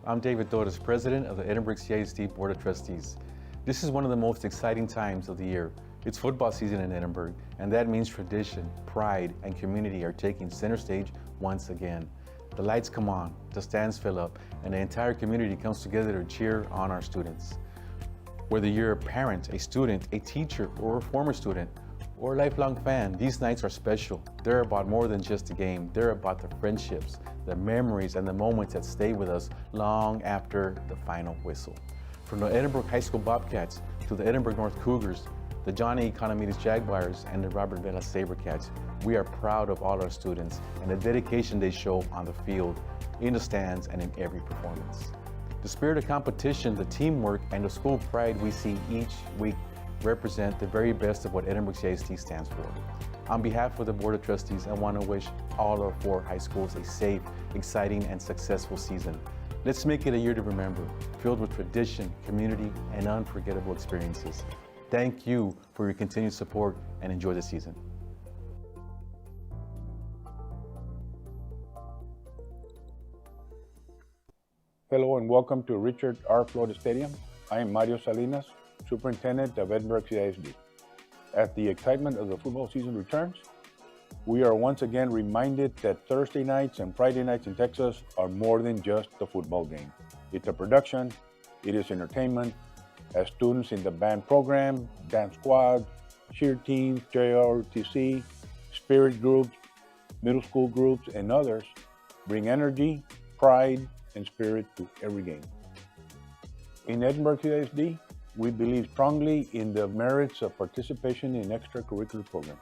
I'm David Torres, President of the Edinburg CISD Board of Trustees. This is one of the most exciting times of the year. It's football season in Edinburg, and that means tradition, pride, and community are taking center stage once again. The lights come on, the stands fill up, and the entire community comes together to cheer on our students. Whether you're a parent, a student, a teacher, or a former student, or a lifelong fan, these nights are special. They're about more than just a game. They're about the friendships, the memories, and the moments that stay with us long after the final whistle. From the Edinburg High School Bobcats to the Edinburg North Cougars, the Johnny Economides Jaguars, and the Robert Vela Sabercats, we are proud of all our students and the dedication they show on the field, in the stands, and in every performance. The spirit of competition, the teamwork, and the school pride we see each week represent the very best of what Edinburg CISD stands for. On behalf of the Board of Trustees, I want to wish all our 4 high schools a safe, exciting, and successful season. Let's make it a year to remember, filled with tradition, community, and unforgettable experiences. Thank you for your continued support, and enjoy the season. Hello and welcome to Richard R. Flores Stadium. I am Mario Salinas, Superintendent of Edinburg CISD. As the excitement of the football season returns, we are once again reminded that Thursday nights and Friday nights in Texas are more than just a football game. It's a production, it is entertainment, as students in the band program, dance squad, cheer teams, JROTC, spirit groups, middle school groups, and others bring energy, pride, and spirit to every game. In Edinburg CISD, we believe strongly in the merits of participation in extracurricular programs.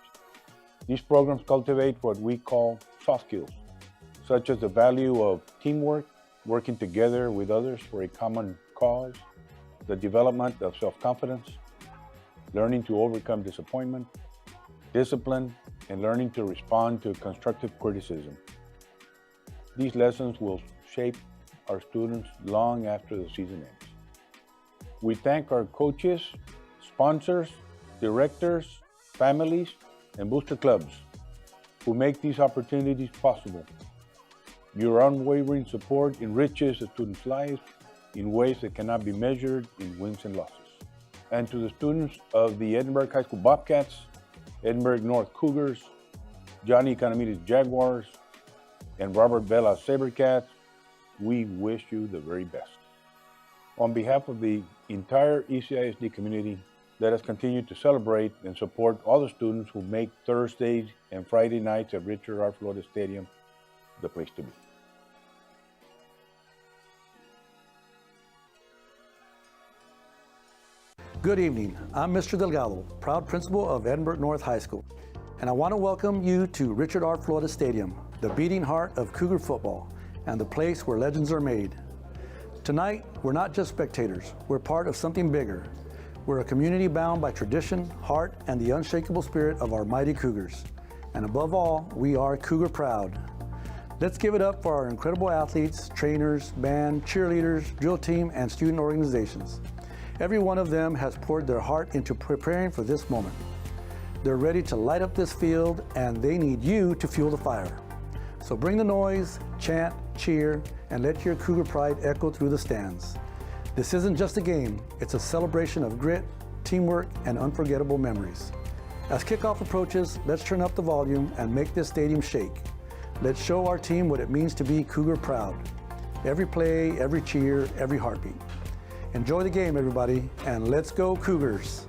These programs cultivate what we call soft skills, such as the value of teamwork, working together with others for a common cause, the development of self-confidence, learning to overcome disappointment, discipline, and learning to respond to constructive criticism. These lessons will shape our students long after the season ends. We thank our coaches, sponsors, directors, families, and booster clubs who make these opportunities possible. Your unwavering support enriches the students' lives in ways that cannot be measured in wins and losses. And to the students of the Edinburg High School Bobcats, Edinburg North Cougars, Johnny Economides Jaguars, and Robert Vela Sabercats, we wish you the very best. On behalf of the entire ECISD community, let us continue to celebrate and support all the students who make Thursdays and Friday nights at Richard R. Flores Stadium the place to be. Good evening. I'm Mr. Delgado, proud principal of Edinburg North High School, and I want to welcome you to Richard R. Flores Stadium, the beating heart of Cougar football and the place where legends are made. Tonight, we're not just spectators, we're part of something bigger. We're a community bound by tradition, heart, and the unshakable spirit of our mighty Cougars. And above all, we are Cougar proud. Let's give it up for our incredible athletes, trainers, band, cheerleaders, drill team, and student organizations. Every one of them has poured their heart into preparing for this moment. They're ready to light up this field, and they need you to fuel the fire. So bring the noise, chant, cheer, and let your Cougar pride echo through the stands. This isn't just a game, it's a celebration of grit, teamwork, and unforgettable memories. As kickoff approaches, let's turn up the volume and make this stadium shake. Let's show our team what it means to be Cougar proud. Every play, every cheer, every heartbeat. Enjoy the game, everybody, and let's go Cougars!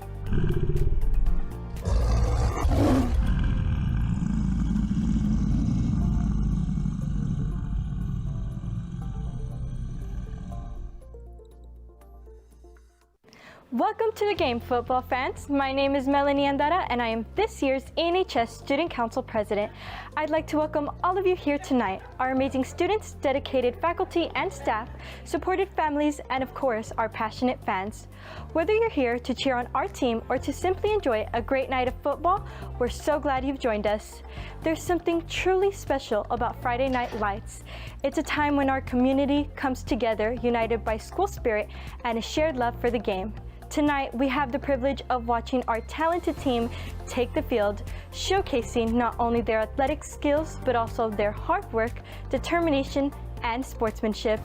Welcome to the game, football fans. My name is Melanie Andara, and I am this year's ENHS Student Council President. I'd like to welcome all of you here tonight, our amazing students, dedicated faculty and staff, supported families, and of course, our passionate fans. Whether you're here to cheer on our team or to simply enjoy a great night of football, we're so glad you've joined us. There's something truly special about Friday Night Lights. It's a time when our community comes together, united by school spirit and a shared love for the game. Tonight, we have the privilege of watching our talented team take the field, showcasing not only their athletic skills, but also their hard work, determination, and sportsmanship.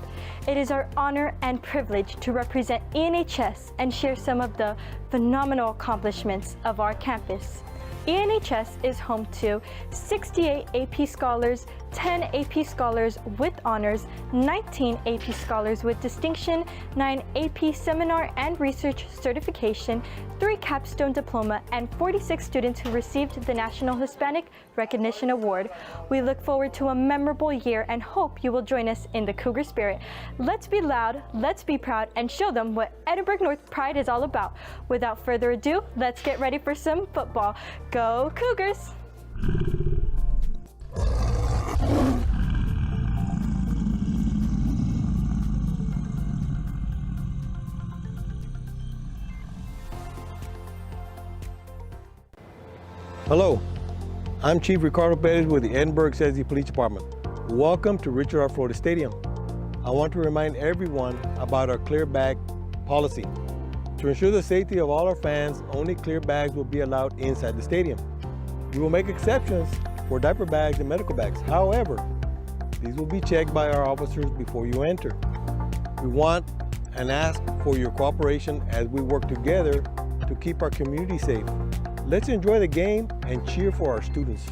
It is our honor and privilege to represent ENHS and share some of the phenomenal accomplishments of our campus. ENHS is home to 68 AP Scholars, 10 AP Scholars with honors, 19 AP Scholars with distinction, 9 AP Seminar and Research Certification, 3 Capstone Diploma, and 46 students who received the National Hispanic Recognition Award. We look forward to a memorable year and hope you will join us in the Cougar spirit. Let's be loud, let's be proud, and show them what Edinburg North Pride is all about. Without further ado, let's get ready for some football. Go Cougars! Hello, I'm Chief Ricardo Perez with the Edinburg CISD Police Department. Welcome to Richard R. Flores Stadium. I want to remind everyone about our clear bag policy. To ensure the safety of all our fans, only clear bags will be allowed inside the stadium. We will make exceptions for diaper bags and medical bags. However, these will be checked by our officers before you enter. We want and ask for your cooperation as we work together to keep our community safe. Let's enjoy the game and cheer for our students.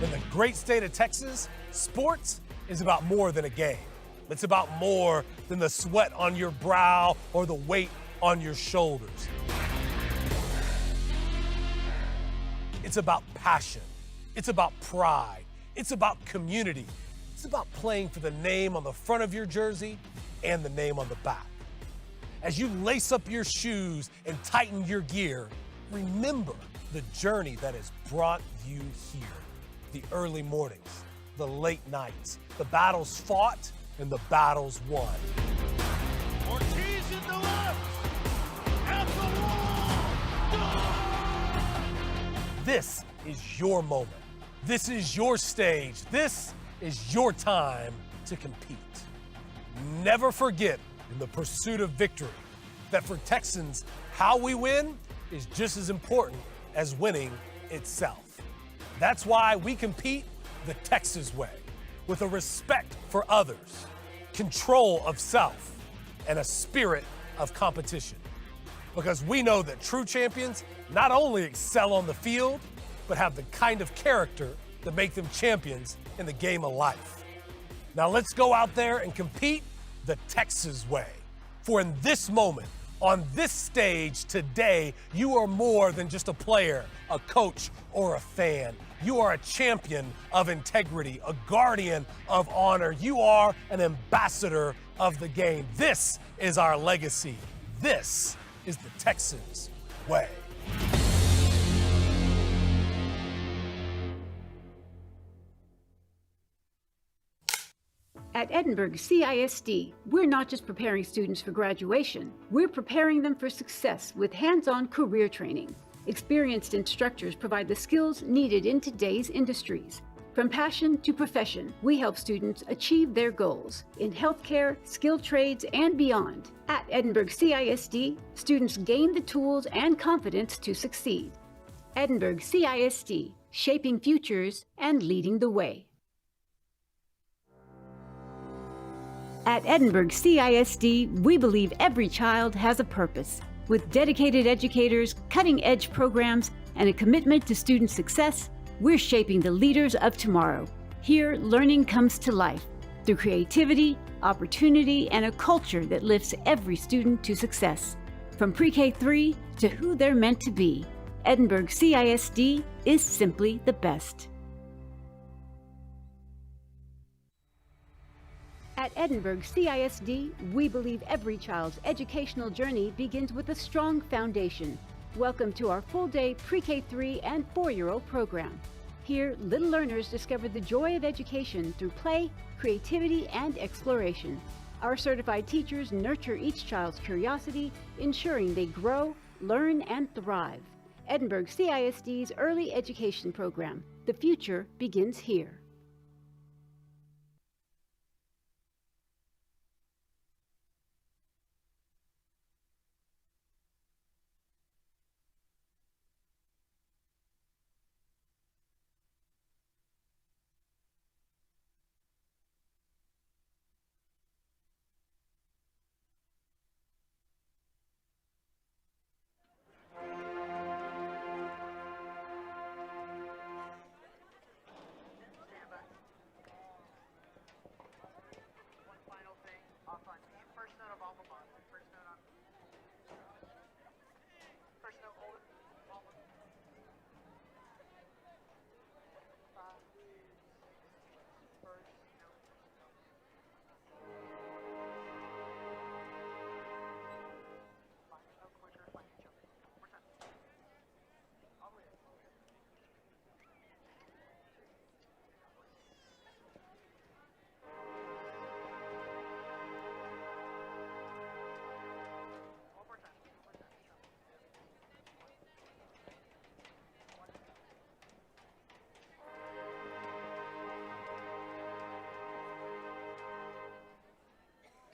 In the great state of Texas, sports is about more than a game. It's about more than the sweat on your brow or the weight on your shoulders. It's about passion. It's about pride. It's about community. It's about playing for the name on the front of your jersey and the name on the back. As you lace up your shoes and tighten your gear, remember the journey that has brought you here. The early mornings, the late nights, the battles fought and the battles won. Ortiz in the left, at the wall, This is your moment. This is your stage. This is your time to compete. Never forget in the pursuit of victory that for Texans, how we win is just as important as winning itself. That's why we compete the Texas way, with a respect for others, control of self, and a spirit of competition. Because we know that true champions not only excel on the field, but have the kind of character that make them champions in the game of life. Now let's go out there and compete the Texas way. For in this moment, on this stage today, you are more than just a player, a coach, or a fan. You are a champion of integrity, a guardian of honor. You are an ambassador of the game. This is our legacy. This is the Texans way. At Edinburg CISD, we're not just preparing students for graduation, we're preparing them for success with hands-on career training. Experienced instructors provide the skills needed in today's industries. From passion to profession, we help students achieve their goals in healthcare, skilled trades, and beyond. At Edinburg CISD, students gain the tools and confidence to succeed. Edinburg CISD, shaping futures and leading the way. At Edinburg CISD, we believe every child has a purpose. With dedicated educators, cutting-edge programs, and a commitment to student success, we're shaping the leaders of tomorrow. Here, learning comes to life through creativity, opportunity, and a culture that lifts every student to success. From pre-K3 to who they're meant to be, Edinburg CISD is simply the best. At Edinburg CISD, we believe every child's educational journey begins with a strong foundation. Welcome to our full-day pre-K3 and 4-year-old program. Here, little learners discover the joy of education through play, creativity, and exploration. Our certified teachers nurture each child's curiosity, ensuring they grow, learn, and thrive. Edinburg CISD's early education program. The future begins here.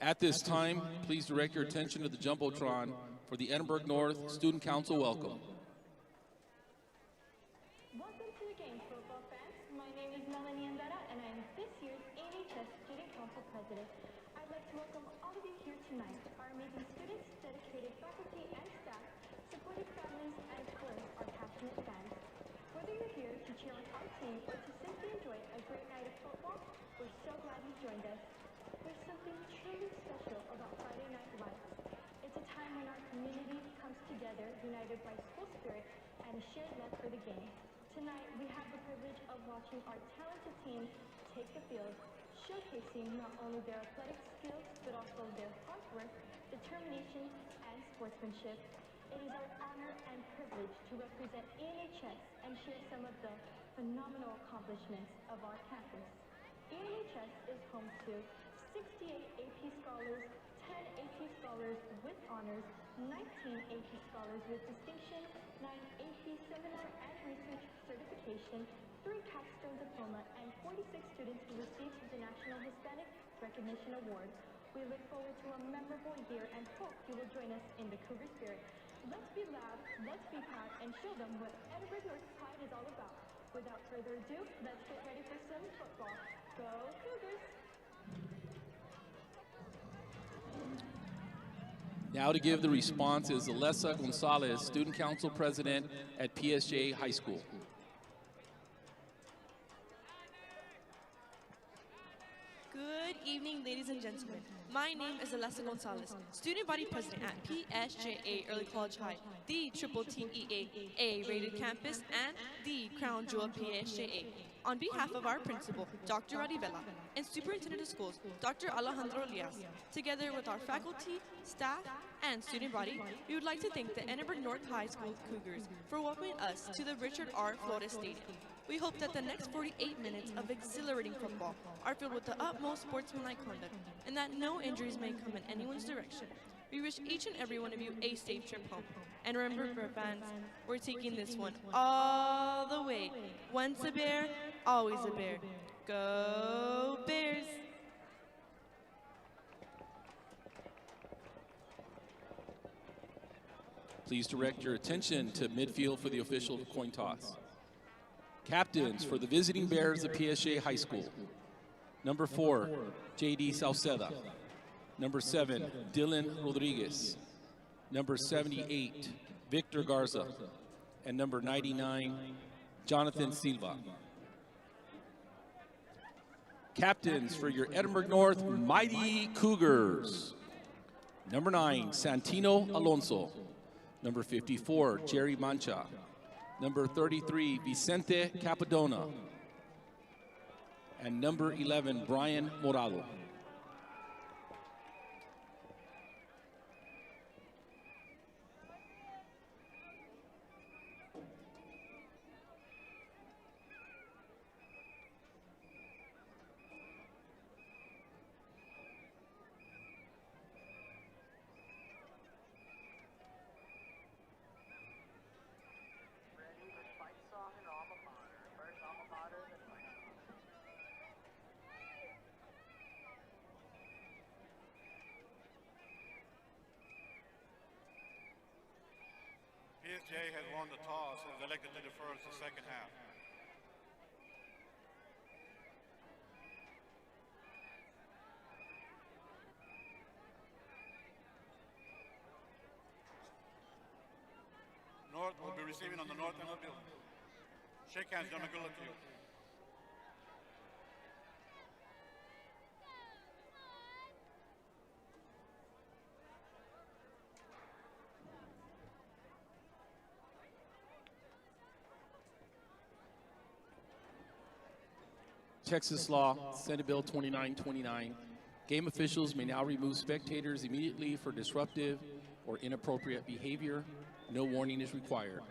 At this time, please direct your attention to the Jumbotron for the Edinburg North Student Council welcome. Welcome to the game, football fans. My name is Melanie Andara, and I am this year's AHS Student Council President. I'd like to welcome all of you here tonight, our amazing students, dedicated faculty and staff, supportive families, and of course, our passionate fans. Whether you're here to cheer on our team or to simply enjoy a great night of football, we're so glad you joined us. There's something truly special about Friday Night Lights. It's a time when our community comes together, united by school spirit and a shared love for the game. Tonight, we have the privilege of watching our talented team take the field, showcasing not only their athletic skills, but also their hard work, determination, and sportsmanship. It is our honor and privilege to represent ENHS and share some of the phenomenal accomplishments of our campus. ENHS is home to 68 AP Scholars, 10 AP Scholars with honors, 19 AP Scholars with distinction, 9 AP Seminar and Research Certification, 3 Capstone Diploma, and 46 students who received the National Hispanic Recognition Award. We look forward to a memorable year and hope you will join us in the Cougar spirit. Let's be loud, let's be proud, and show them what Edinburg North Pride is all about. Without further ado, let's get ready for some football. Go Cougars! Now to give the response is Alessa Gonzalez, Student Council President at PSJA High School. Good evening, ladies and gentlemen. My name is Alessa Gonzalez, Student Body President at PSJA Early College High, the Triple TEA A-rated campus, and the Crown Jewel PSJA. On behalf of our principal, Dr. Radivella, and Superintendent of Schools, Dr. Alejandro Elias, together with our faculty, staff, and student body, we would like to thank the Edinburg North High School Cougars for welcoming us to the Richard R. Flores Stadium. We hope that the next 48 minutes of exhilarating football are filled with the utmost sportsmanlike conduct, and that no injuries may come in anyone's direction. We wish each and every one of you a safe trip home. And remember, fans, we're taking this one all the way. Once a bear, always a bear. Go Bears! Please direct your attention to midfield for the official coin toss. Captains for the visiting Bears of PSJA High School. Number 4, J.D. Sauceda. Number 7, Dylan Rodriguez. Number 78, Victor Garza. And number 99, Jonathan Silva. Captains for your Edinburg North Mighty Cougars. Number 9, Santino Alonso. Number 54, Jerry Mancha. Number 33, Vicente Capadona. And number 11, Brian Morado. PSJA has won the toss and is elected to defer to the second half. North will be receiving on the north end of the building. Shake hands, gentlemen, good luck to you. Texas law, Senate Bill 2929. Game officials may now remove spectators immediately for disruptive or inappropriate behavior. No warning is required.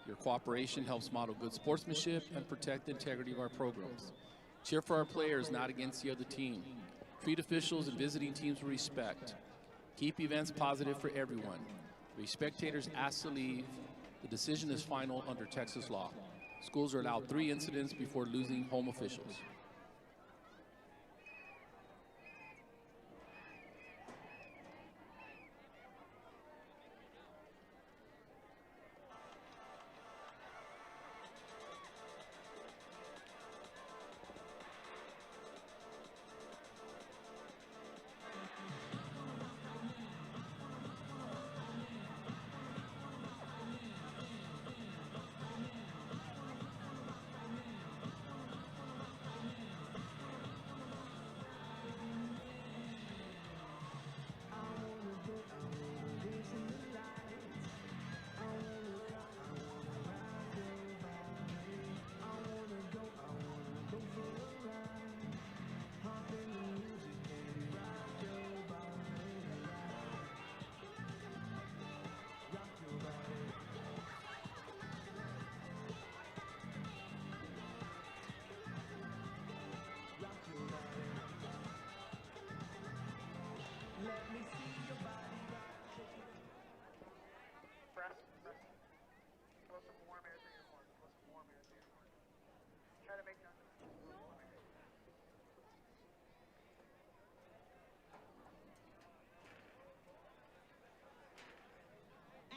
Your cooperation helps model good sportsmanship and protect the integrity of our programs. Cheer for our players, not against the other team. Treat officials and visiting teams with respect. Keep events positive for everyone. If spectators ask to leave, the decision is final under Texas law. Schools are allowed 3 incidents before losing home officials.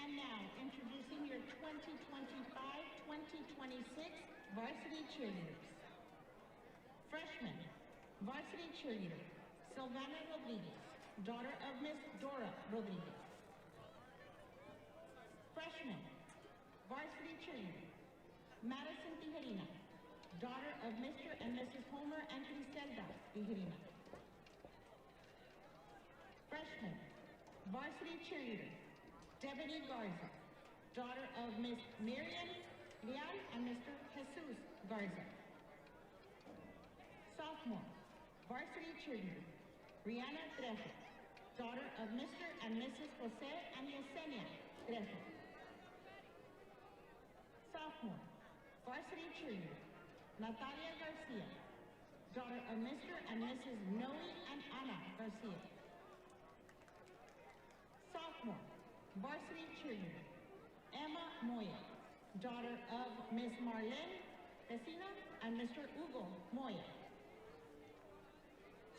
And now, introducing your 2025-2026 varsity cheerleaders. Freshman, varsity cheerleader, Silvana Rodriguez, daughter of Miss Dora Rodriguez. Freshman, varsity cheerleader, Madison Tijerina, daughter of Mr. and Mrs. Homer and Griselda Tijerina. Freshman, varsity cheerleader, Debbie Garza, daughter of Miss Miriam Leal and Mr. Jesus Garza. Sophomore, varsity cheerleader, Rihanna Trejo, daughter of Mr. and Mrs. Jose and Yesenia Trejo. Sophomore, varsity cheerleader, Natalia Garcia, daughter of Mr. and Mrs. Noe and Ana Garcia. Sophomore, varsity cheerleader, Emma Moya, daughter of Miss Marlene Vecina and Mr. Hugo Moya.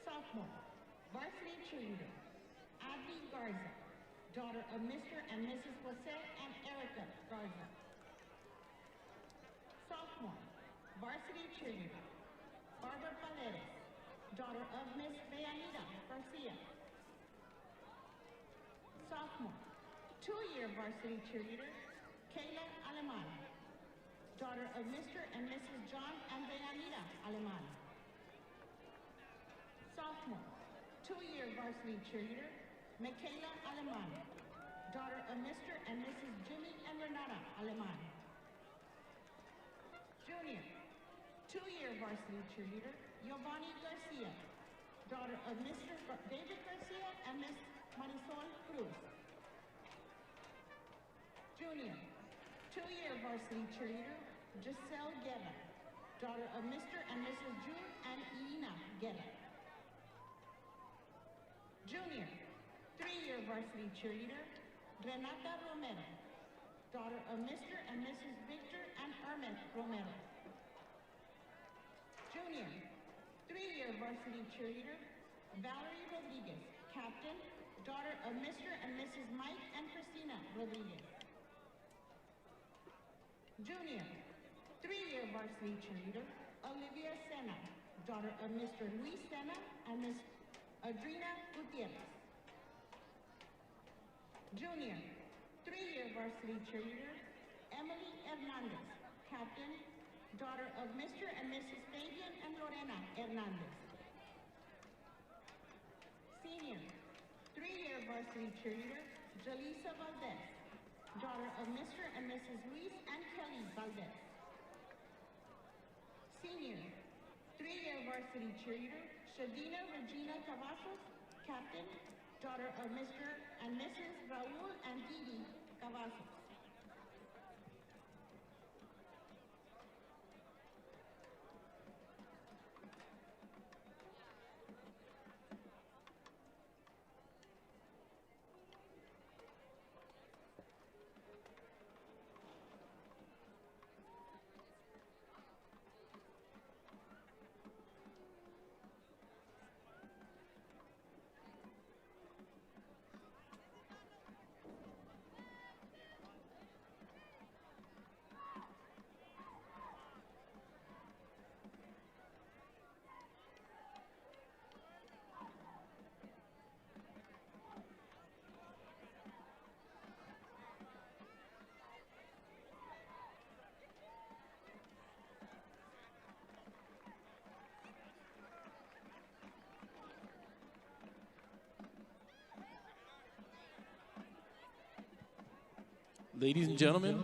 Sophomore, varsity cheerleader, Abby Garza, daughter of Mr. and Mrs. Jose and Erica Garza. Sophomore, varsity cheerleader, Barbara Paredes, daughter of Miss Beanita Garcia. Sophomore, 2-year varsity cheerleader, Kayla Aleman, daughter of Mr. and Mrs. John and Beanita Aleman. Sophomore, 2-year varsity cheerleader, Michaela Aleman, daughter of Mr. and Mrs. Jimmy and Renata Aleman. Junior, 2-year varsity cheerleader, Giovanni Garcia, daughter of Mr. David Garcia and Miss Marisol Cruz. Junior, 2-year varsity cheerleader, Giselle Guerra, daughter of Mr. and Mrs. June and Ina Guerra. Junior, 3-year varsity cheerleader, Renata Romero, daughter of Mr. and Mrs. Victor and Hermes Romero. Junior, 3-year varsity cheerleader, Valerie Rodriguez, captain, daughter of Mr. and Mrs. Mike and Christina Rodriguez. Junior, 3-year varsity cheerleader, Olivia Sena, daughter of Mr. Luis Sena and Miss Adrina Gutierrez. Junior, 3-year varsity cheerleader, Emily Hernandez, captain, daughter of Mr. and Mrs. Fabian and Lorena Hernandez. Senior, 3-year varsity cheerleader, Jaleesa Valdez, daughter of Mr. and Mrs. Luis and Kelly Valdez. Senior, 3-year varsity cheerleader, Shadina Regina Cavazos, captain, daughter of Mr. and Mrs. Raul and Didi Cavazos. Ladies and gentlemen,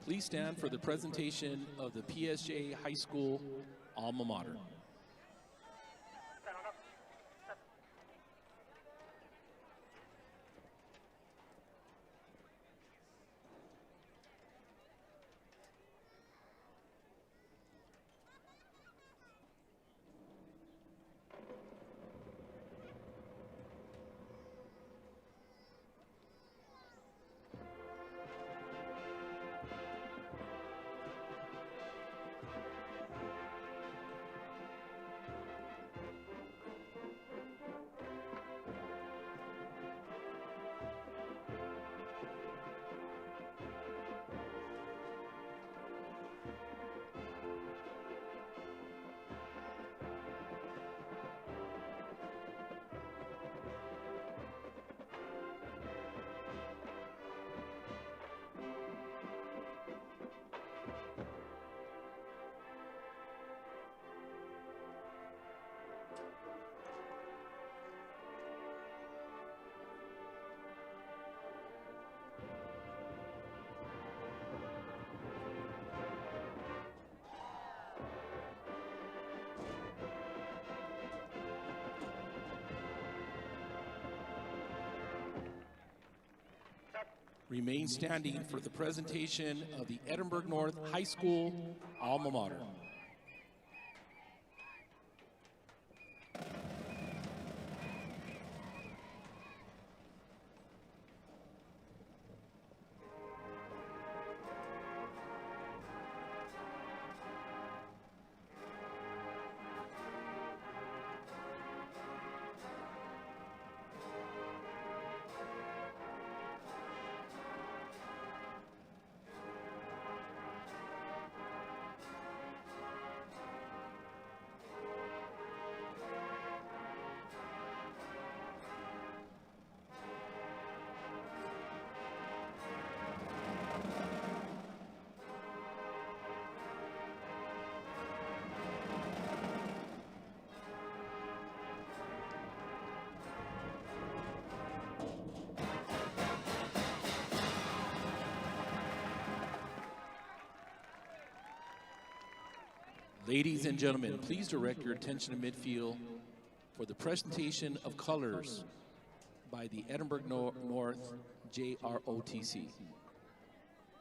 please stand for the presentation of the PSJA High School Alma Mater. Remain standing for the presentation of the Edinburg North High School Alma Mater. Ladies and gentlemen, please direct your attention to midfield for the presentation of colors by the Edinburg North JROTC.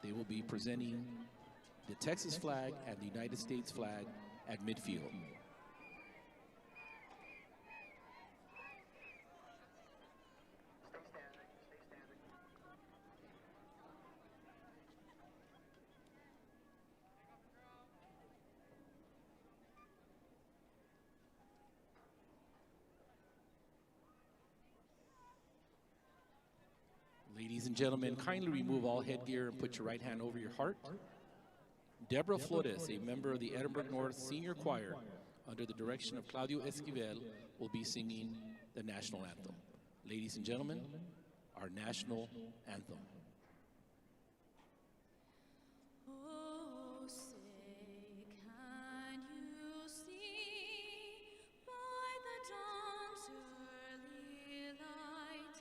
They will be presenting the Texas flag and the United States flag at midfield. Ladies and gentlemen, kindly remove all headgear and put your right hand over your heart. Deborah Flores, a member of the Edinburg North Senior Choir, under the direction of Claudio Esquivel, will be singing the national anthem. Ladies and gentlemen, our national anthem. Oh, say, can you see by the dawn's early light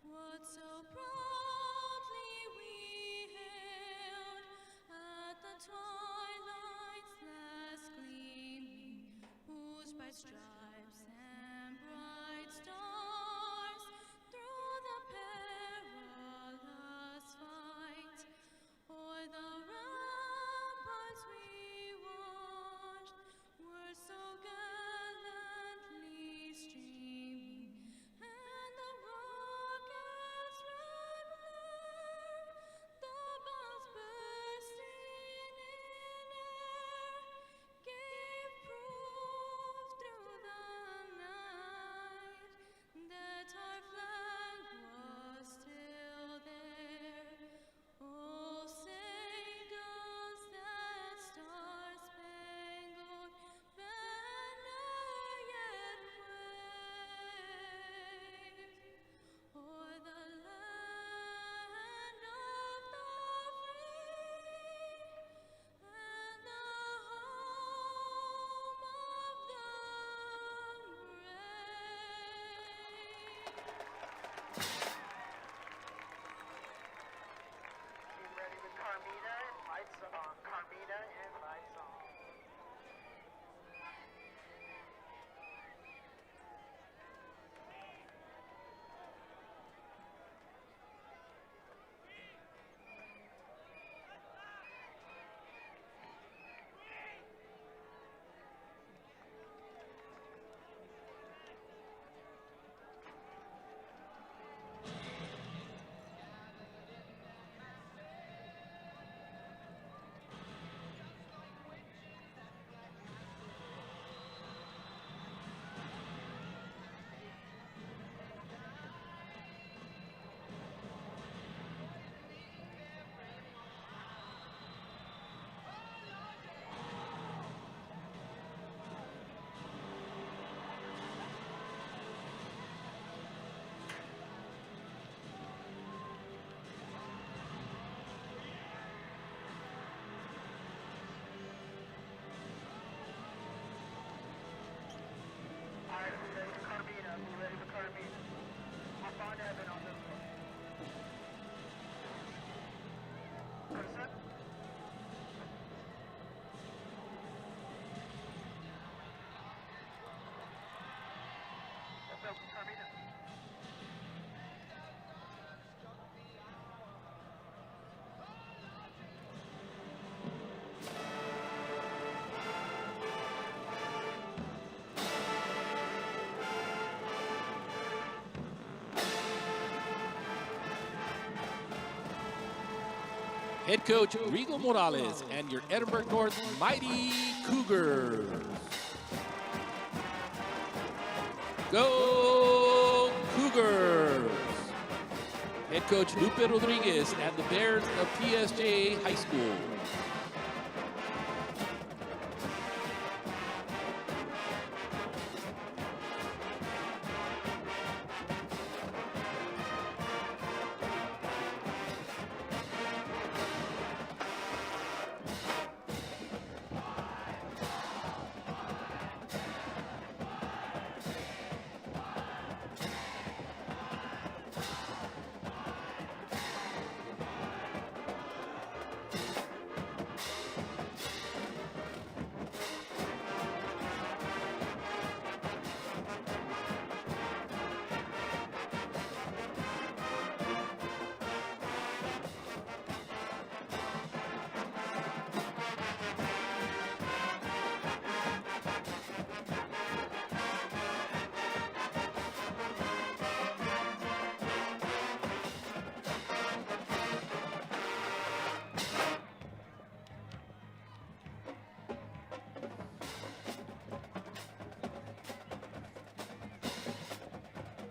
what so proudly we hailed at the twilight's last gleaming, whose bright stripes and bright stars through the perilous fight o'er the ramparts we watched were so gallantly streaming, and the rockets' red glare, the bells bursting in air, gave proof through the night that our flag was still there. Oh, say does that star-spangled banner yet wave o'er the land of the free and the home of the Get ready with Carmina and lights on. Carmina and lights on. All right, be ready for Carmina. Be ready for Carmina. Hop on Evan on this one. Person? Let's go, Carmina. Head coach Rigo Morales and your Edinburg North Mighty Cougars. Go Cougars! Head coach Lupe Rodriguez and the Bears of PSJA High School.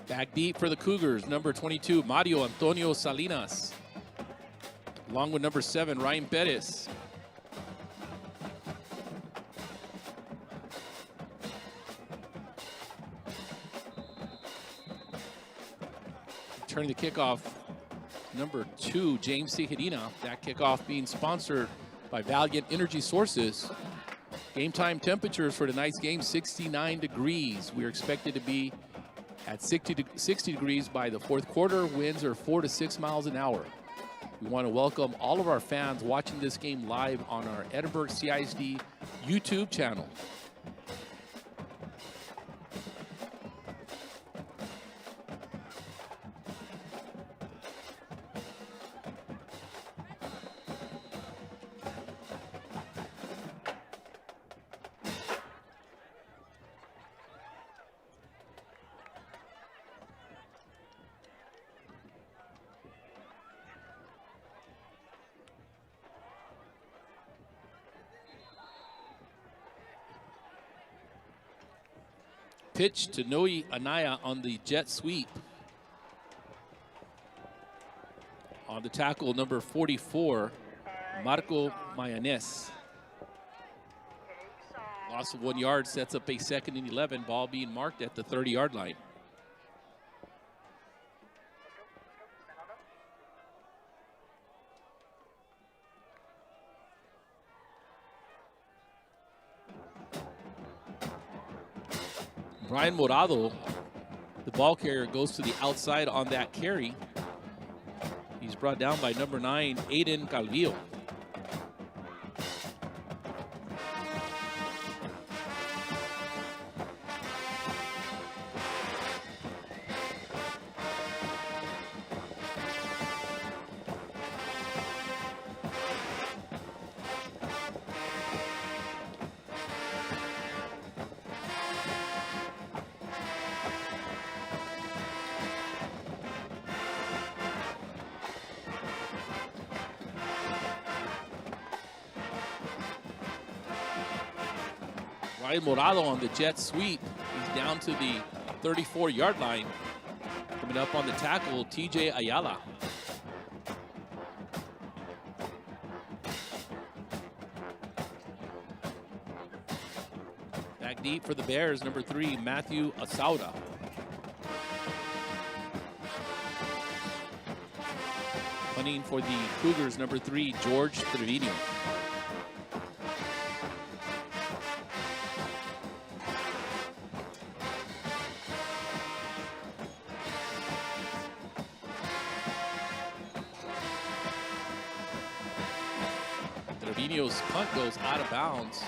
Back deep for the Cougars, number 22, Mario Antonio Salinas. Along with number 7, Ryan Perez. Turning the kickoff, number 2, James Tejadina. That kickoff being sponsored by Valiant Energy Sources. Game time temperatures for tonight's game, 69 degrees. We're expected to be at 60 degrees by the fourth quarter. Winds are 4 to 6 miles an hour. We want to welcome all of our fans watching this game live on our Edinburg CISD YouTube channel. Pitch to Noe Anaya on the jet sweep. On the tackle, number 44, Marco Mayanes. Loss of 1 yard sets up a 2nd and 11, ball being marked at the 30-yard line. Brian Morado, the ball carrier, goes to the outside on that carry. He's brought down by number 9, Aiden Calvillo. Ryan Morado on the jet sweep. He's down to the 34-yard line. Coming up on the tackle, TJ Ayala. Back deep for the Bears, number 3, Matthew Asauda. Punting for the Cougars, number 3, George Trevino. Trevino's punt goes out of bounds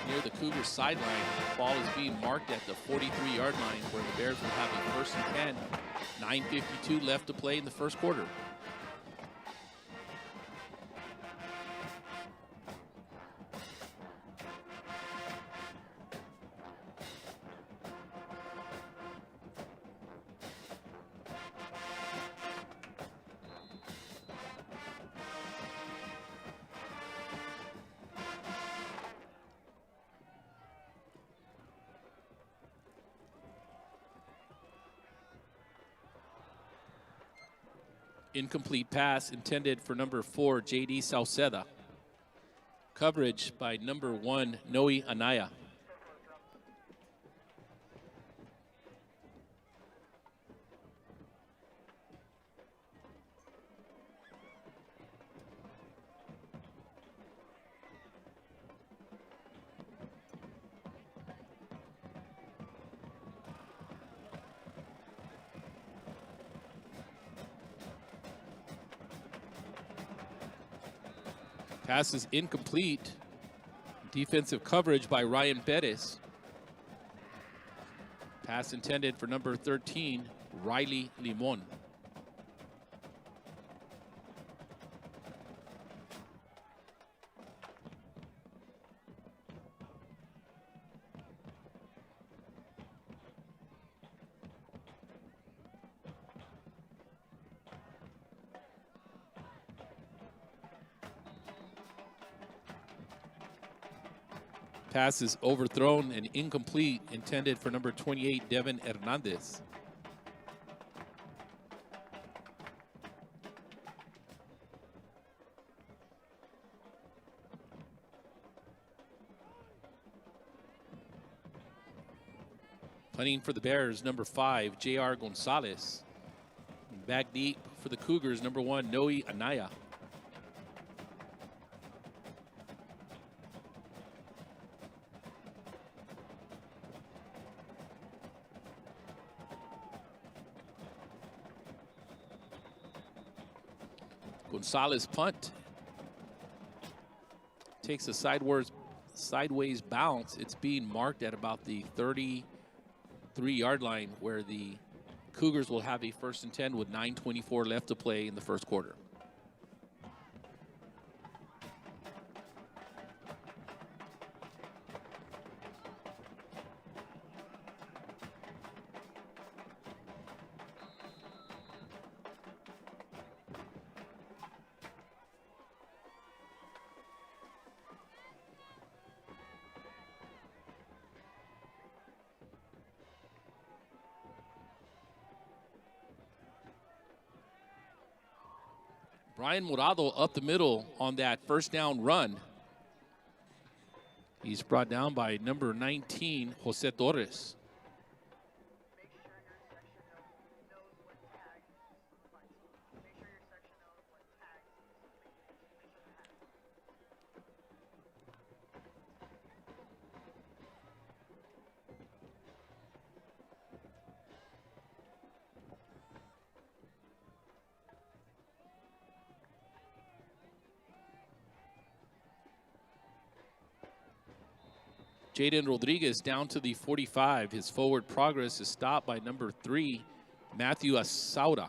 near the Cougars sideline. The ball is being marked at the 43-yard line where the Bears will have a 1st and 10. 9:52 left to play in the first quarter. Incomplete pass intended for number 4, J.D. Sauceda. Coverage by number 1, Noe Anaya. Pass is incomplete. Defensive coverage by Ryan Perez. Pass intended for number 13, Riley Limon. Pass is overthrown and incomplete, intended for number 28, Devin Hernandez. Punting for the Bears, number 5, J.R. Gonzalez. Back deep for the Cougars, number 1, Noe Anaya. Gonzalez punt. Takes a sideways bounce. It's being marked at about the 33-yard line, where the Cougars will have a 1st and 10 with 9:24 left to play in the first quarter. Brian Morado up the middle on that 1st down run. He's brought down by number 19, Jose Torres. Jaden Rodriguez down to the 45. His forward progress is stopped by number 3, Matthew Asauda.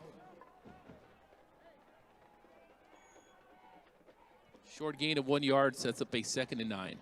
Short gain of 1 yard sets up a 2nd and 9.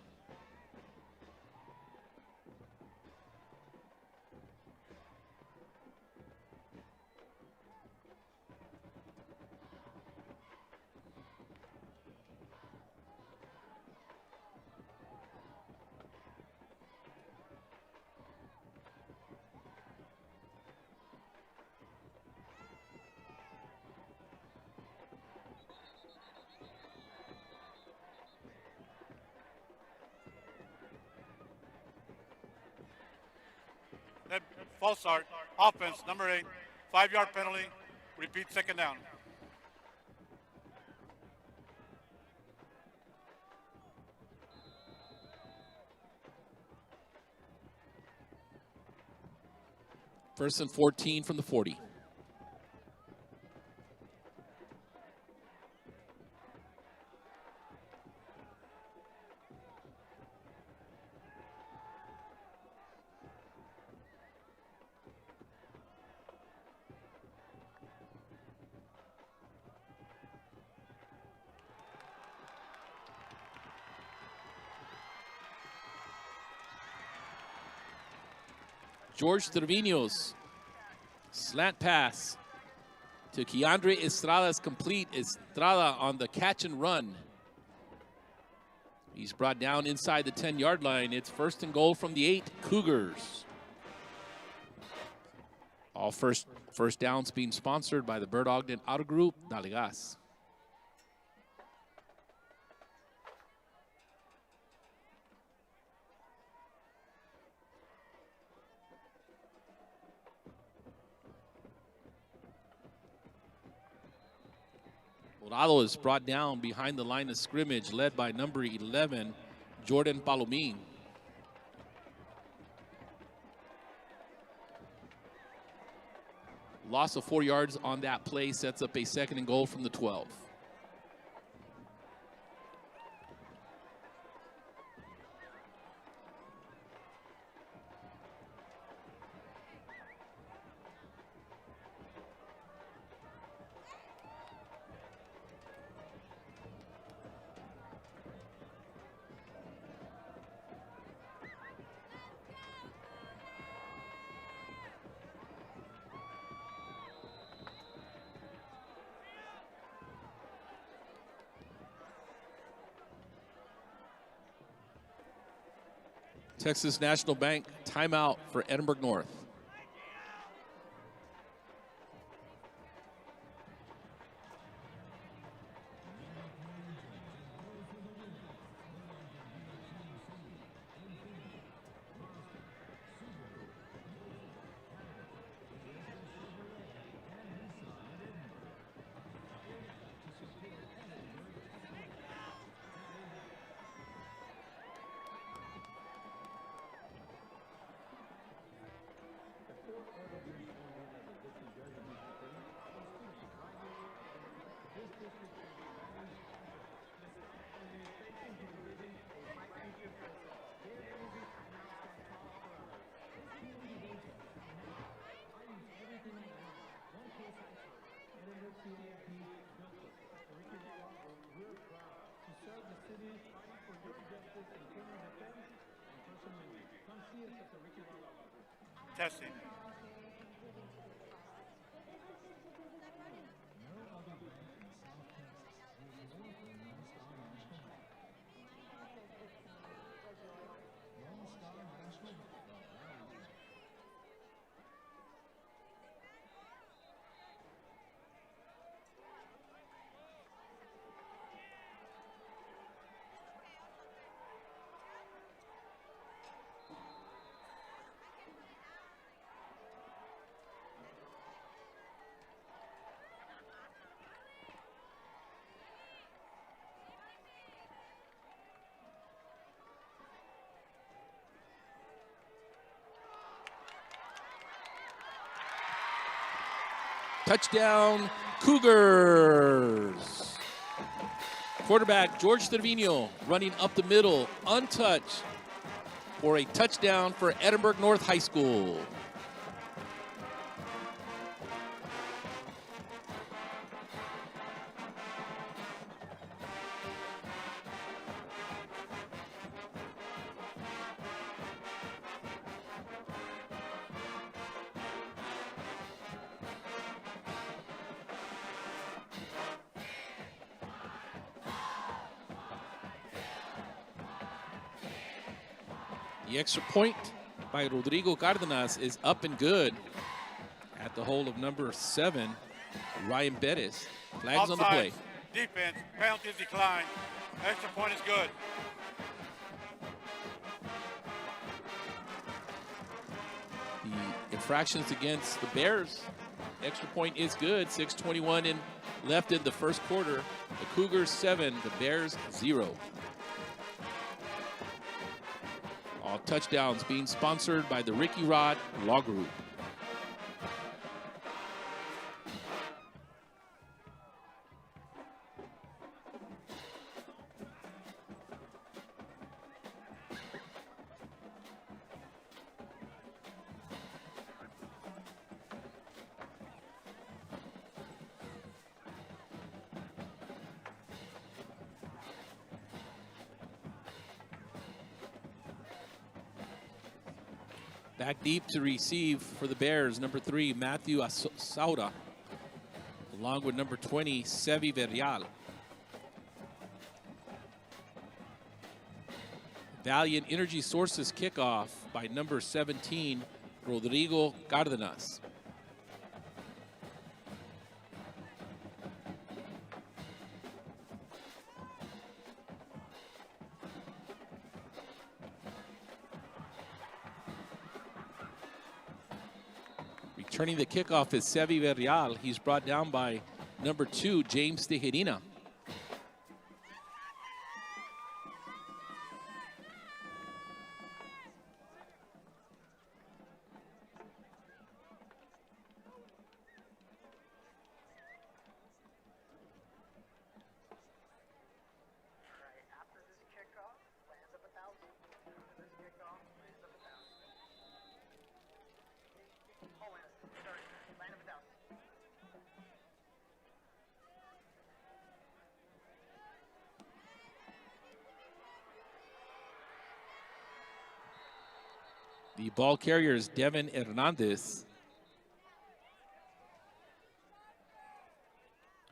Then false start, offense, number 8, 5-yard penalty, repeat 2nd down. First and 14 from the 40. George Trevino's slant pass to Keandre Estrada's complete. Estrada on the catch and run. He's brought down inside the 10-yard line. It's 1st and goal from the 8 Cougars. All first downs being sponsored by the Bird Ogden Auto Group, Dalegas. Morado is brought down behind the line of scrimmage, led by number 11, Jordan Palomín. Loss of 4 yards on that play sets up a 2nd and goal from the 12. Texas National Bank timeout for Edinburg North. Testing. Touchdown, Cougars. Quarterback George Trevino running up the middle, untouched, for a touchdown for Edinburg North High School. The extra point by Rodrigo Cardenas is up and good at the hold of number 7, Ryan Bettis. Flags on the play. Defense, penalties decline. Extra point is good. The infractions against the Bears, extra point is good. 6:21 in left in the first quarter. The Cougars 7, the Bears 0. All touchdowns being sponsored by the Ricky Rod Law Group. Back deep to receive for the Bears, number 3, Matthew Sauda, along with number 20, Sevi Verrial. Valiant Energy Sources kickoff by number 17, Rodrigo Cardenas. Returning the kickoff is Sevi Verrial. He's brought down by number 2, James Tejerina. The ball carrier is Devin Hernandez.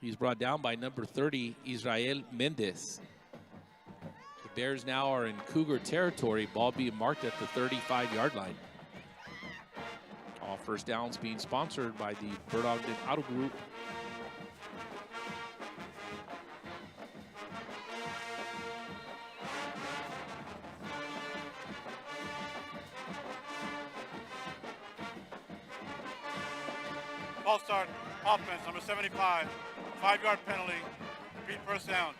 He's brought down by number 30, Israel Mendez. The Bears now are in Cougar territory, ball being marked at the 35-yard line. All first downs being sponsored by the Bird Ogden Auto Group. Ball start, offense, number 75, 5-yard penalty, repeat first down.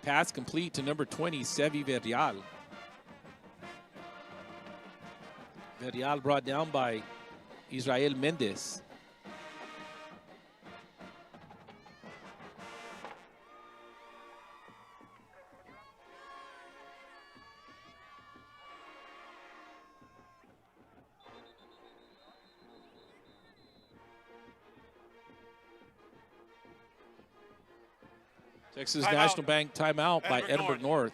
Pass complete to number 20, Sevi Verdial. Verdial brought down by Israel Mendez. Texas National Bank timeout by Edinburg North.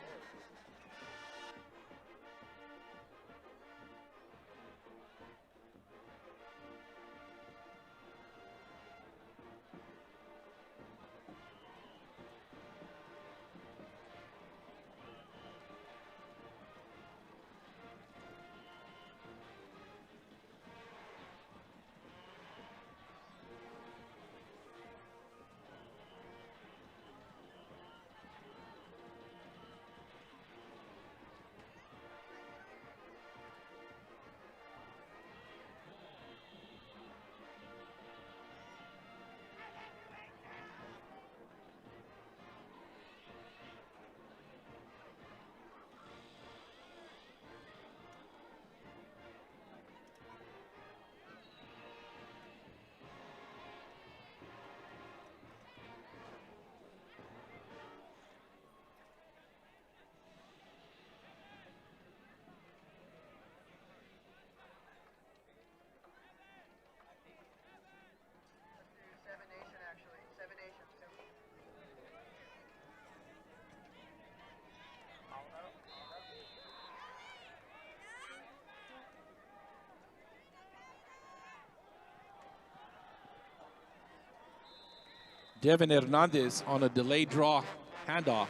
Devin Hernandez on a delayed draw handoff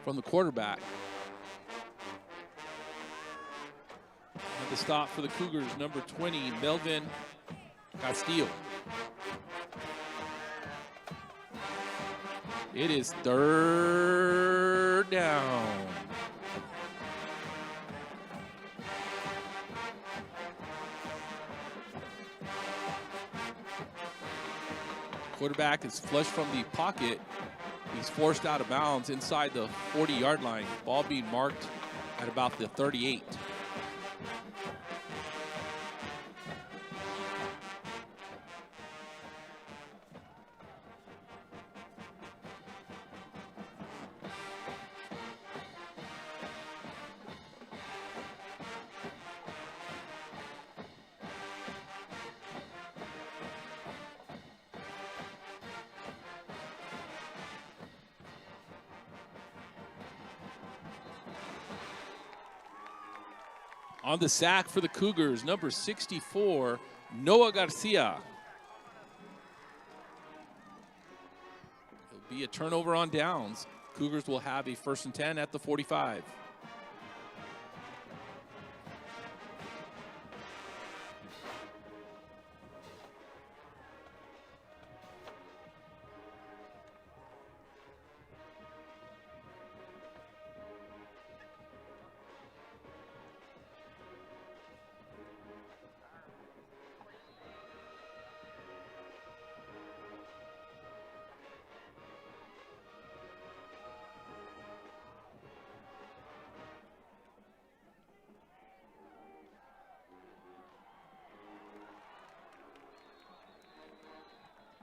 from the quarterback. And the stop for the Cougars, number 20, Melvin Castillo. It is third down. Quarterback is flushed from the pocket. He's forced out of bounds inside the 40-yard line. Ball being marked at about the 38. On the sack for the Cougars, number 64, Noah Garcia. It'll be a turnover on downs. Cougars will have a 1st and 10 at the 45.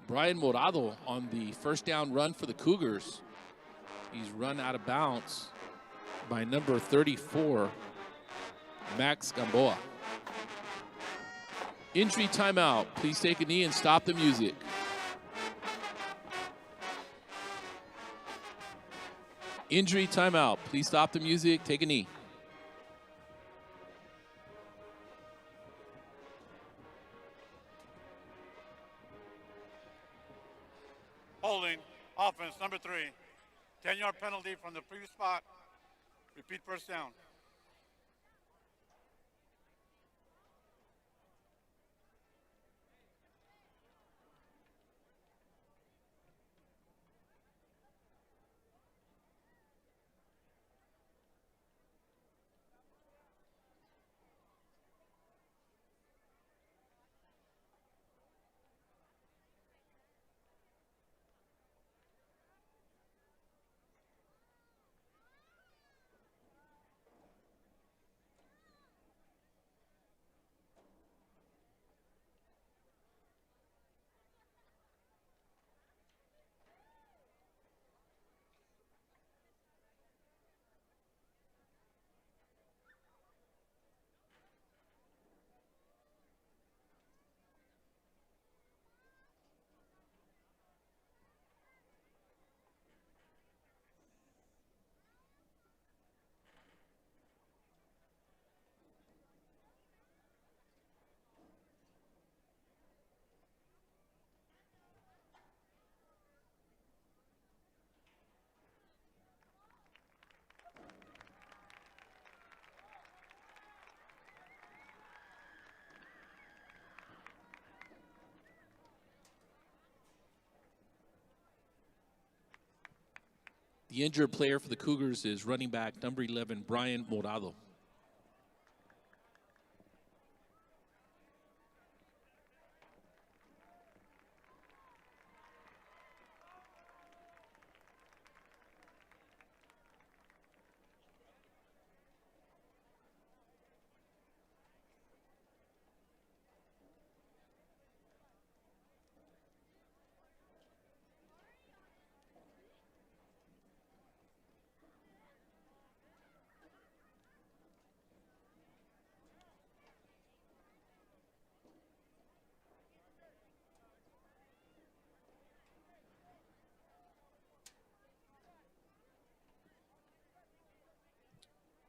Brian Morado on the 1st down run for the Cougars. He's run out of bounds by number 34, Max Gamboa. Injury timeout. Please take a knee and stop the music. Injury timeout. Please stop the music. Take a knee. Holding, offense, number 3. 10-yard penalty from the previous spot. Repeat 1st down. The injured player for the Cougars is running back number 11, Brian Morado.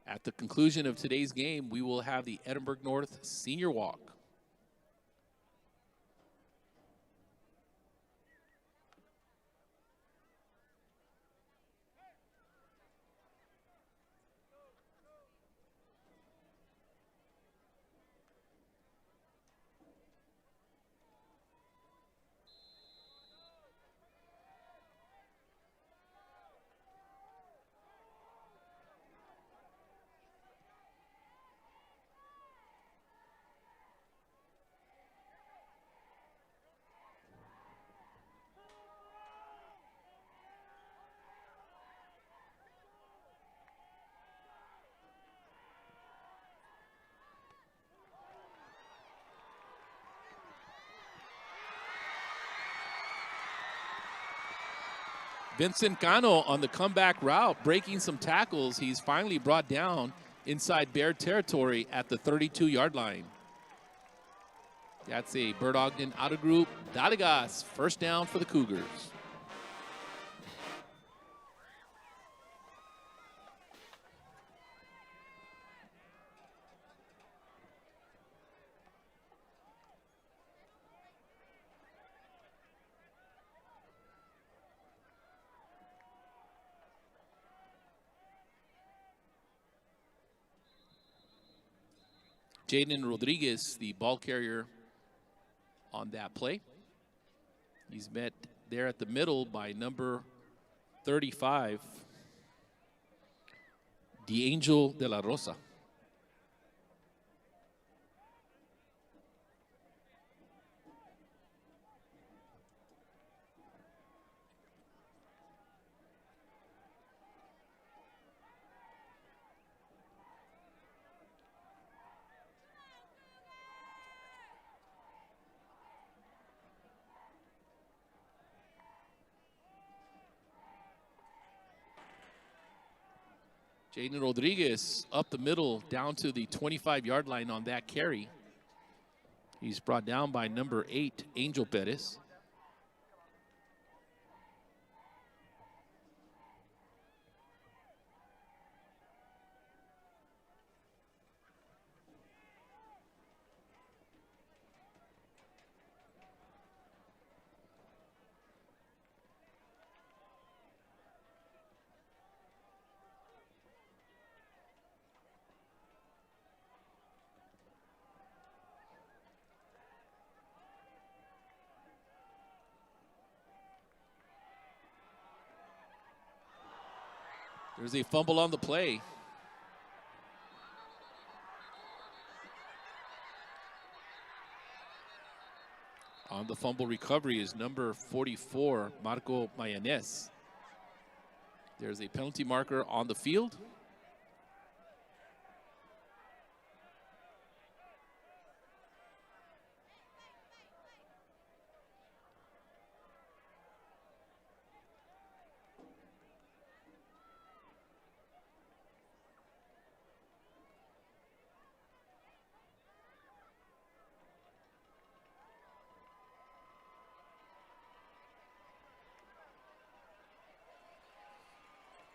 At the conclusion of today's game, we will have the Edinburg North Senior Walk. Vincent Cano on the comeback route, breaking some tackles. He's finally brought down inside Bear territory at the 32-yard line. That's a Bert Ogden out of group. Daligas, first down for the Cougars. Jaden Rodriguez, the ball carrier on that play. He's met there at the middle by number 35, D'Angel de la Rosa. Jaden Rodriguez up the middle down to the 25-yard line on that carry. He's brought down by number 8, Angel Perez. There's a fumble on the play. On the fumble recovery is number 44, Marco Mayanes. There's a penalty marker on the field.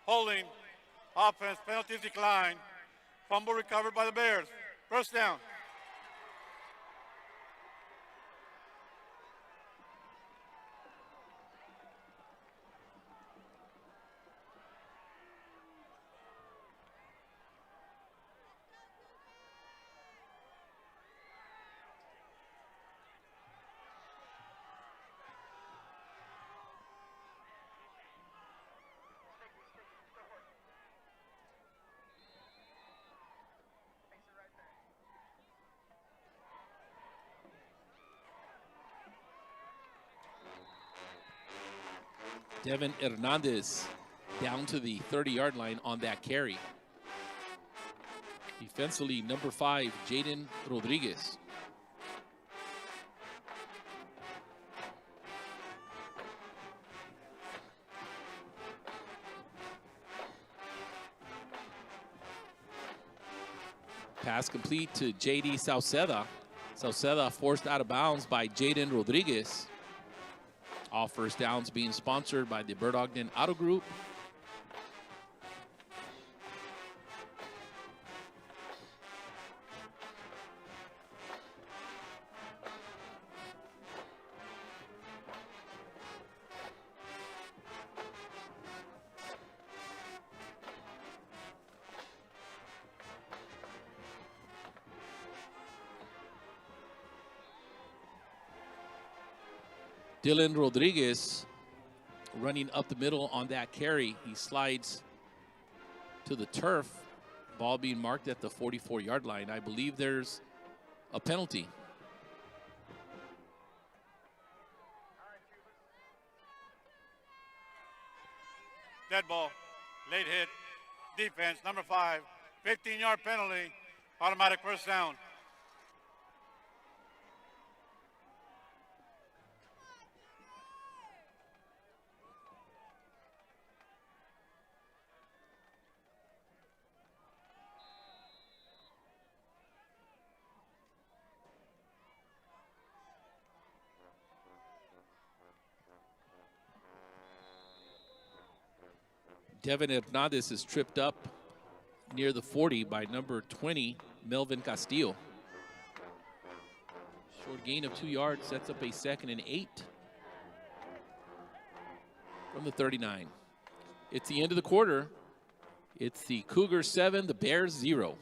Holding, offense, penalties decline. Fumble recovered by the Bears. First down. Devin Hernandez down to the 30-yard line on that carry. Defensively, number 5, Jaden Rodriguez. Pass complete to J.D. Sauceda. Sauceda forced out of bounds by Jaden Rodriguez. All first downs being sponsored by the Bird Ogden Auto Group. Dylan Rodriguez running up the middle on that carry. He slides to the turf. Ball being marked at the 44-yard line. I believe there's a penalty. Dead ball. Late hit. Defense, number 5. 15-yard penalty. Automatic first down. Devin Hernandez is tripped up near the 40 by number 20, Melvin Castillo. Short gain of 2 yards sets up a 2nd and 8 from the 39. It's the end of the quarter. It's the Cougars 7, the Bears 0.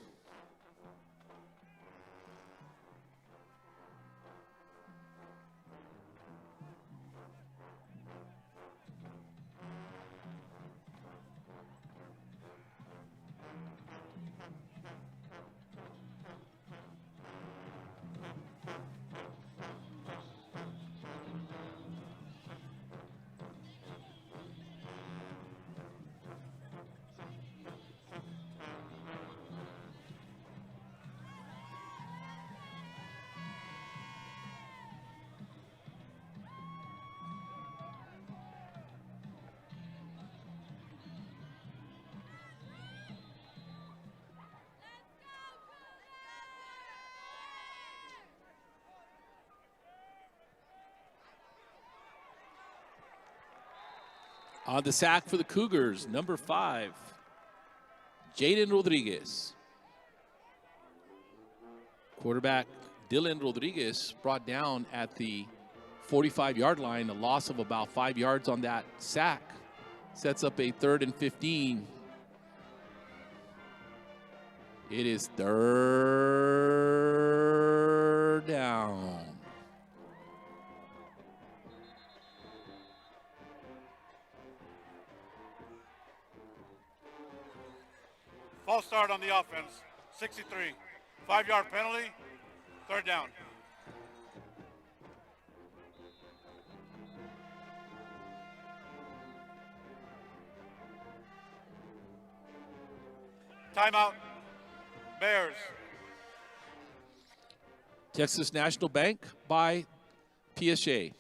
On the sack for the Cougars, number 5, Jaden Rodriguez. Quarterback Dylan Rodriguez brought down at the 45-yard line, a loss of about 5 yards on that sack. Sets up a 3rd and 15. It is 3rd down. False start on the offense, 63. 5-yard penalty, 3rd down. Timeout, Bears. Texas National Bank by PSJA.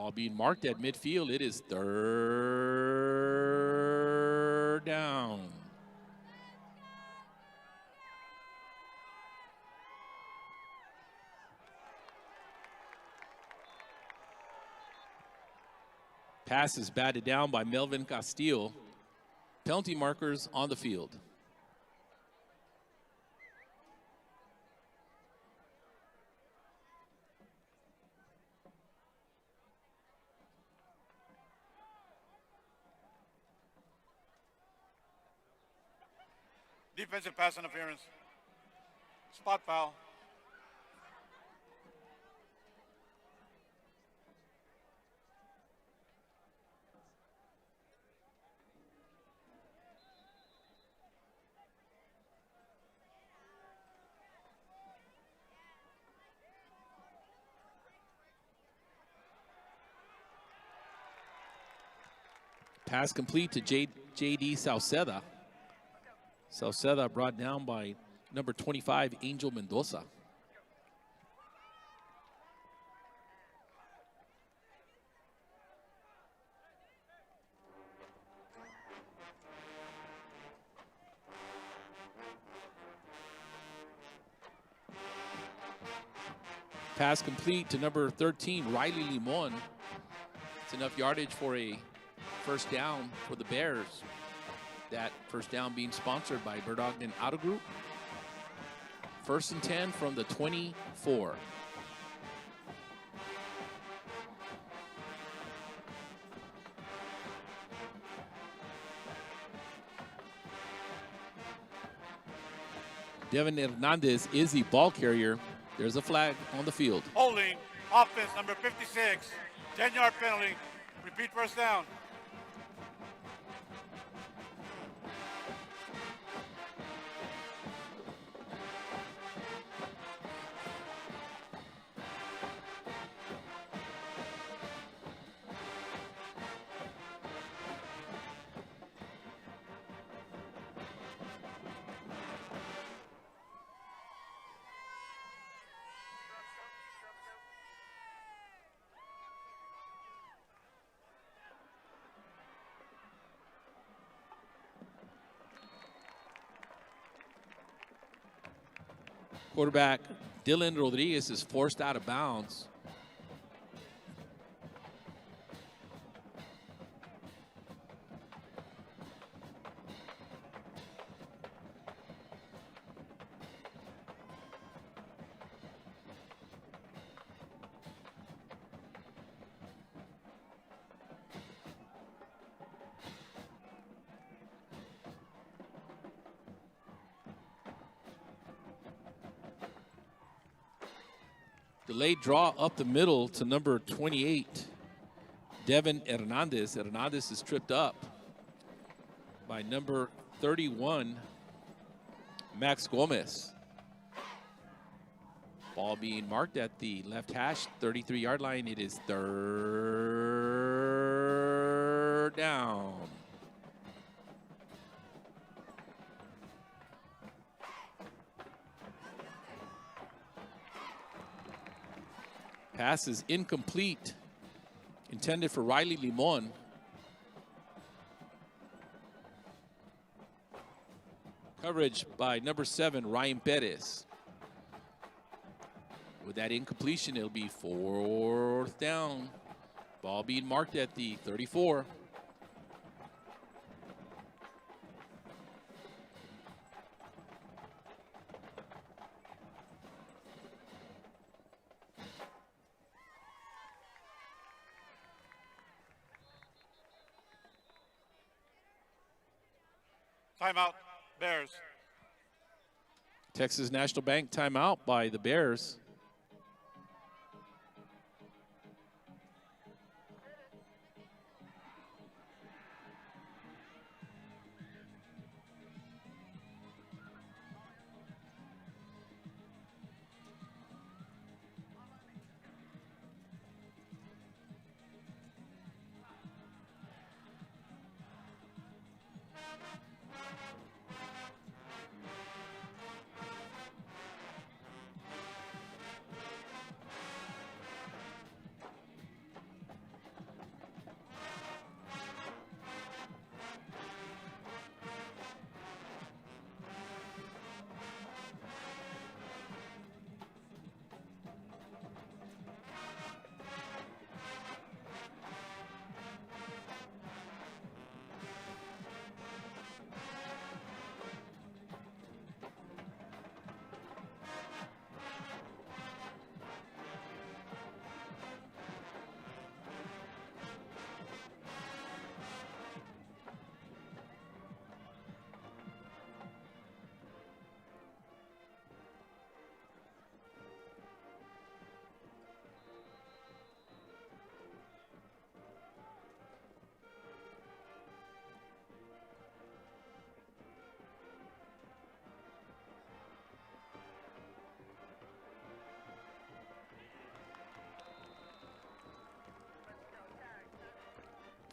Ball being marked at midfield. It is third down. Pass is batted down by Melvin Castillo. Penalty markers on the field. Defensive pass interference. Spot foul. Pass complete to J.D. Sauceda. Sauceda brought down by number 25, Angel Mendoza. Pass complete to number 13, Riley Limon. It's enough yardage for a first down for the Bears. That first down being sponsored by Bird Ogden Auto Group. 1st and 10 from the 24. Devin Hernandez is the ball carrier. There's a flag on the field. Holding, offense number 56, 10-yard penalty. Repeat first down. Quarterback Dylan Rodriguez is forced out of bounds. Delayed draw up the middle to number 28, Devin Hernandez. Hernandez is tripped up by number 31, Max Gomez. Ball being marked at the left hash, 33-yard line. It is third down. Pass is incomplete, intended for Riley Limon. Coverage by number 7, Ryan Perez. With that incompletion, it'll be 4th down. Ball being marked at the 34. Timeout, Bears. Texas National Bank timeout by the Bears.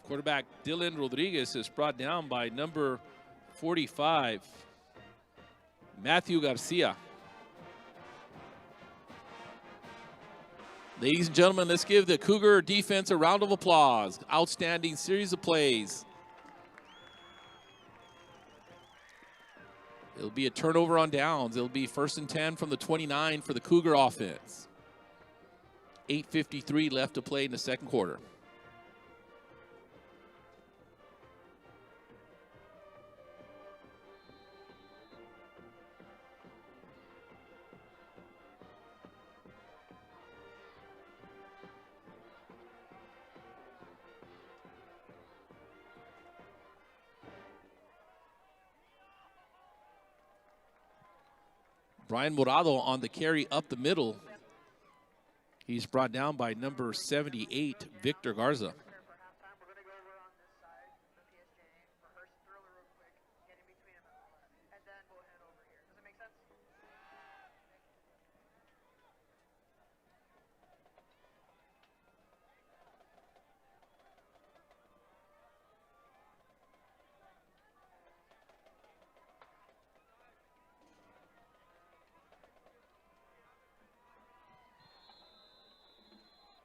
Quarterback Dylan Rodriguez is brought down by number 45, Matthew Garcia. Ladies and gentlemen, let's give the Cougar defense a round of applause. Outstanding series of plays. It'll be a turnover on downs. It'll be 1st and 10 from the 29 for the Cougar offense. 8:53 left to play in the second quarter. Brian Morado on the carry up the middle. He's brought down by number 78, Victor Garza.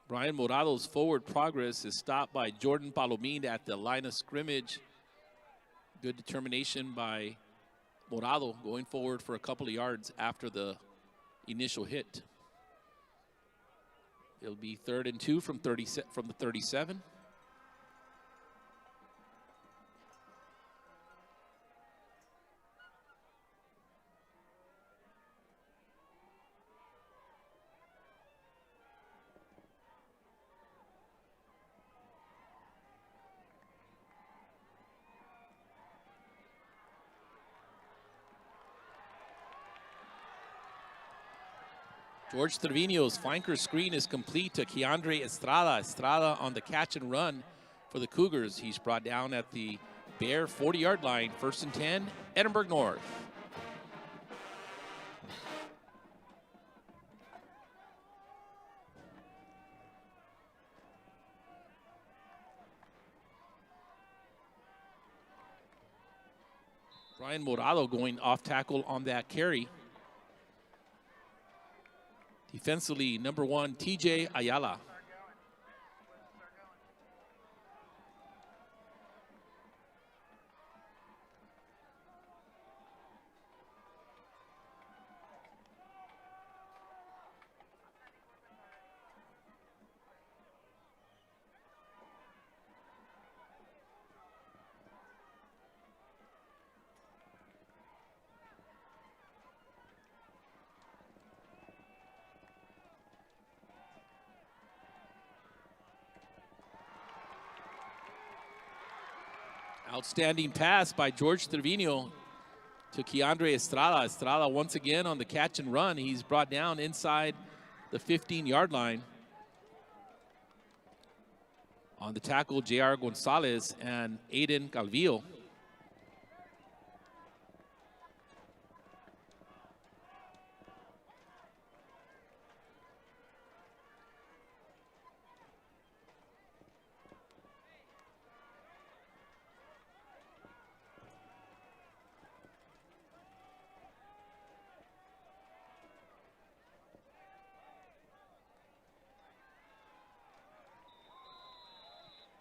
Brian Morado's forward progress is stopped by Jordan Palomine at the line of scrimmage. Good determination by Morado going forward for a couple of yards after the initial hit. It'll be 3rd and 2 from the 37. George Trevino's flanker screen is complete to Keandre Estrada. Estrada on the catch and run for the Cougars. He's brought down at the Bear 40-yard line. 1st and 10, Edinburg North. Brian Morado going off tackle on that carry. Defensively, number 1, TJ Ayala. Outstanding pass by George Trevino to Keandre Estrada. Estrada once again on the catch and run. He's brought down inside the 15-yard line. On the tackle, J.R. Gonzalez and Aiden Calvillo.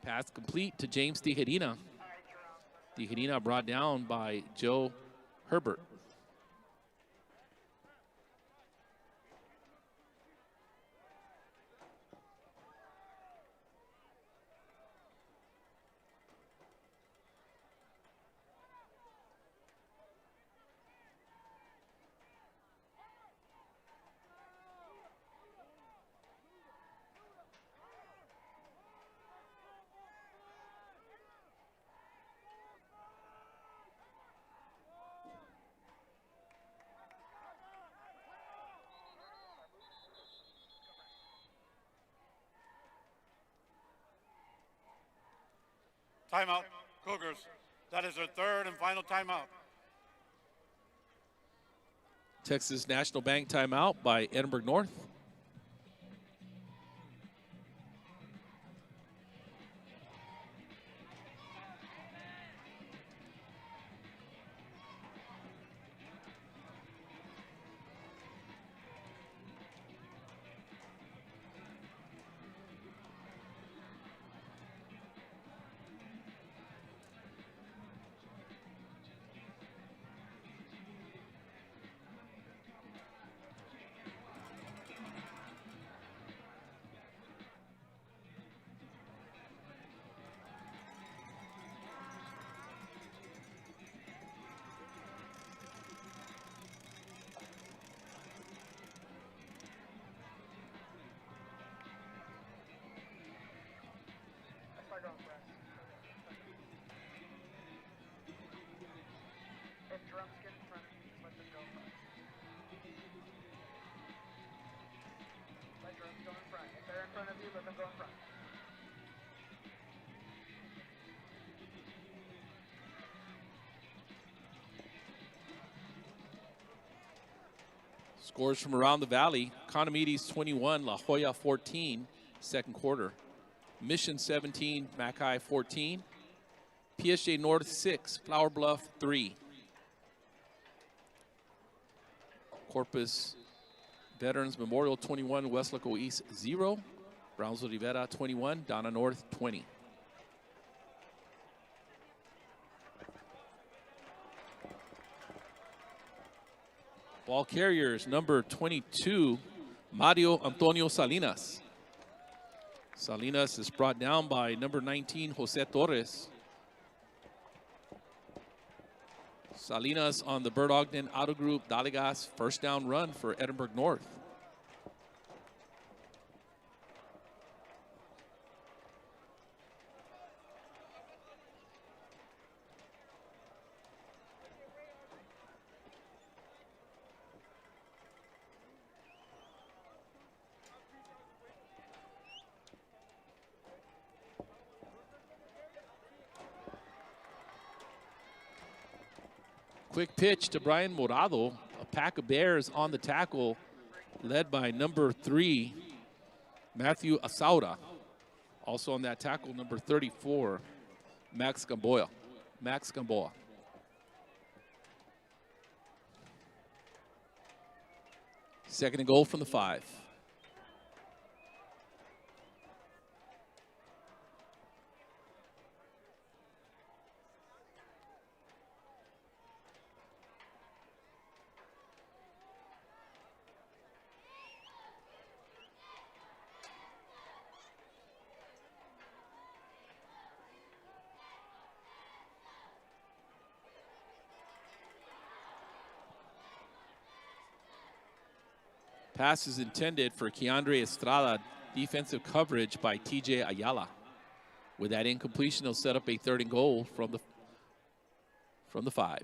Pass complete to James Tijerina. Tijerina brought down by Joe Herbert. Timeout, Cougars. That is their 3rd and final timeout. Texas National Bank timeout by Edinburg North. Scores from around the valley. Conomedes 21, La Jolla 14, second quarter. Mission 17, Mackay 14. PSJ North 6, Flower Bluff 3. Corpus Veterans Memorial 21, Westlaco East 0. Brownsville Rivera 21, Donna North 20. Ball carriers, number 22, Mario Antonio Salinas. Salinas is brought down by number 19, Jose Torres. Salinas on the Bert Ogden Auto Group Daligas first down run for Edinburg North. Quick pitch to Brian Morado. A pack of Bears on the tackle, led by number 3, Matthew Asaura. Also on that tackle, number 34, Max Gamboa. Second and goal from the 5. Pass is intended for Keandre Estrada. Defensive coverage by TJ Ayala. With that incompletion, they'll set up a third and goal from the 5.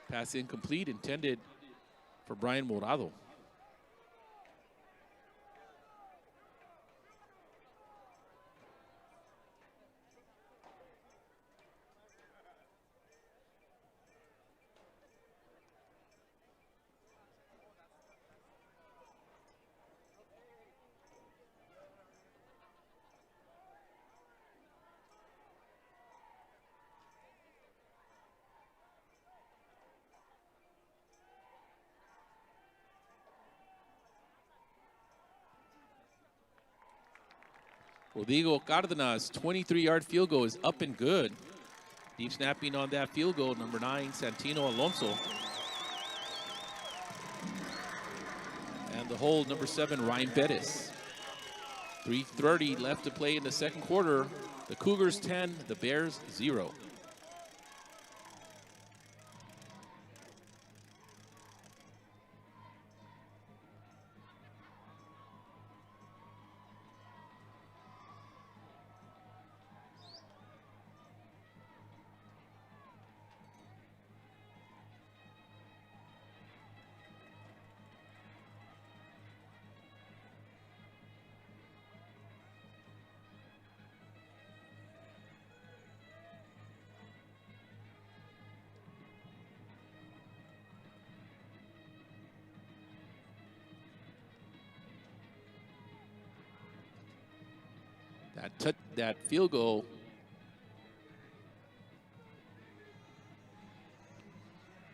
Pass incomplete, intended for Brian Morado. Rodrigo Cardenas, 23-yard field goal is up and good. Deep snapping on that field goal, number 9, Santino Alonso. And the hold, number 7, Ryan Bettis. 3:30 left to play in the second quarter. The Cougars 10, the Bears 0. That field goal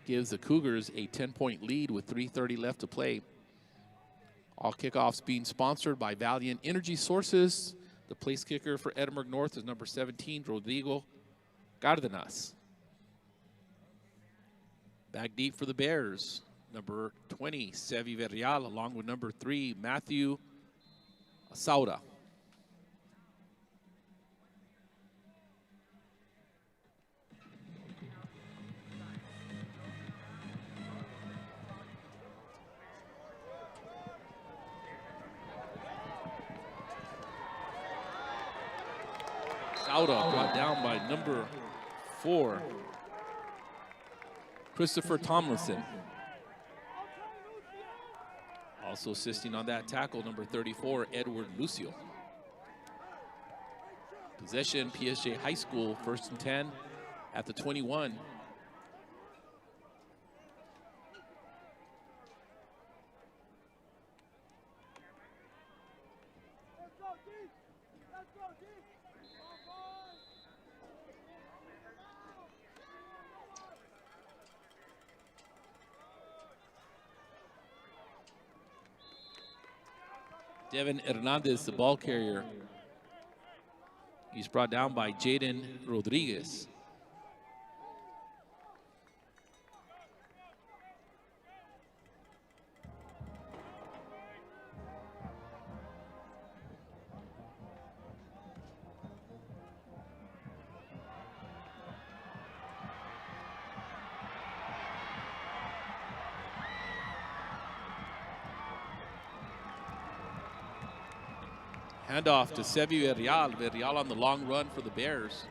gives the Cougars a 10-point lead with 3:30 left to play. All kickoffs being sponsored by Valiant Energy Sources. The place kicker for Edinburg North is number 17, Rodrigo Cardenas. Back deep for the Bears, number 20, Sevi Verrial, along with number 3, Matthew Asaura. Sauda brought down by number 4, Christopher Tomlinson. Also assisting on that tackle, number 34, Edward Lucio. Possession, PSJA High School, 1st and 10 at the 21. Devin Hernandez, the ball carrier. He's brought down by Jaden Rodriguez. Handoff to Sevi Verrial. Verrial on the long run for the Bears.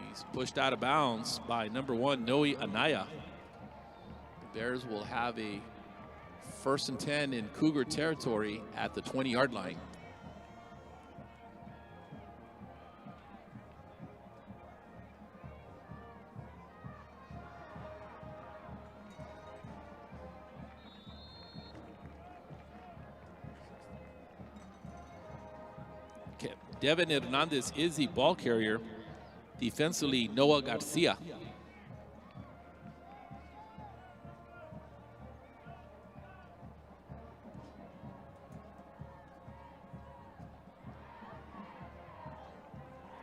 He's pushed out of bounds by number 1, Noe Anaya. The Bears will have a 1st and 10 in Cougar territory at the 20-yard line. Devin Hernandez is the ball carrier. Defensively, Noah Garcia.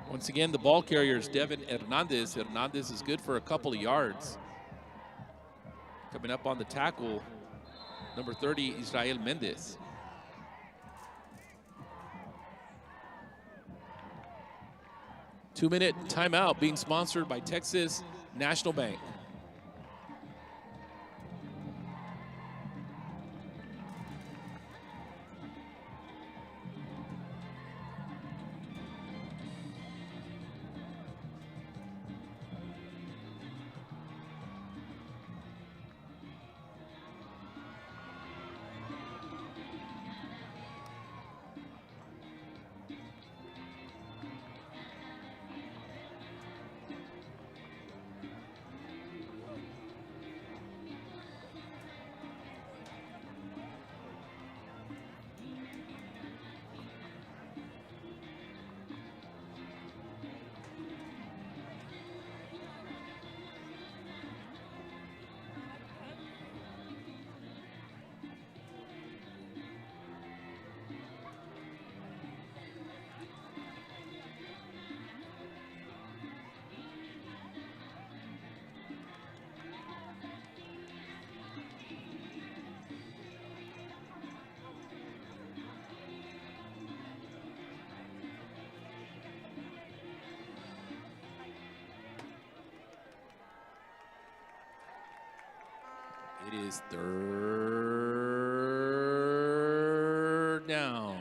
Once again, the ball carrier is Devin Hernandez. Hernandez is good for a couple of yards. Coming up on the tackle, number 30, Israel Mendez. Two-minute timeout being sponsored by Texas National Bank. It is 3rd down.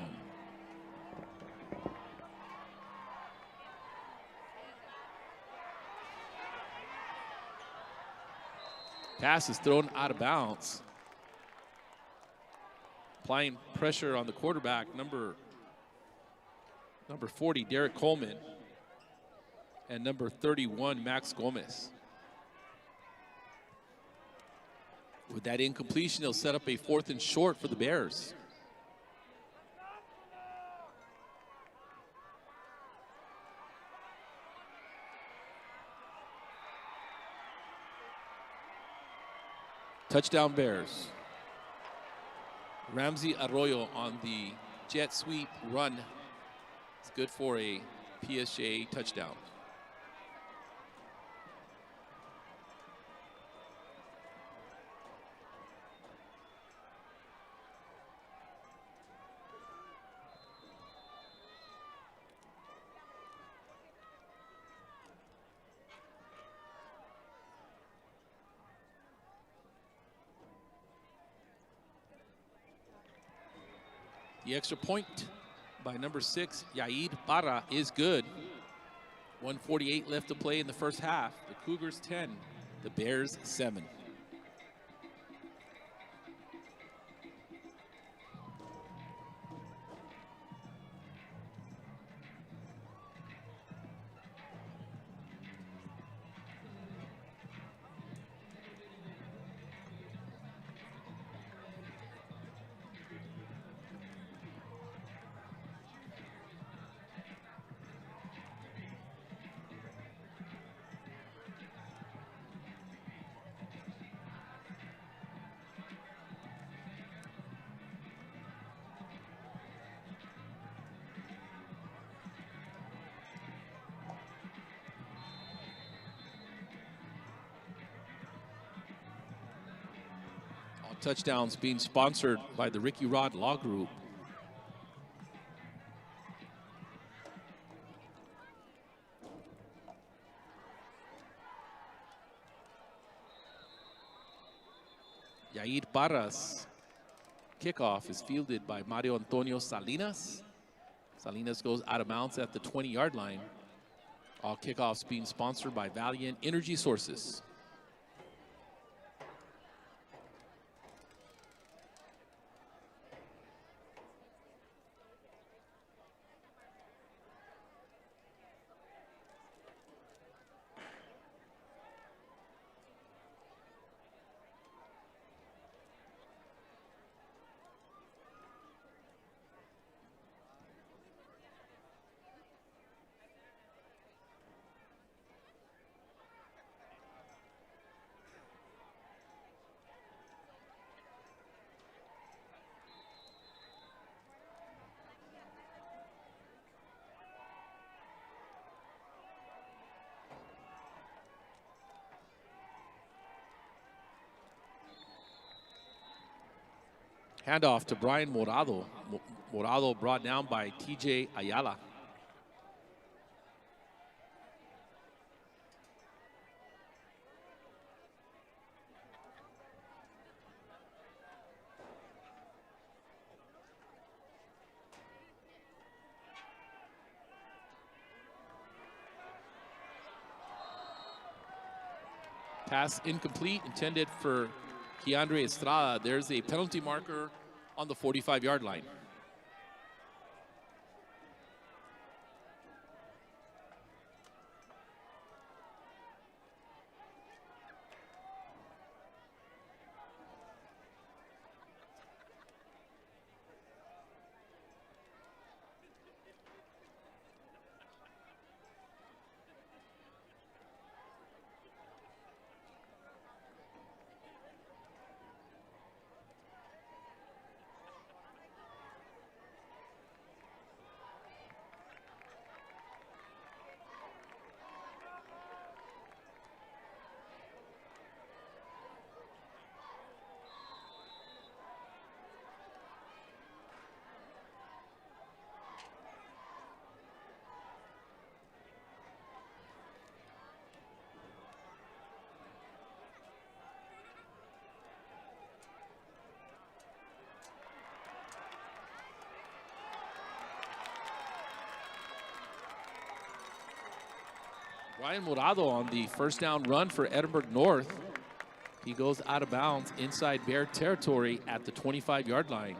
Pass is thrown out of bounds. Applying pressure on the quarterback, number 40, Derek Coleman, and number 31, Max Gomez. With that incompletion, they'll set up a 4th and short for the Bears. Touchdown Bears. Ramsey Arroyo on the jet sweep run. It's good for a PSJA touchdown. The extra point by number 6, Yair Barra, is good. 1:48 left to play in the first half. The Cougars 10, the Bears 7. Touchdowns being sponsored by the Ricky Rod Law Group. Yair Barra's kickoff is fielded by Mario Antonio Salinas. Salinas goes out of bounds at the 20-yard line. All kickoffs being sponsored by Valiant Energy Sources. Handoff to Brian Morado. Morado brought down by TJ Ayala. Pass incomplete, intended for Keandre Estrada. There's a penalty marker on the 45-yard line. Brian Morado on the first down run for Edinburg North. He goes out of bounds inside Bear territory at the 25-yard line.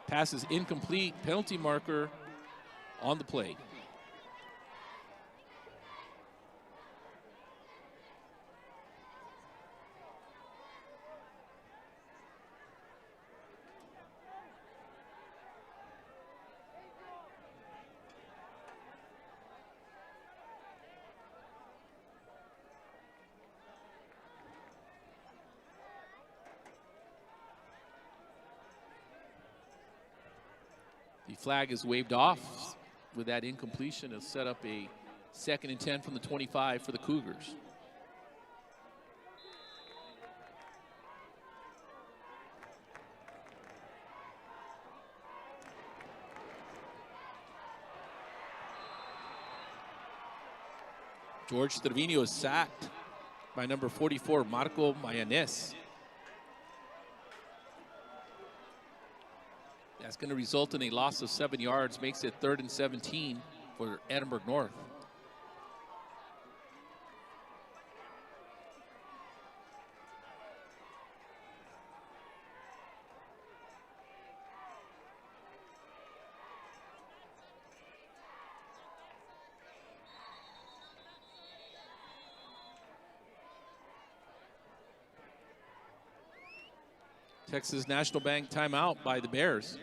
Pass is incomplete, penalty marker on the play. The flag is waved off. With that incompletion, it'll set up a 2nd and 10 from the 25 for the Cougars. George Trevino is sacked by number 44, Marco Mayanes. That's going to result in a loss of 7 yards, makes it 3rd and 17 for Edinburg North. Texas National Bank timeout by the Bears.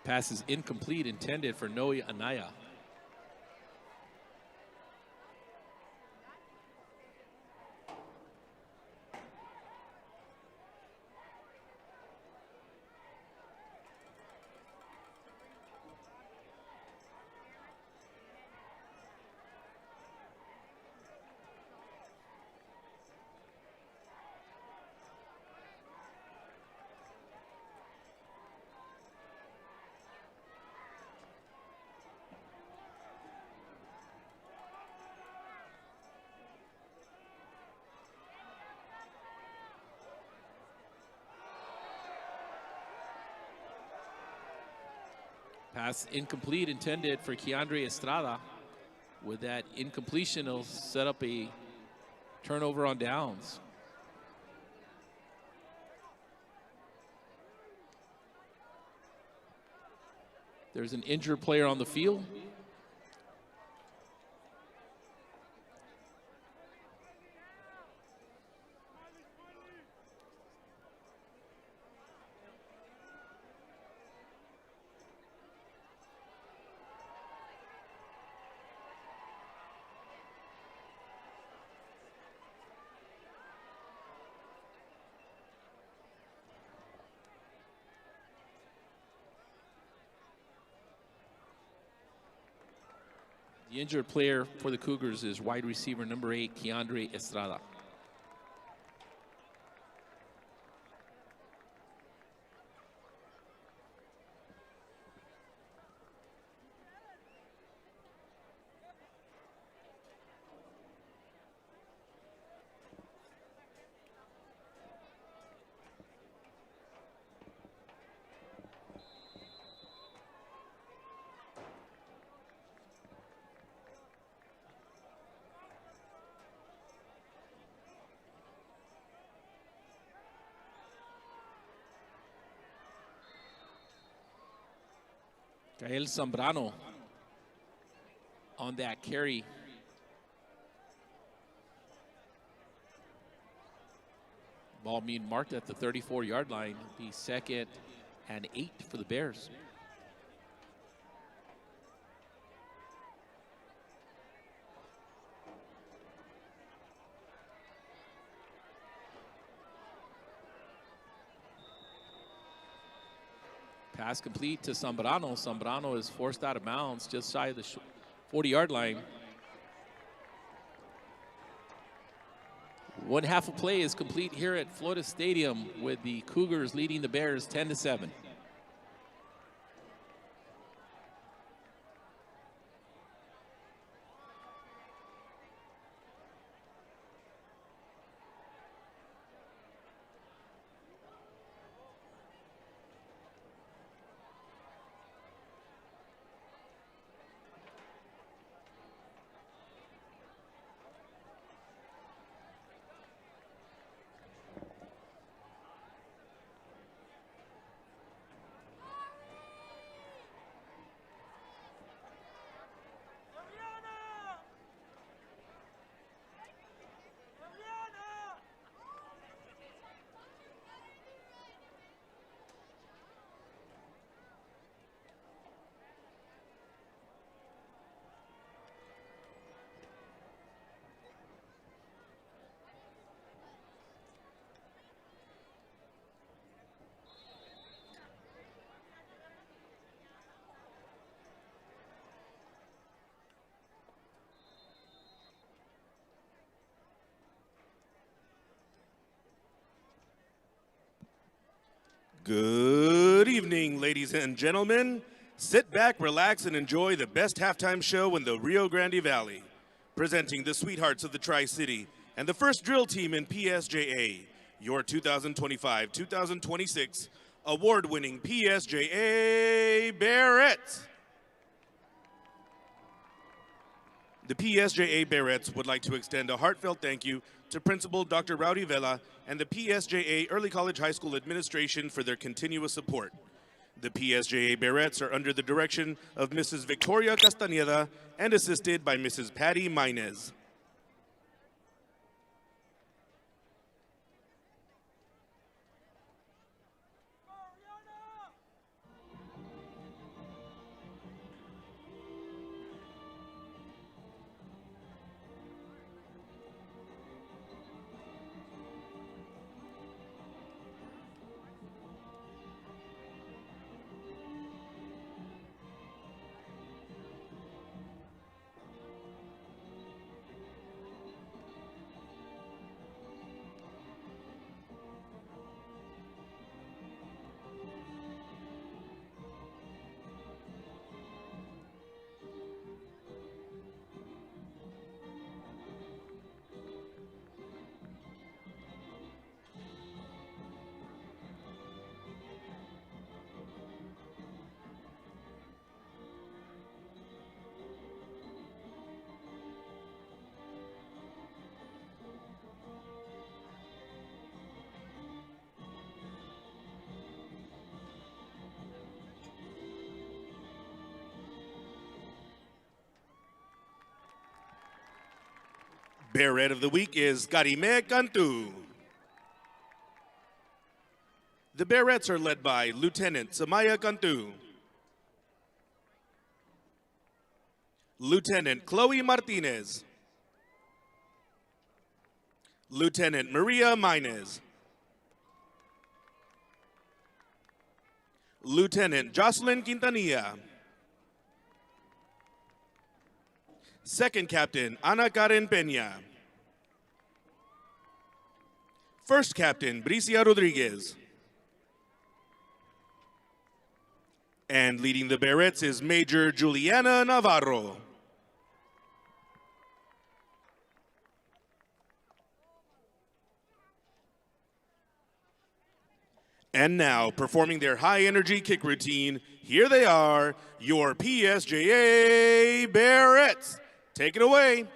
Pass is incomplete, intended for Noe Anaya. Pass incomplete, intended for Keandre Estrada. With that incompletion, it'll set up a turnover on downs. There's an injured player on the field. The injured player for the Cougars is wide receiver number 8, Keandre Estrada. Gael Zambrano on that carry. Ball being marked at the 34-yard line. Be 2nd and 8 for the Bears. Pass complete to Zambrano. Zambrano is forced out of bounds just shy of the 40-yard line. One half of play is complete here at Flores Stadium with the Cougars leading the Bears 10-7. Good evening, ladies and gentlemen. Sit back, relax, and enjoy the best halftime show in the Rio Grande Valley. Presenting the sweethearts of the Tri-City and the first drill team in PSJA, your 2025-2026 award-winning PSJA Barrettes. The PSJA Barrettes would like to extend a heartfelt thank you to Principal Dr. Rowdy Vela and the PSJA Early College High School administration for their continuous support. The PSJA Barrettes are under the direction of Mrs. Victoria Castañeda and assisted by Mrs. Patty Minez. Barrette of the Week is Karime Cantu. The Barrettes are led by Lieutenant Samaya Cantu, Lieutenant Chloe Martinez, Lieutenant Maria Minez, Lieutenant Jocelyn Quintanilla, Second Captain Ana Karen Peña, First Captain Bricia Rodriguez, and leading the Barrettes is Major Juliana Navarro. And now, performing their high-energy kick routine, here they are, your PSJA Barrettes. Take it away.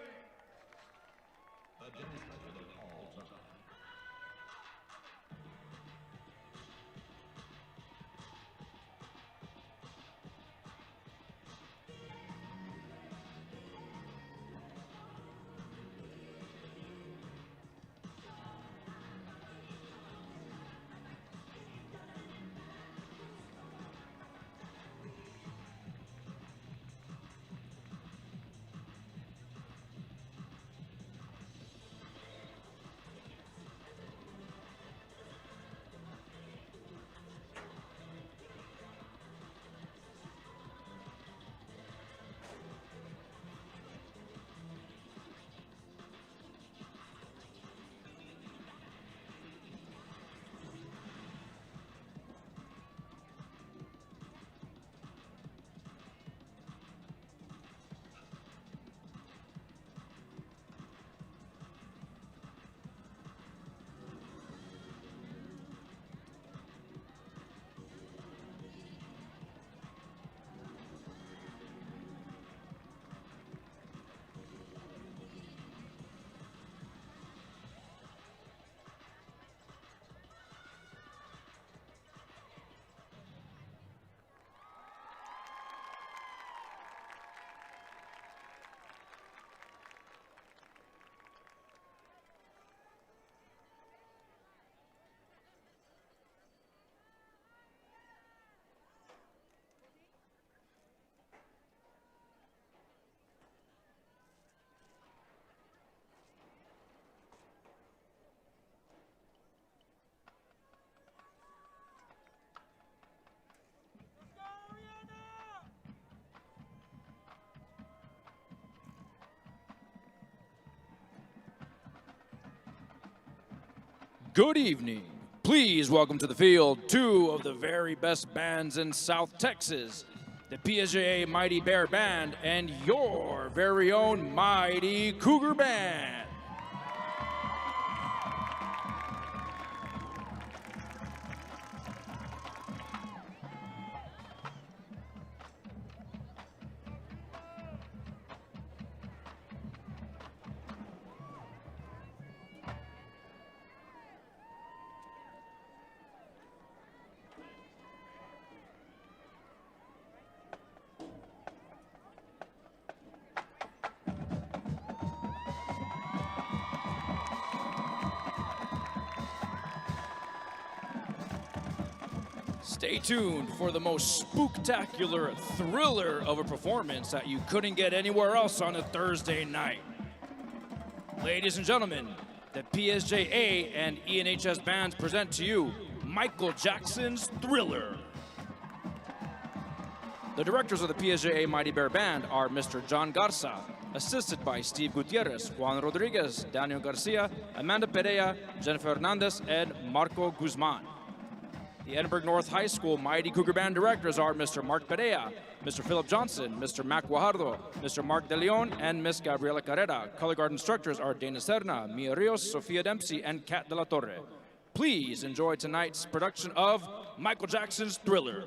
Good evening. Please welcome to the field two of the very best bands in South Texas, the PSJA Mighty Bear Band and your very own Mighty Cougar Band. Stay tuned for the most spooktacular thriller of a performance that you couldn't get anywhere else on a Thursday night. Ladies and gentlemen, the PSJA and ENHS bands present to you Michael Jackson's Thriller. The directors of the PSJA Mighty Bear Band are Mr. John Garza, assisted by Steve Gutierrez, Juan Rodriguez, Daniel Garcia, Amanda Perea, Jennifer Hernandez, and Marco Guzman. The Edinburg North High School Mighty Cougar Band directors are Mr. Mark Perea, Mr. Philip Johnson, Mr. Mac Guajardo, Mr. Mark De Leon, and Miss Gabriela Carrera. Color guard instructors are Dana Serna, Mia Rios, Sofia Dempsey, and Kat De La Torre. Please enjoy tonight's production of Michael Jackson's Thriller.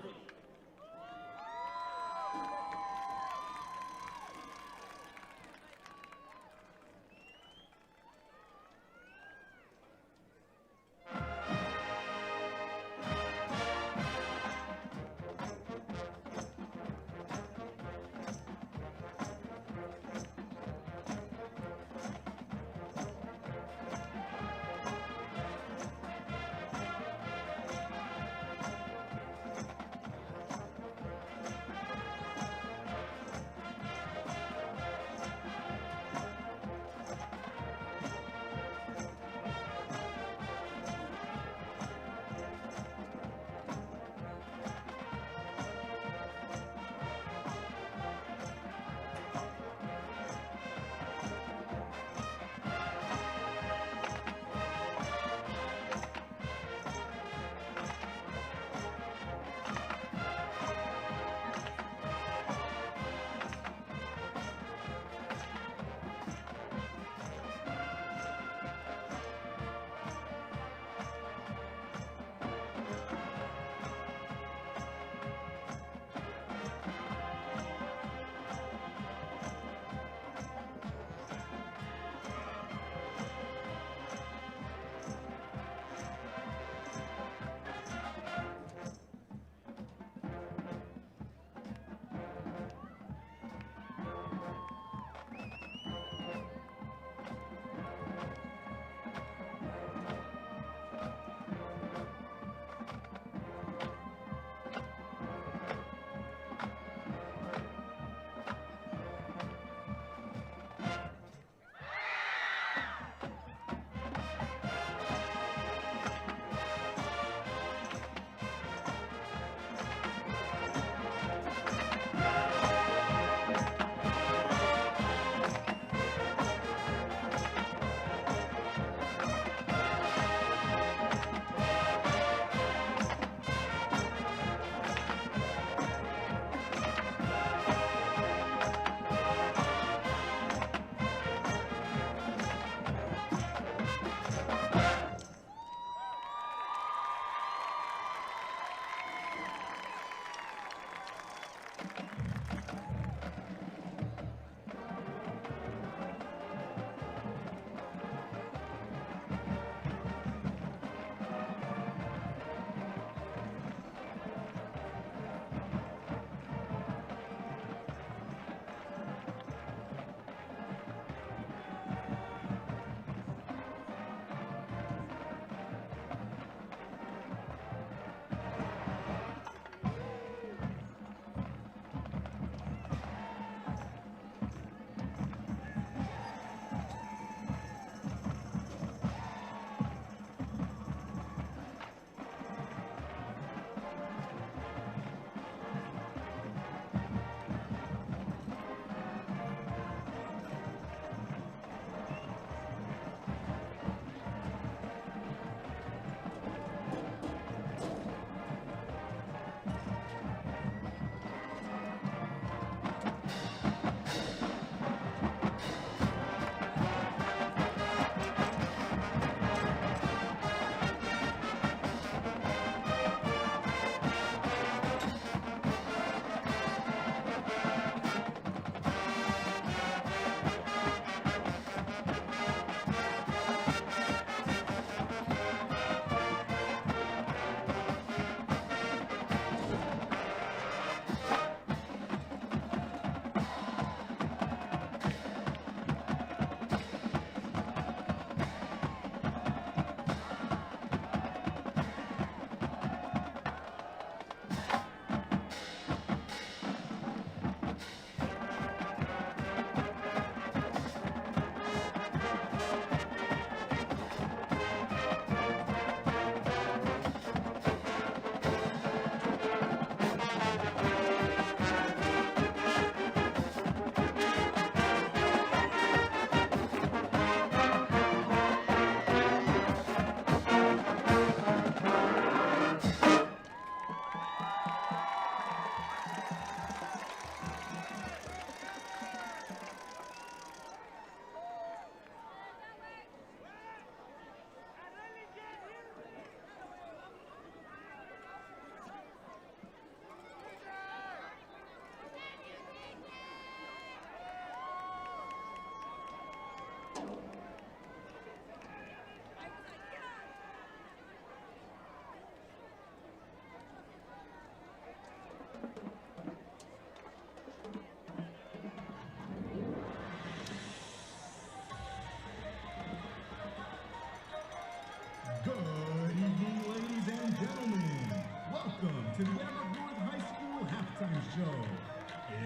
Value Show.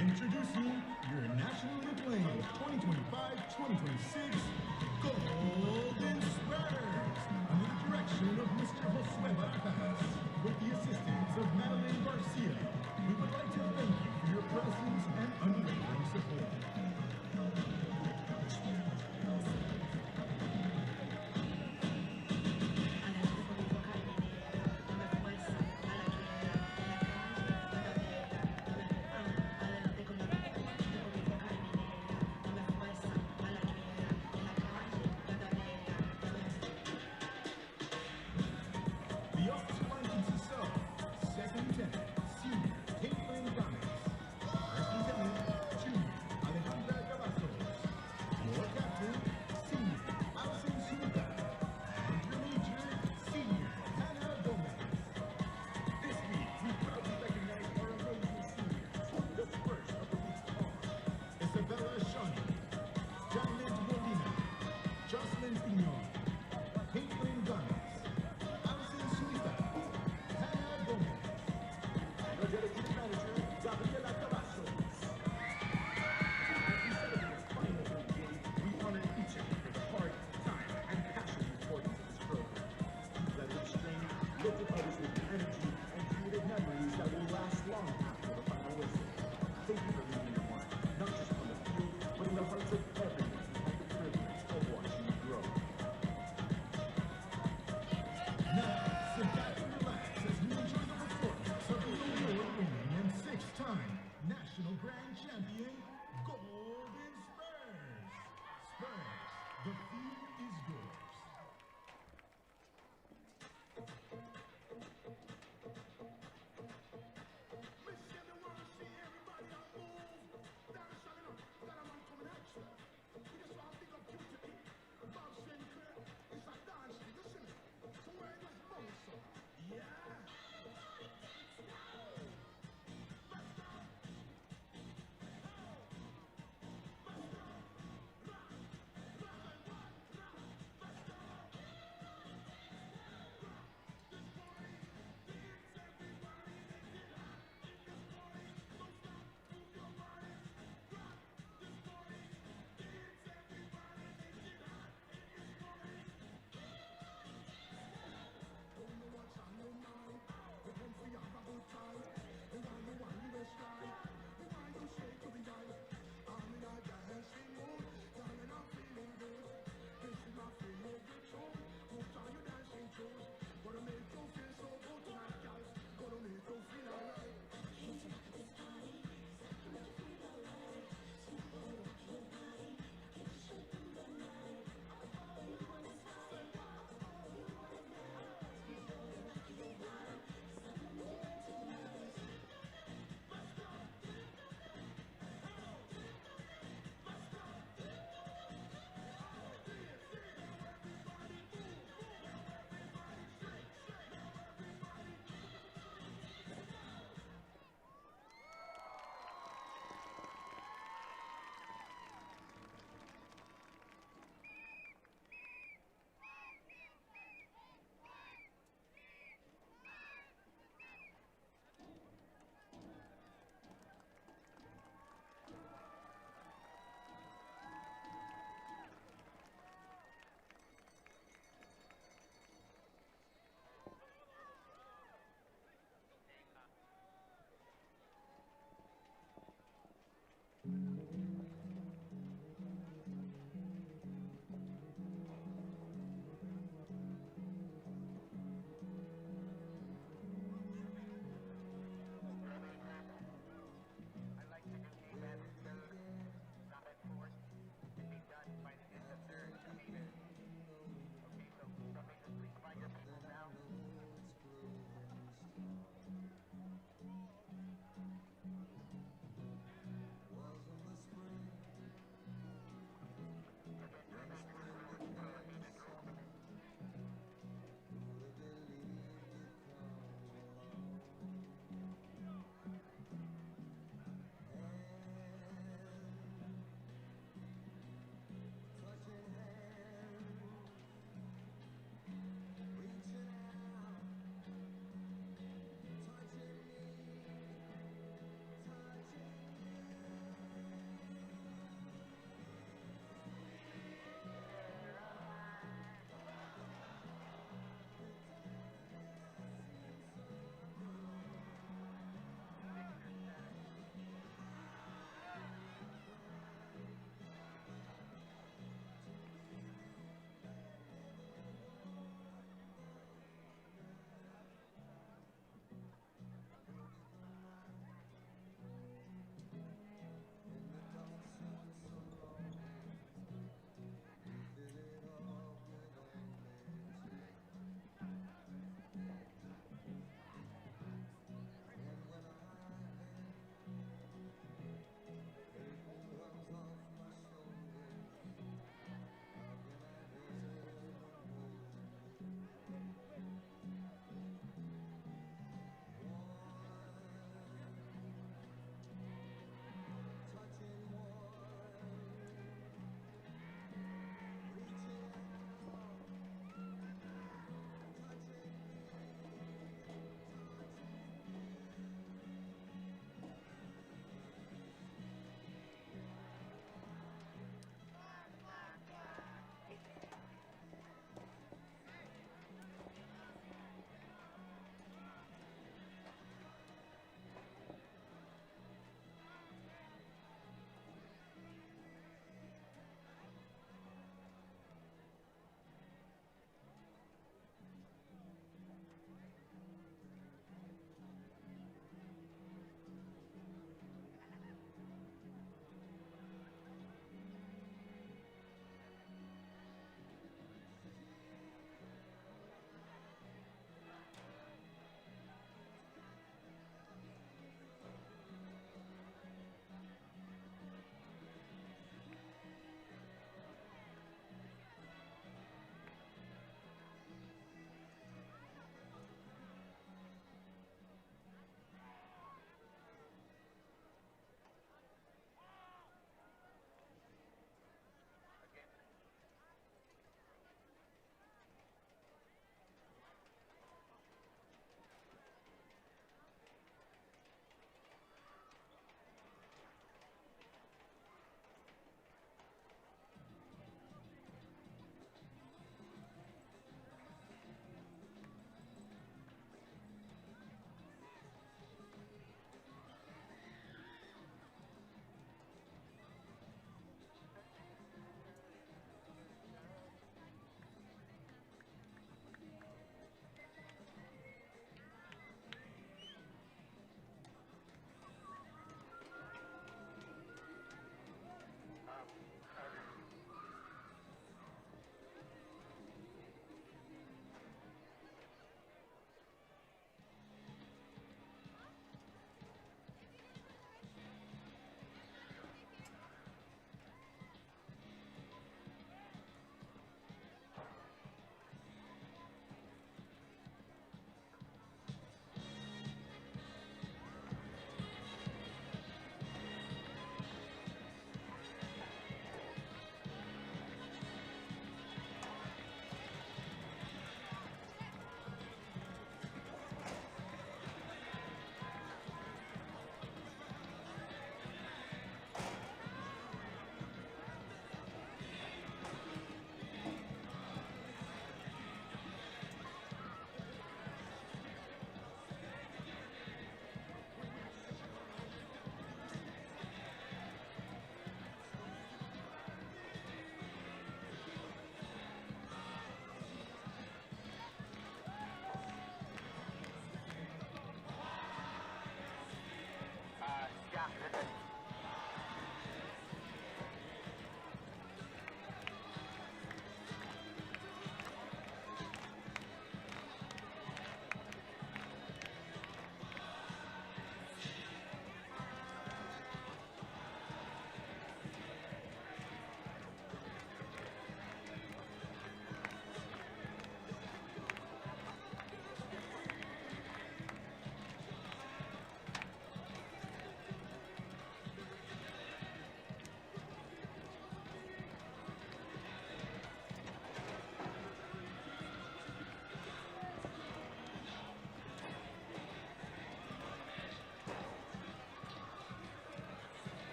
Introducing your nationally acclaimed 2025-2026 Golden Sweaters under the direction of Mr. Josue Barajas with the assistance of Madeline Garcia. We would like to thank you for your presence and unwavering support. The officer line consists of Second Lieutenant Senior Caitlin Gomez,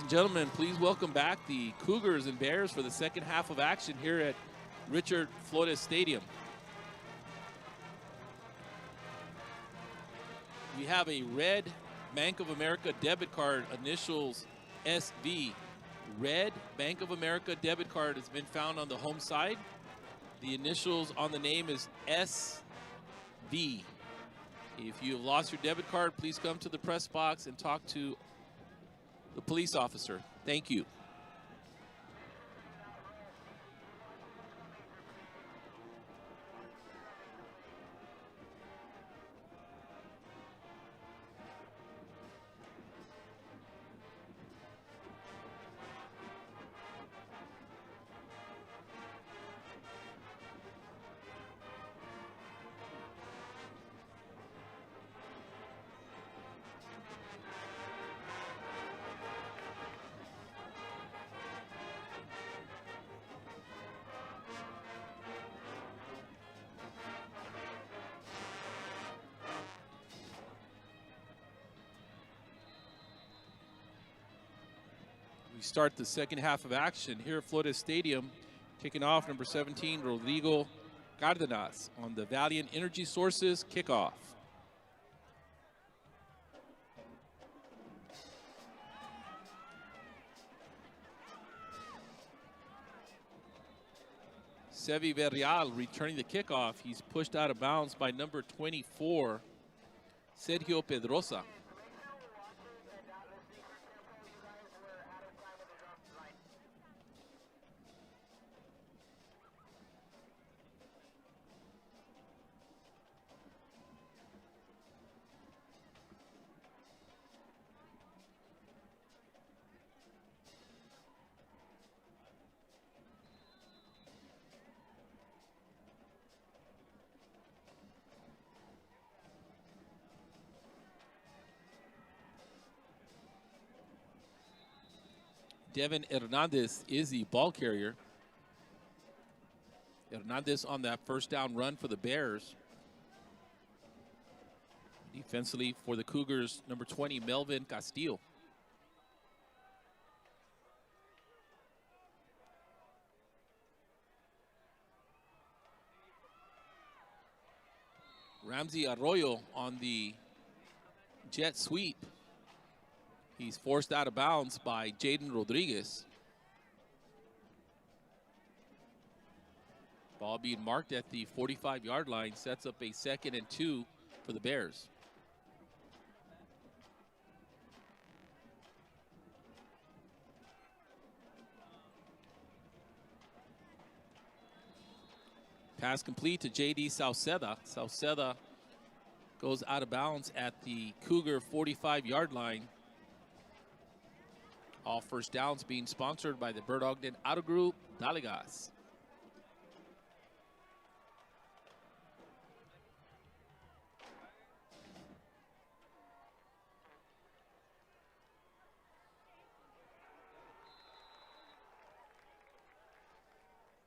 and gentlemen, please welcome back the Cougars and Bears for the second half of action here at Richard Flores Stadium. We have a red Bank of America debit card, initials SV. Red Bank of America debit card has been found on the home side. The initials on the name is SV. If you have lost your debit card, please come to the press box and talk to the police officer. Thank you. We start the second half of action here at Flores Stadium, kicking off number 17, Rodrigo Cardenas on the Valiant Energy Sources kickoff. Sevi Verreal returning the kickoff. He's pushed out of bounds by number 24, Sergio Pedrosa. Devin Hernandez is the ball carrier. Hernandez on that first down run for the Bears. Defensively for the Cougars, number 20, Melvin Castillo. Ramsey Arroyo on the jet sweep. He's forced out of bounds by Jaden Rodriguez. Ball being marked at the 45-yard line, sets up a 2nd and 2 for the Bears. Pass complete to J.D. Sauceda. Sauceda goes out of bounds at the Cougar 45-yard line. All first downs being sponsored by the Bird Ogden Auto Group, Dalegas.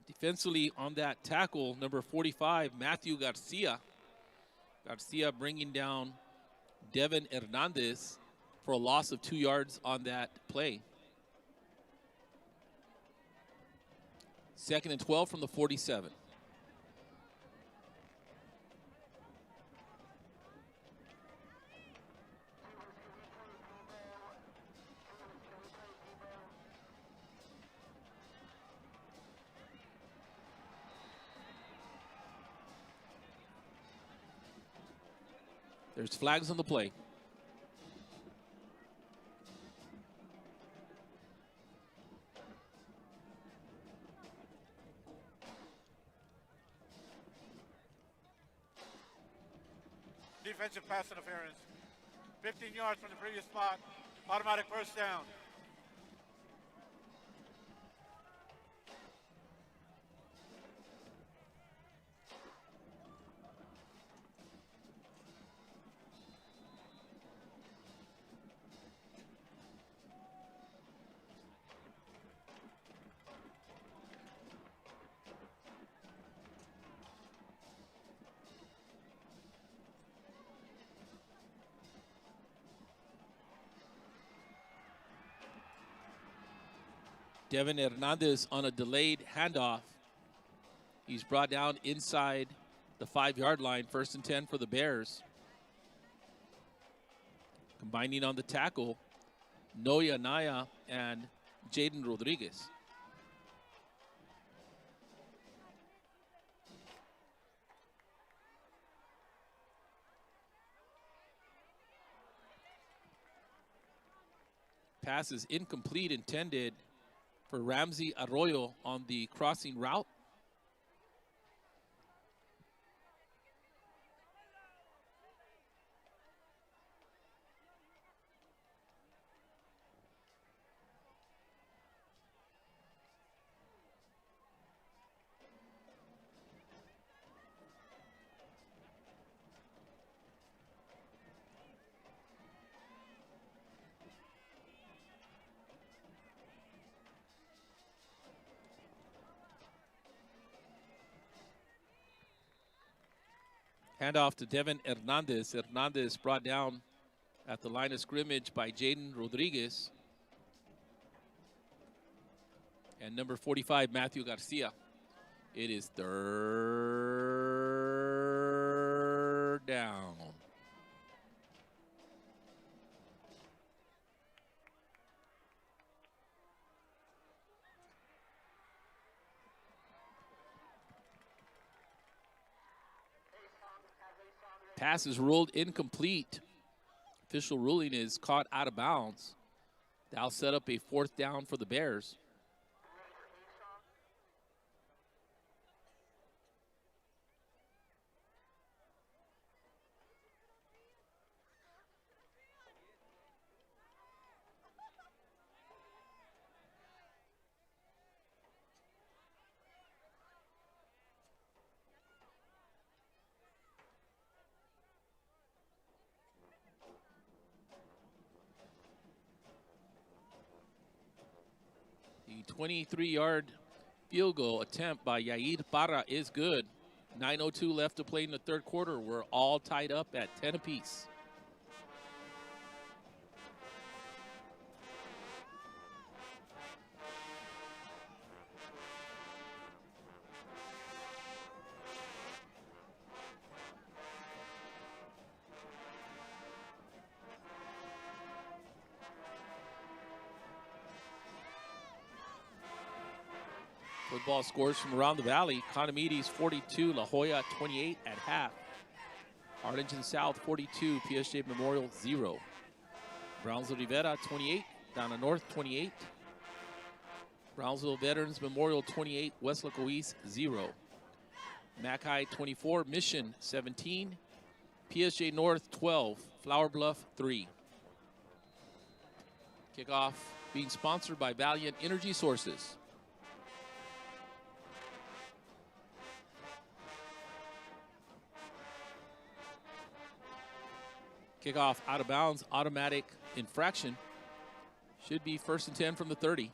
Defensively on that tackle, number 45, Matthew Garcia. Garcia bringing down Devin Hernandez for a loss of 2 yards on that play. 2nd and 12 from the 47. There's flags on the play. Defensive pass interference. 15 yards from the previous spot. Automatic first down. Devin Hernandez on a delayed handoff. He's brought down inside the 5-yard line, 1st and 10 for the Bears. Combining on the tackle, Noya Naya and Jaden Rodriguez. Pass is incomplete, intended for Ramsey Arroyo on the crossing route. Handoff to Devin Hernandez. Hernandez brought down at the line of scrimmage by Jaden Rodriguez. And number 45, Matthew Garcia. It is 3rd down. Pass is ruled incomplete. Official ruling is caught out of bounds. That'll set up a 4th down for the Bears. The 23-yard field goal attempt by Yair Parra is good. 9:02 left to play in the 3rd quarter. We're all tied up at 10 apiece. Football scores from around the valley. Conomides 42, La Jolla 28 at half. Arlington South 42, PSJA Memorial 0. Brownsville Rivera 28, Donna North 28. Brownsville Veterans Memorial 28, West Loco East 0. Mac High 24, Mission 17. PSJ North 12, Flower Bluff 3. Kickoff being sponsored by Valiant Energy Sources. Kickoff out of bounds, automatic infraction. Should be 1st and 10 from the 30.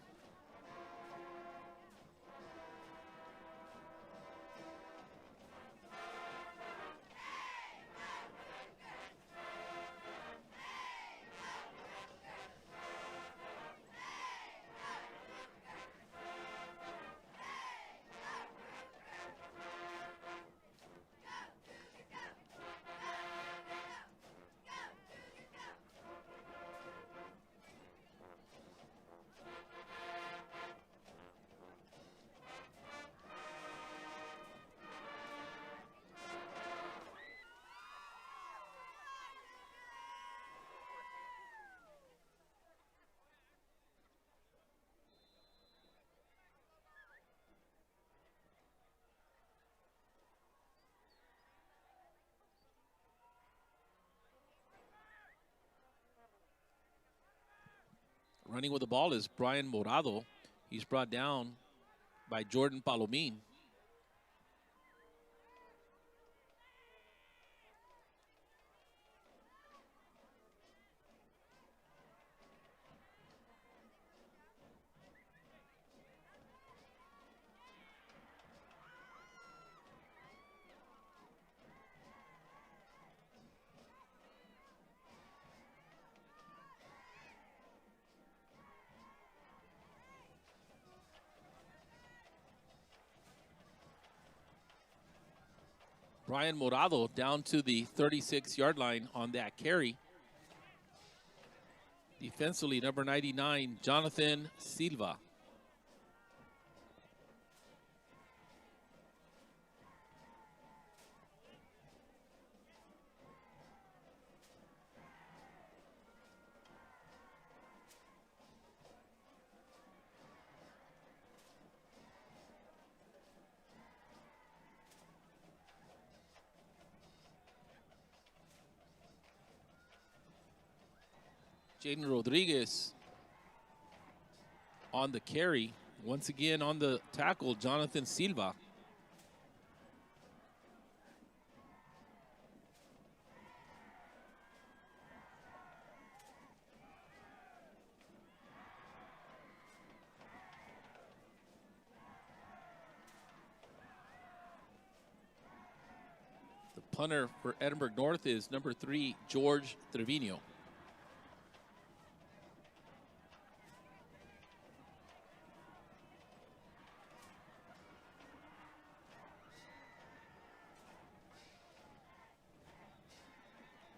Running with the ball is Brian Morado. He's brought down by Jordan Palomín. Brian Morado down to the 36-yard line on that carry. Defensively, number 99, Jonathan Silva. Jaden Rodriguez on the carry. Once again on the tackle, Jonathan Silva. The punter for Edinburg North is number 3, George Trevino.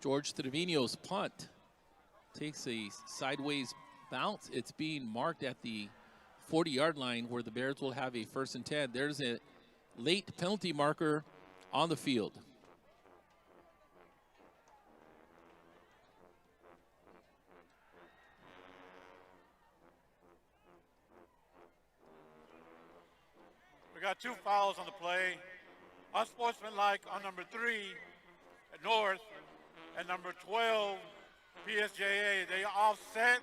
George Trevino's punt takes a sideways bounce. It's being marked at the 40-yard line where the Bears will have a 1st and 10. There's a late penalty marker on the field. We got 2 fouls on the play. Unsportsmanlike on number 3 at North and number 12 PSJA. They offset.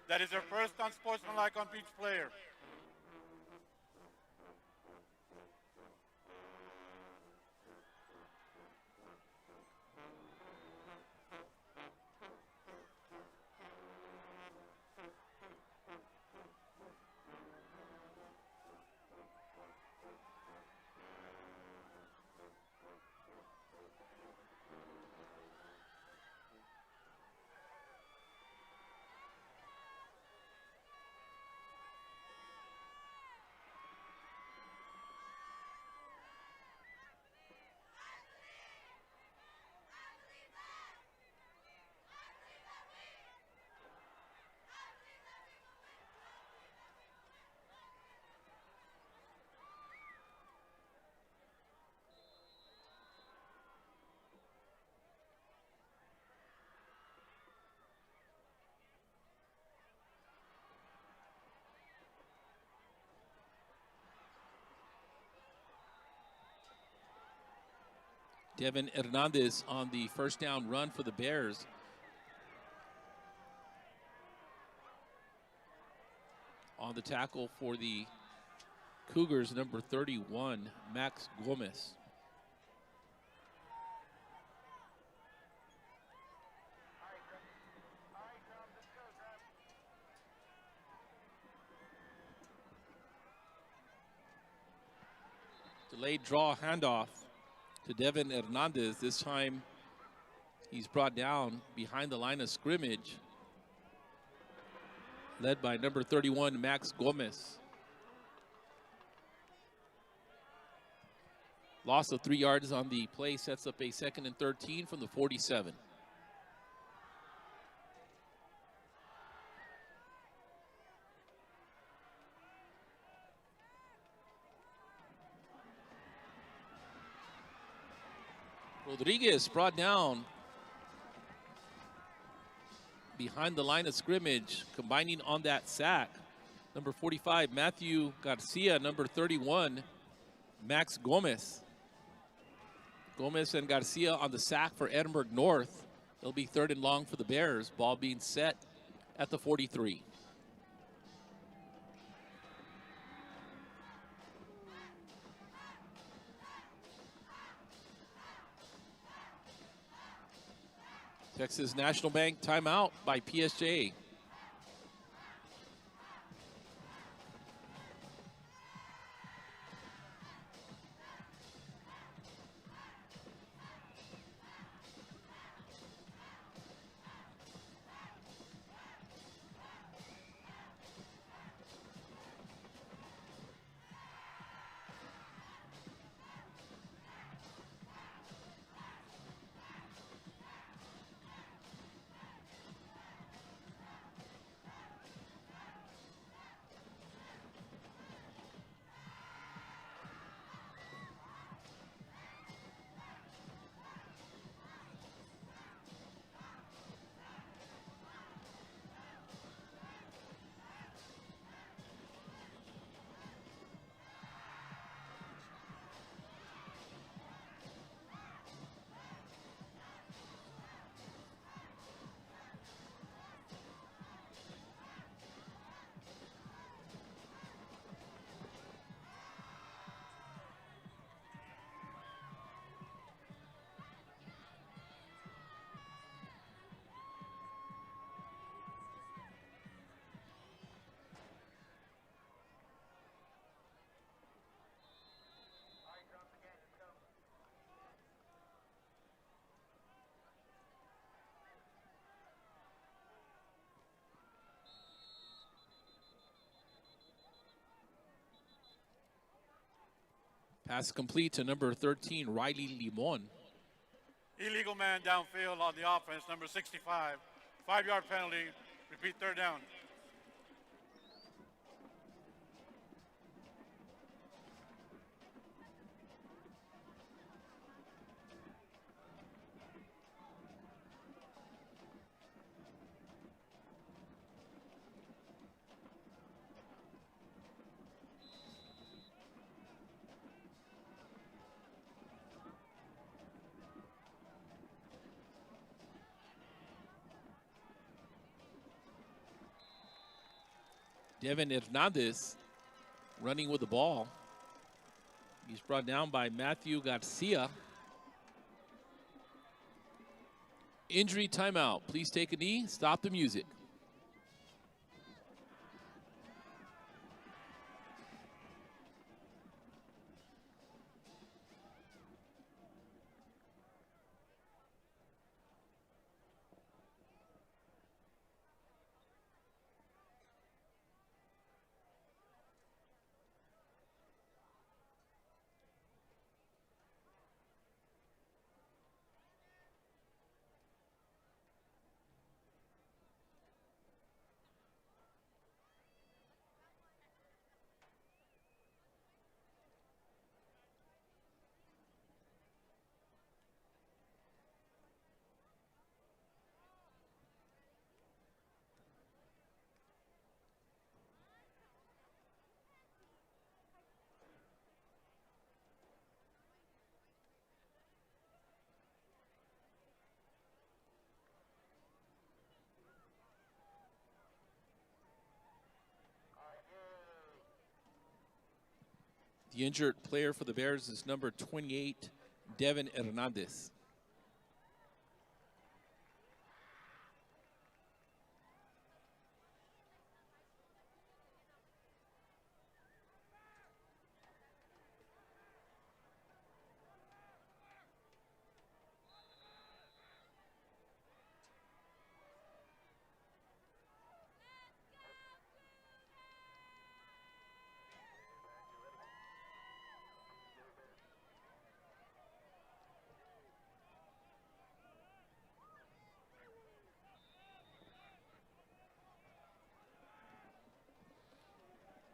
That is their first unsportsmanlike on each player. Devin Hernandez on the 1st down run for the Bears. On the tackle for the Cougars, number 31, Max Gomez. Delayed draw handoff to Devin Hernandez. This time he's brought down behind the line of scrimmage, led by number 31, Max Gomez. Loss of 3 yards on the play sets up a 2nd and 13 from the 47. Rodriguez brought down behind the line of scrimmage, combining on that sack. Number 45, Matthew Garcia. Number 31, Max Gomez. Gomez and Garcia on the sack for Edinburg North. It'll be 3rd and long for the Bears. Ball being set at the 43. Texas National Bank timeout by PSJA. Pass complete to number 13, Riley Limon. Illegal man downfield on the offense, number 65. 5-yard penalty. Repeat, third down. Devin Hernandez running with the ball. He's brought down by Matthew Garcia. Injury timeout. Please take a knee. Stop the music. The injured player for the Bears is number 28, Devin Hernandez.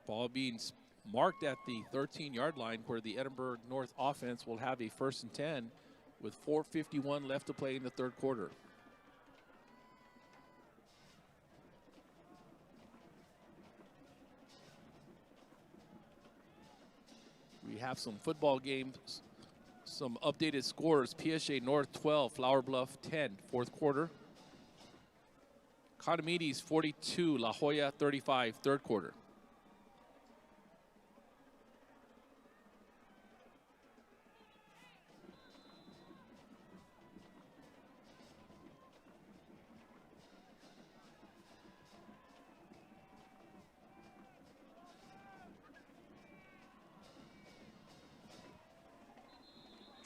Ball being marked at the 13-yard line where the Edinburg North offense will have a 1st and 10 with 4:51 left to play in the third quarter. We have some football games, some updated scores. PSJA North 12, Flower Bluff 10, fourth quarter. Cotomides 42, La Jolla 35, third quarter.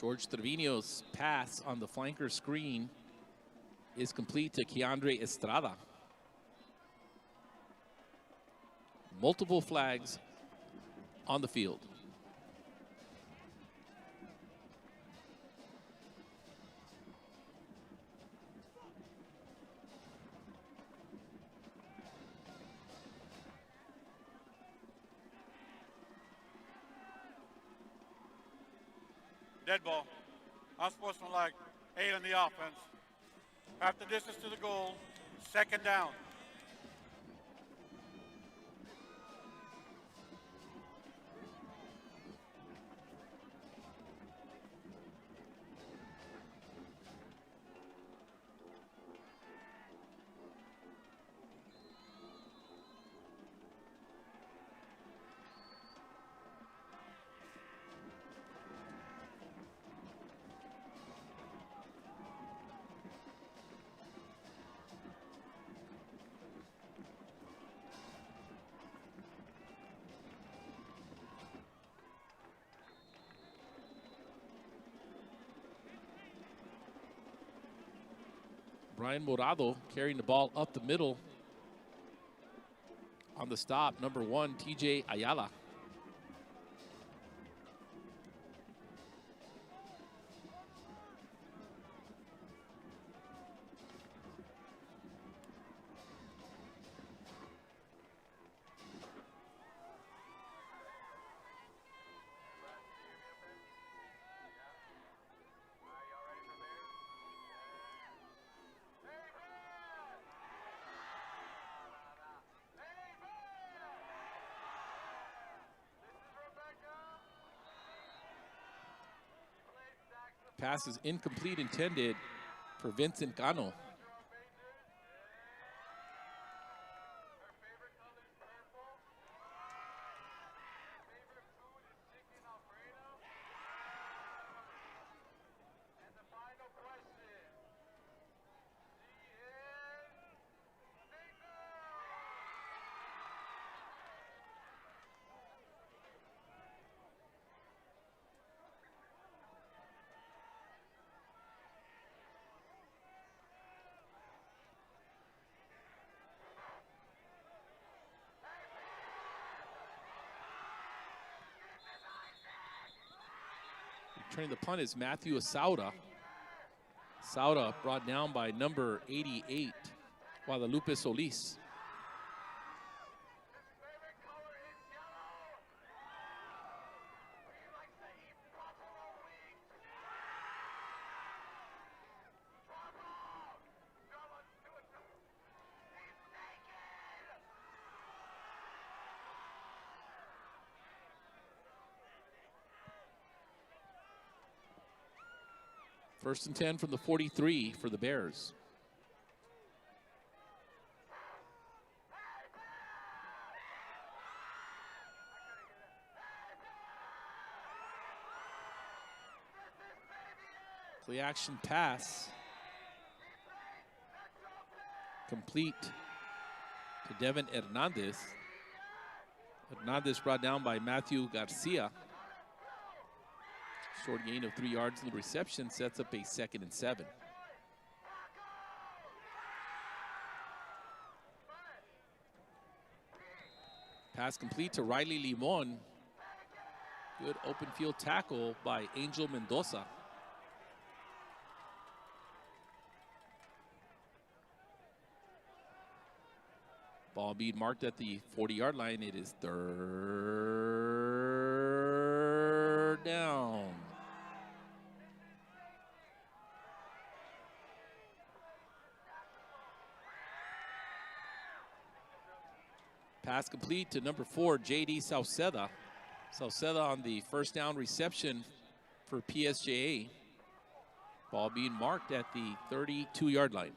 George Trevino's pass on the flanker screen is complete to Keandre Estrada. Multiple flags on the field. Dead ball. Unsportsmanlike. 8 on the offense. Half the distance to the goal. Second down. Brian Morado carrying the ball up the middle. On the stop, number 1, TJ Ayala. Pass is incomplete, intended for Vincent Cano. Returning the punt is Matthew Asauda. Asauda brought down by number 88, Guadalupe Solis. First and 10 from the 43 for the Bears. Play action pass. Complete to Devin Hernandez. Hernandez brought down by Matthew Garcia. Short gain of 3 yards in the reception sets up a 2nd and 7. Pass complete to Riley Limon. Good open field tackle by Angel Mendoza. Ball being marked at the 40-yard line. It is 3rd down. Pass complete to number 4, J.D. Sauceda. Sauceda on the first down reception for PSJA. Ball being marked at the 32-yard line.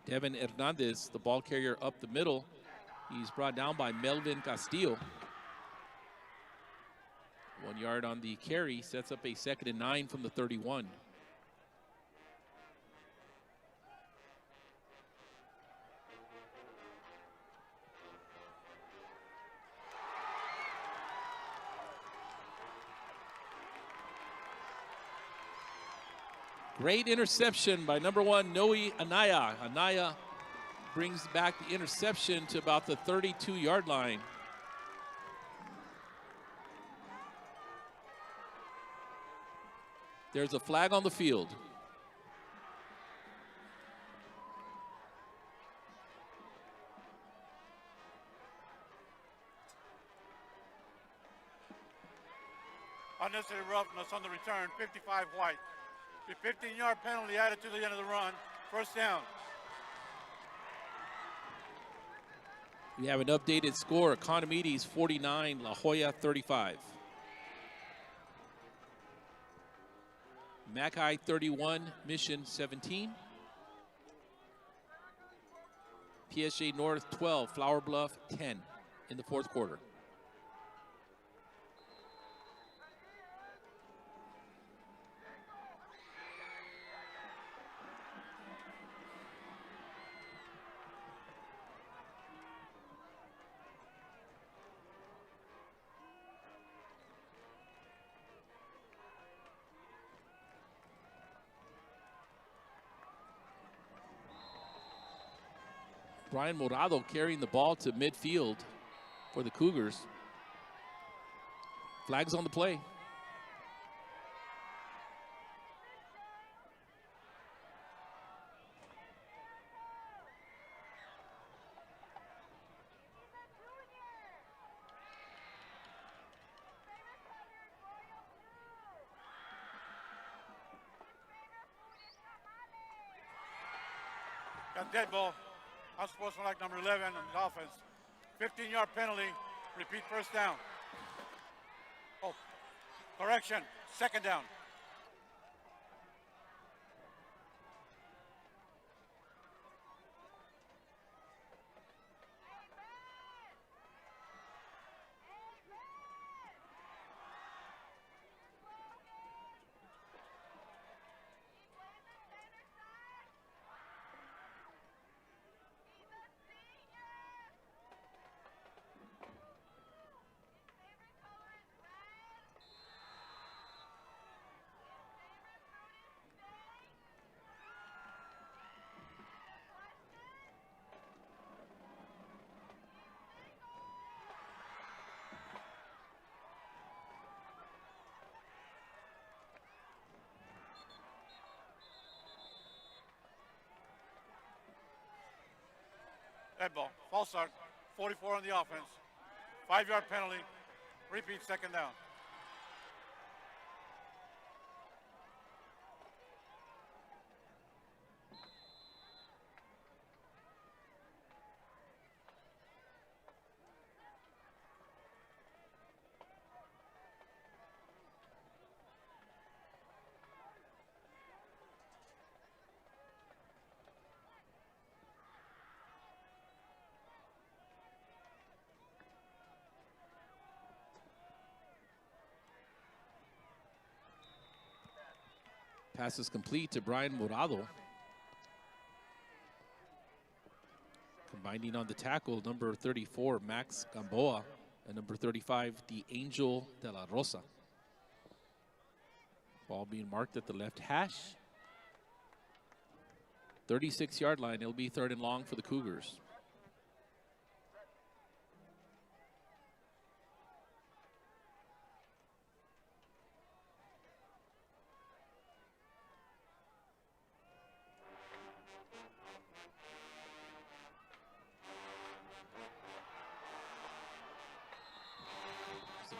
Devin Hernandez, the ball carrier up the middle. He's brought down by Melvin Castillo. 1 yard on the carry, sets up a 2nd and 9 from the 31. Great interception by number 1, Noe Anaya. Anaya brings back the interception to about the 32-yard line. There's a flag on the field. Unnecessary roughness on the return, 55 white. The 15-yard penalty added to the end of the run. First down. We have an updated score. Economides 49, La Jolla 35. Mackay 31, Mission 17. PSJ North 12, Flower Bluff 10 in the 4th quarter. Brian Morado carrying the ball to midfield for the Cougars. Flags on the play. Got dead ball. Unsportsmanlike number 11 on the offense. 15-yard penalty. Repeat first down. Oh, correction. Second down. Dead ball. False start. 44 on the offense. 5-yard penalty. Repeat second down. Pass is complete to Brian Morado. Combining on the tackle, number 34, Max Gamboa, and number 35, the Angel de la Rosa. Ball being marked at the left hash. 36-yard line. It'll be 3rd and long for the Cougars.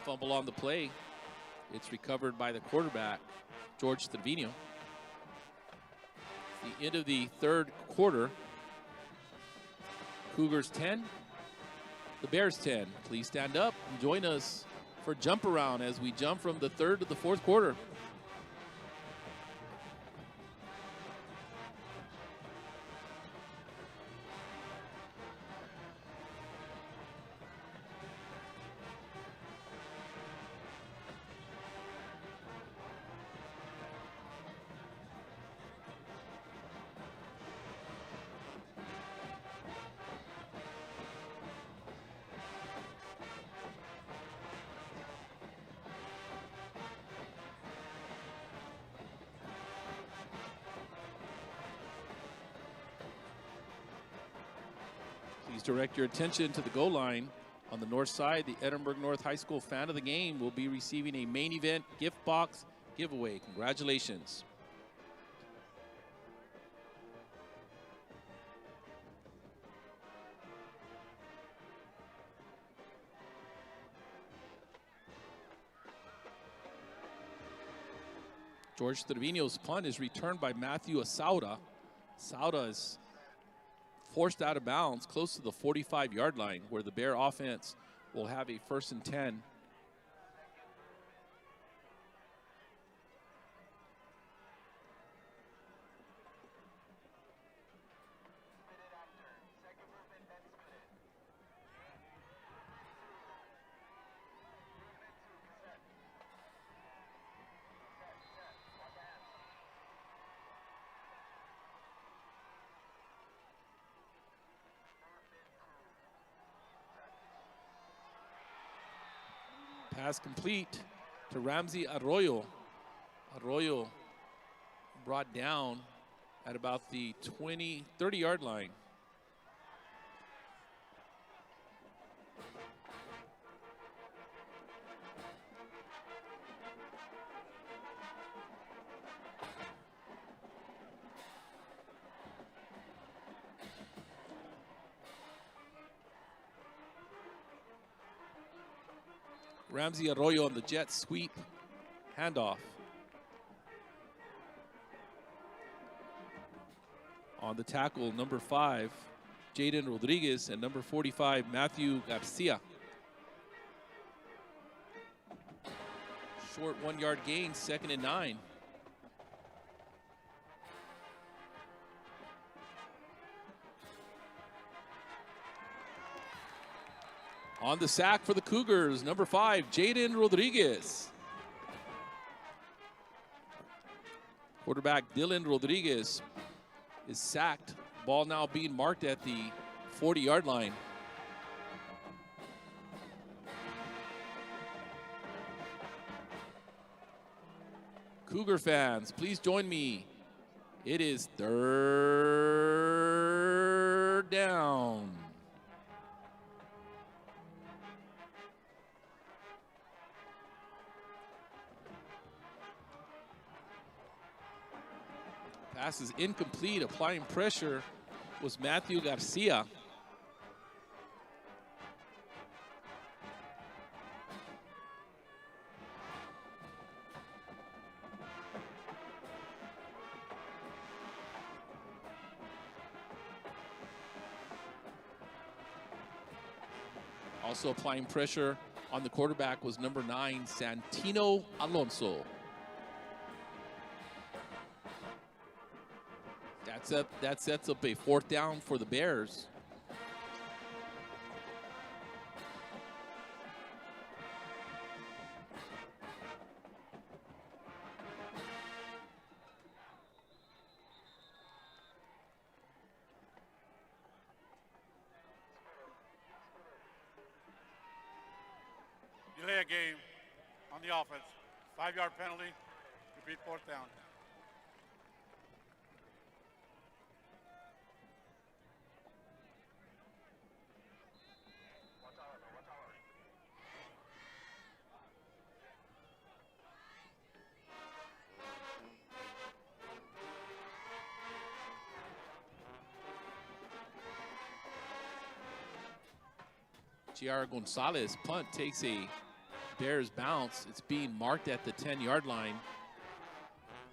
Fumble on the play. It's recovered by the quarterback, George Trevino. The end of the 3rd quarter. Cougars 10, the Bears 10. Please stand up and join us for jump around as we jump from the 3rd to the 4th quarter. Please direct your attention to the goal line. On the north side, the Edinburg North High School fan of the game will be receiving a main event gift box giveaway. Congratulations. George Trevino's punt is returned by Matthew Asauda. Asauda is forced out of bounds close to the 45-yard line, where the Bear offense will have a 1st and 10. Pass complete to Ramsey Arroyo. Arroyo brought down at about the 30-yard line. Ramsey Arroyo on the jet sweep handoff. On the tackle, number 5, Jaden Rodriguez, and number 45, Matthew Garcia. Short 1-yard gain, 2nd and 9. On the sack for the Cougars, number 5, Jaden Rodriguez. Quarterback Dylan Rodriguez is sacked. Ball now being marked at the 40-yard line. Cougar fans, please join me. It is 3rd down. Pass is incomplete. Applying pressure was Matthew Garcia. Also applying pressure on the quarterback was number 9, Santino Alonso. That sets up a 4th down for the Bears. Delay a game on the offense. 5-yard penalty. Repeat 4th down. J.R. Gonzalez punt takes a Bears bounce. It's being marked at the 10-yard line.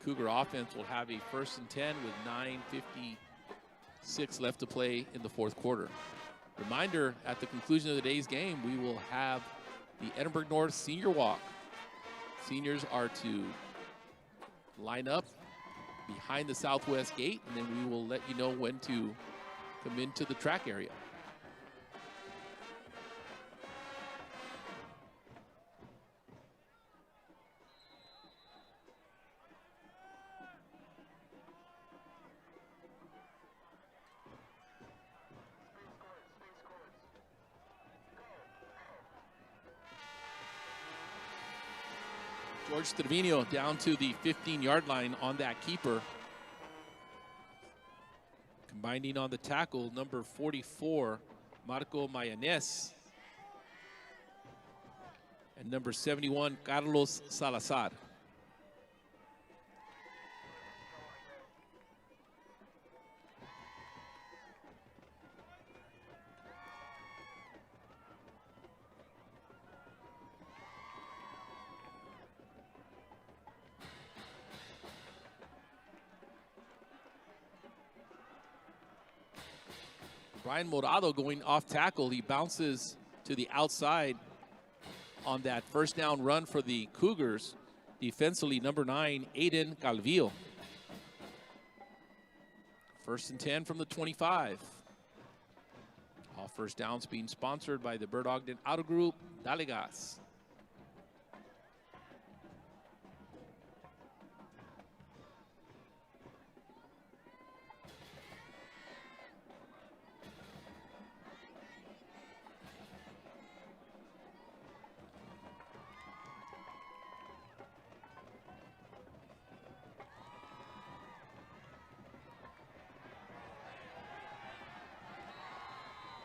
Cougar offense will have a 1st and 10 with 9:56 left to play in the 4th quarter. Reminder, at the conclusion of the day's game, we will have the Edinburg North Senior Walk. Seniors are to line up behind the southwest gate, and then we will let you know when to come into the track area. George Trevino down to the 15-yard line on that keeper. Combining on the tackle, number 44, Marco Mayanes. And number 71, Carlos Salazar. Brian Morado going off tackle. He bounces to the outside on that 1st down run for the Cougars. Defensively, number 9, Aiden Calvillo. 1st and 10 from the 25. All 1st downs being sponsored by the Bird Ogden Auto Group, Dalegas.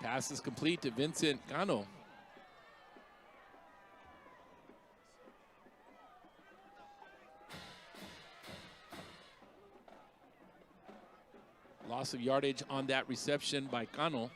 Pass is complete to Vincent Cano. Loss of yardage on that reception by Cano.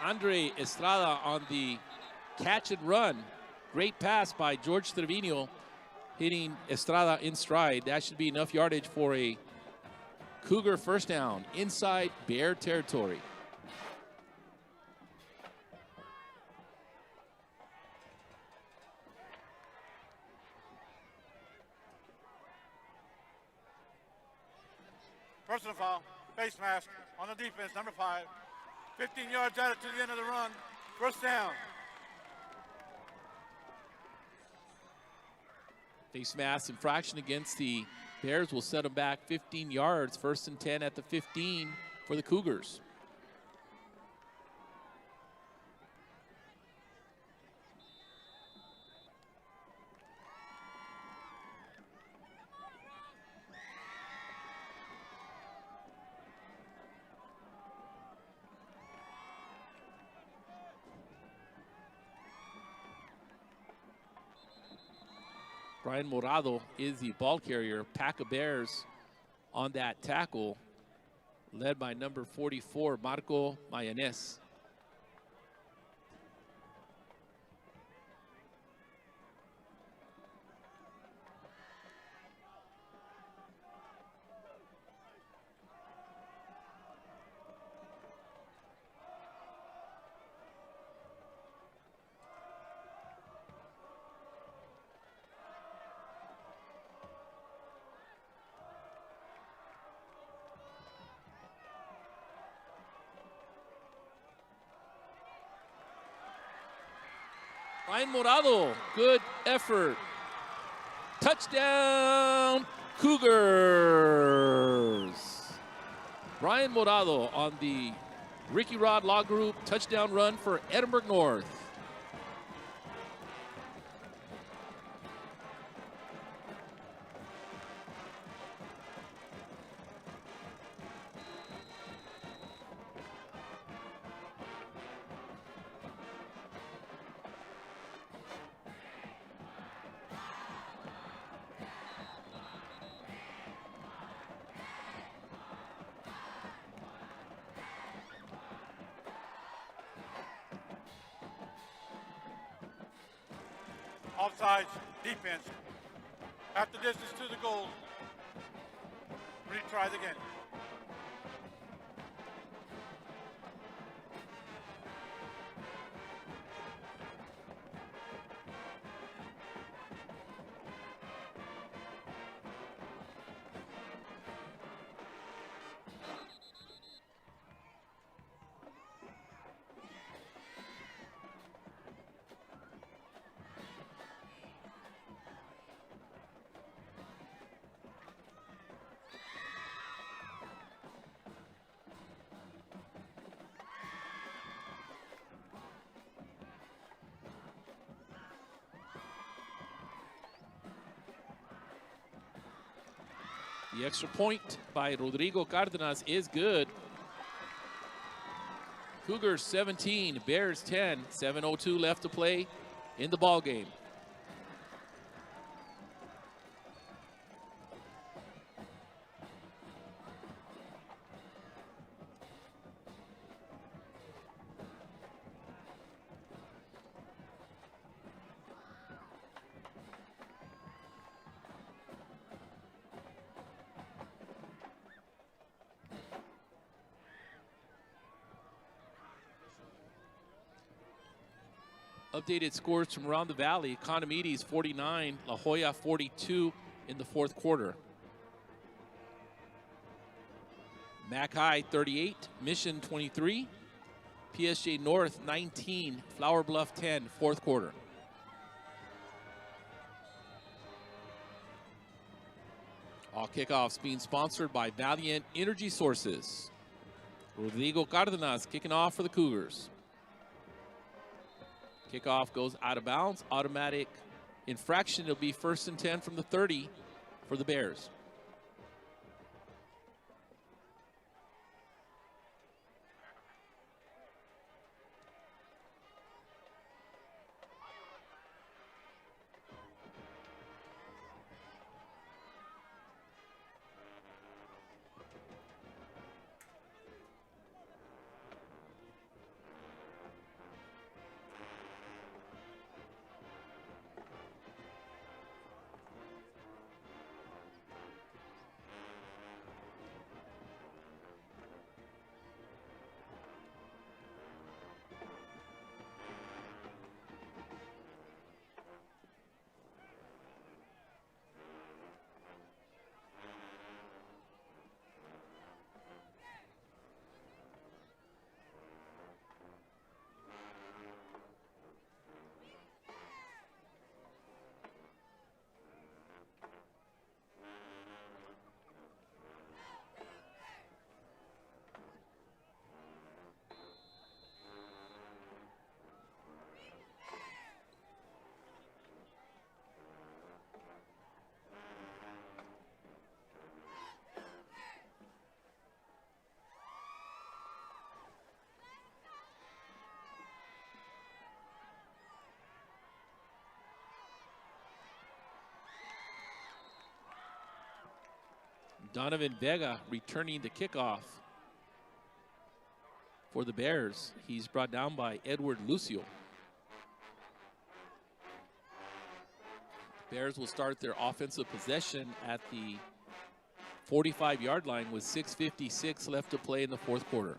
Andre Estrada on the catch and run. Great pass by George Trevino, hitting Estrada in stride. That should be enough yardage for a Cougar first down inside Bear territory. Personal foul, face mask on the defense, number 5. 15 yards added to the end of the run. First down. Face mask infraction against the Bears will set them back 15 yards. 1st and 10 at the 15 for the Cougars. Brian Morado is the ball carrier. Pack of Bears on that tackle, led by number 44, Marco Mayanes. Ryan Morado, good effort. Touchdown, Cougars. Ryan Morado on the Ricky Rod Law Group touchdown run for Edinburg North. Offsides, defense. Half the distance to the goal. Retries again. The extra point by Rodrigo Cardenas is good. Cougars 17, Bears 10, 7:02 left to play in the ball game. Updated scores from around the valley. Economides 49, La Jolla 42 in the fourth quarter. Mac High 38, Mission 23, PSJ North 19, Flower Bluff 10, fourth quarter. All kickoffs being sponsored by Valiant Energy Sources. Rodrigo Cardenas kicking off for the Cougars. Kickoff goes out of bounds, automatic infraction. It'll be 1st and 10 from the 30 for the Bears. Donovan Vega returning the kickoff for the Bears. He's brought down by Edward Lucio. Bears will start their offensive possession at the 45-yard line with 6:56 left to play in the fourth quarter.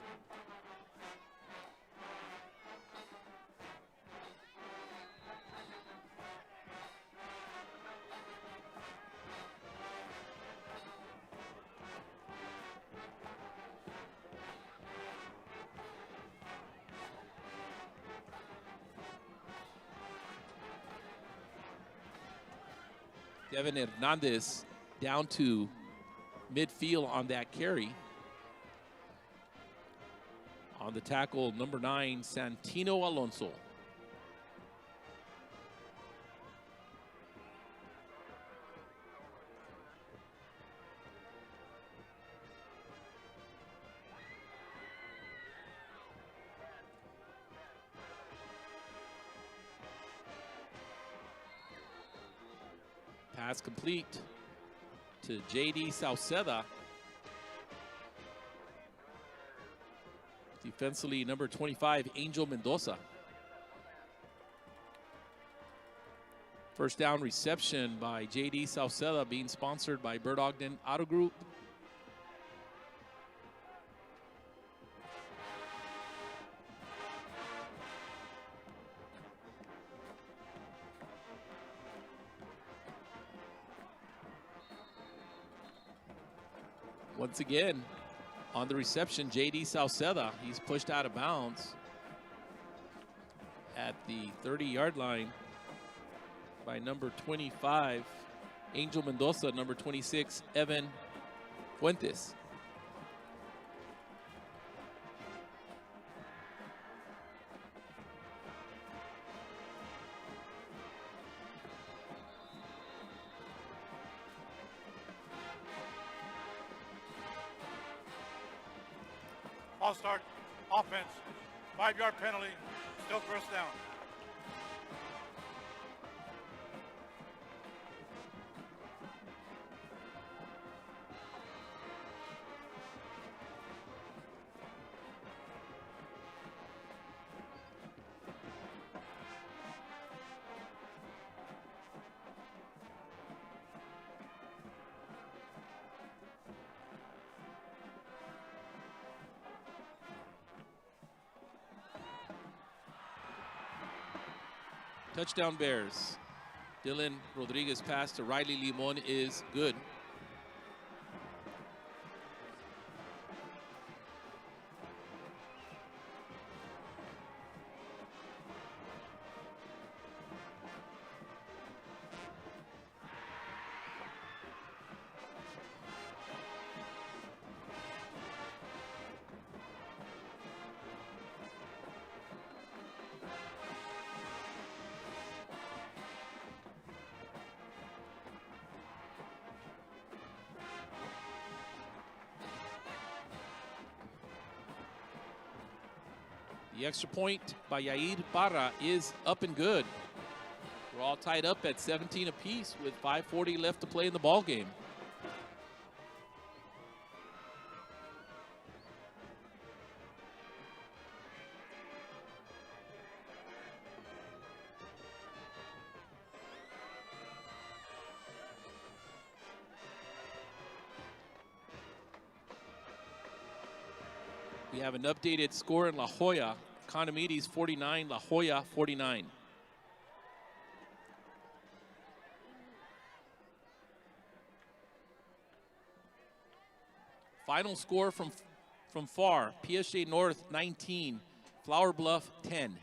Devin Hernandez down to midfield on that carry. On the tackle, number 9, Santino Alonso. Pass complete to J.D. Sauceda. Defensively, number 25, Angel Mendoza. First down reception by J.D. Sauceda, being sponsored by Bird Ogden Auto Group. Once again, on the reception, J.D. Sauceda, he's pushed out of bounds at the 30-yard line by number 25, Angel Mendoza, number 26, Evan Fuentes. False start, offense, 5-yard penalty, still first down. Touchdown Bears. Dylan Rodriguez pass to Riley Limon is good. The extra point by Yair Parra is up and good. We're all tied up at 17 apiece with 5:40 left to play in the ball game. We have an updated score in La Jolla. Condomitis 49, La Jolla 49. Final score from far, PSJA North 19, Flower Bluff 10.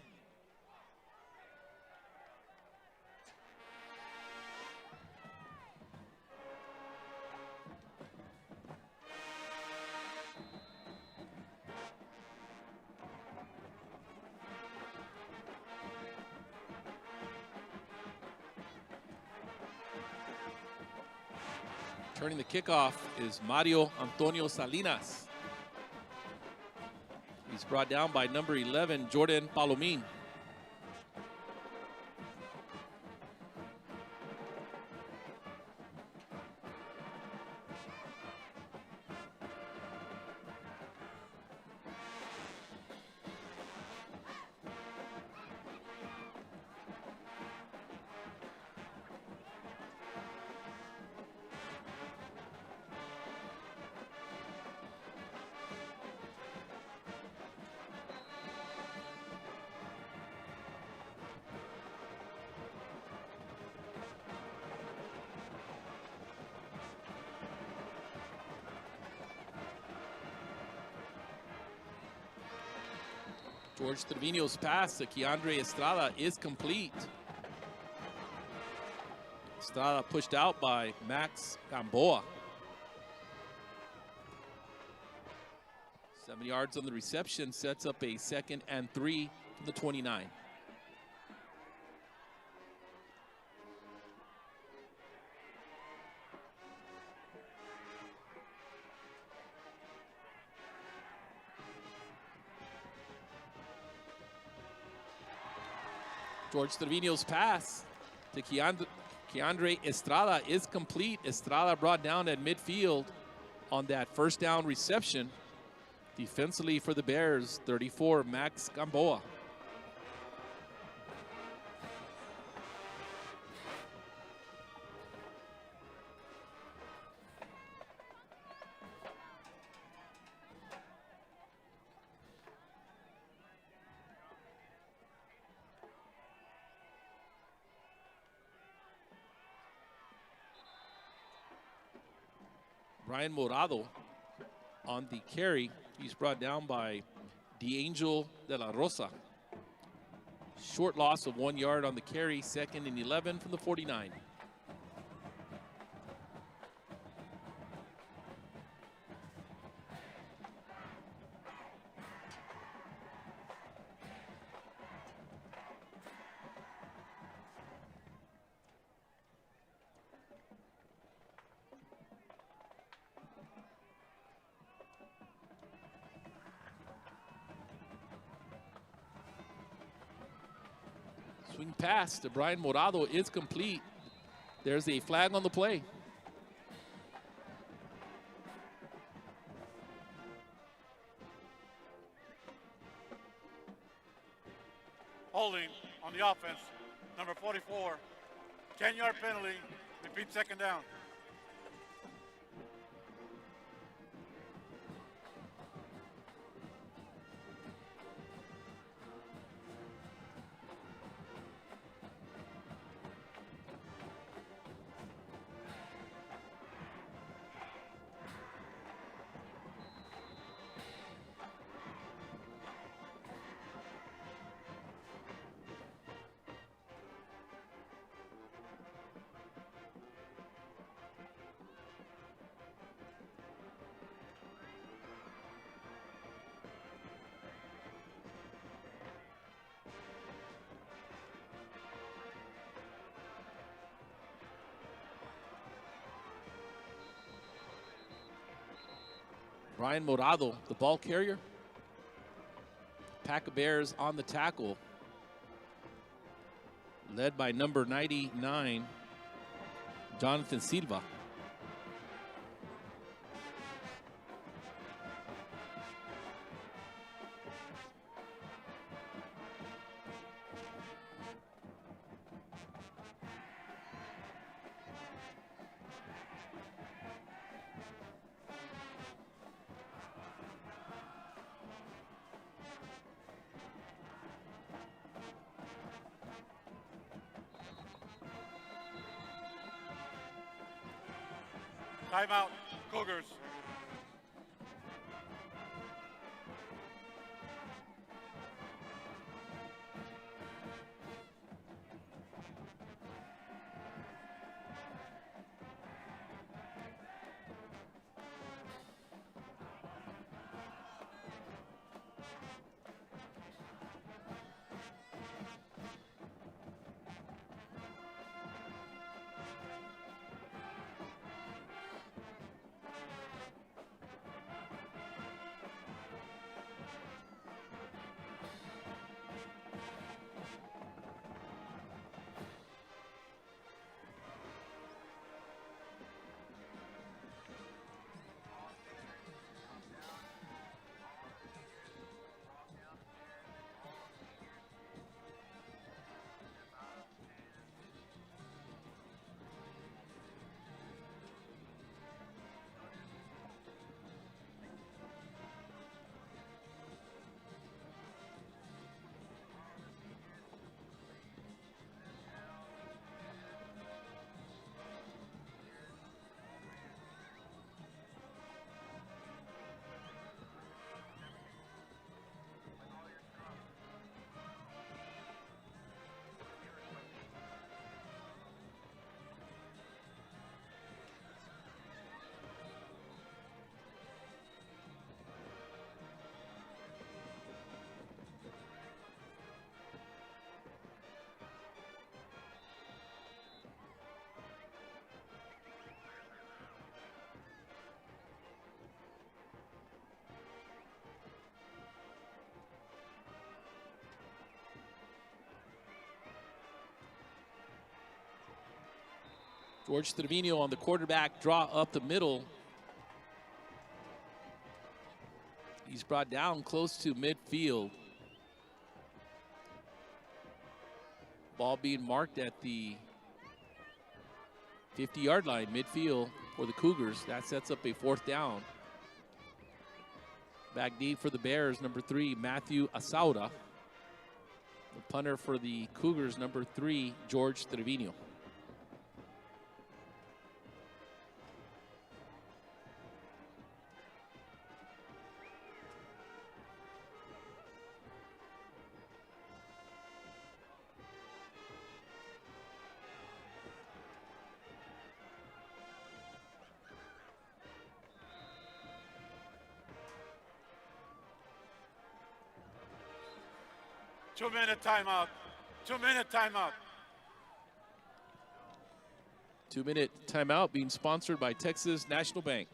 Turning the kickoff is Mario Antonio Salinas. He's brought down by number 11, Jordan Palomin. George Trevino's pass to Keandre Estrada is complete. Estrada pushed out by Max Gamboa. 7 yards on the reception, sets up a 2nd and 3 from the 29. George Trevino's pass to Keandre Estrada is complete. Estrada brought down at midfield on that first down reception. Defensively for the Bears, 34, Max Gamboa. Brian Morado on the carry. He's brought down by D'Angel de la Rosa. Short loss of 1 yard on the carry, 2nd and 11 from the 49. Swing pass to Brian Morado is complete. There's a flag on the play. Holding on the offense, number 44. 10-yard penalty, repeat 2nd down. Brian Morado, the ball carrier. Pack of Bears on the tackle, led by number 99, Jonathan Silva. Timeout, Cougars. George Trevino on the quarterback draw up the middle. He's brought down close to midfield. Ball being marked at the 50-yard line, midfield for the Cougars. That sets up a 4th down. Back deep for the Bears, number 3, Matthew Asauda. The punter for the Cougars, number 3, George Trevino. Two-minute timeout. 2-minute timeout. 2-minute timeout being sponsored by Texas National Bank.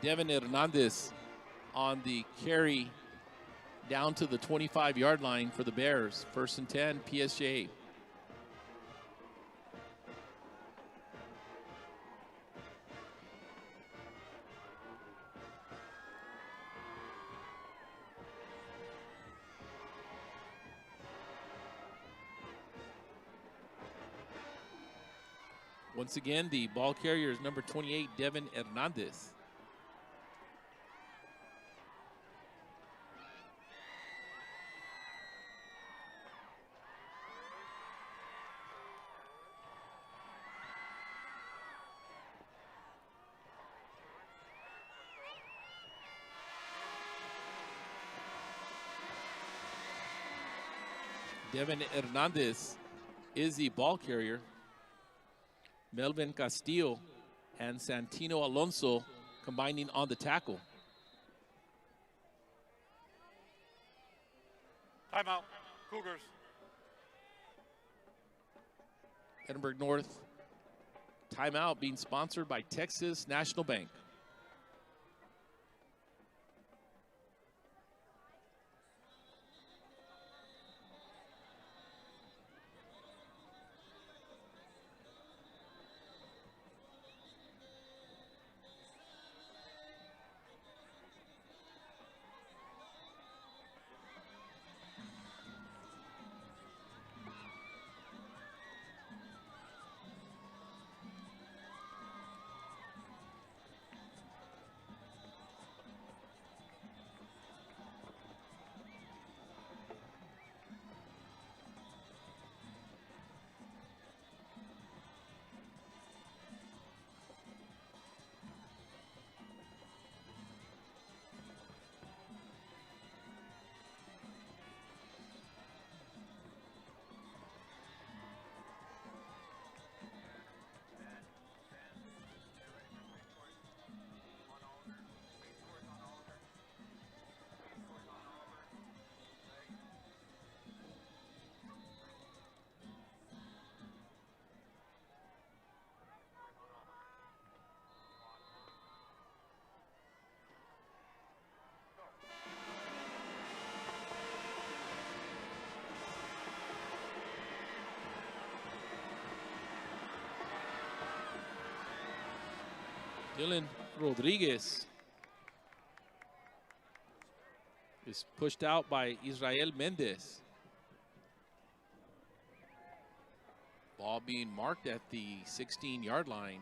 Devin Hernandez on the carry down to the 25-yard line for the Bears. 1st and 10, PSJA. Once again, the ball carrier is number 28, Devin Hernandez. Devin Hernandez is the ball carrier. Melvin Castillo and Santino Alonso combining on the tackle. Timeout. Cougars. Edinburg North timeout being sponsored by Texas National Bank. Dylan Rodriguez is pushed out by Israel Mendez. Ball being marked at the 16-yard line.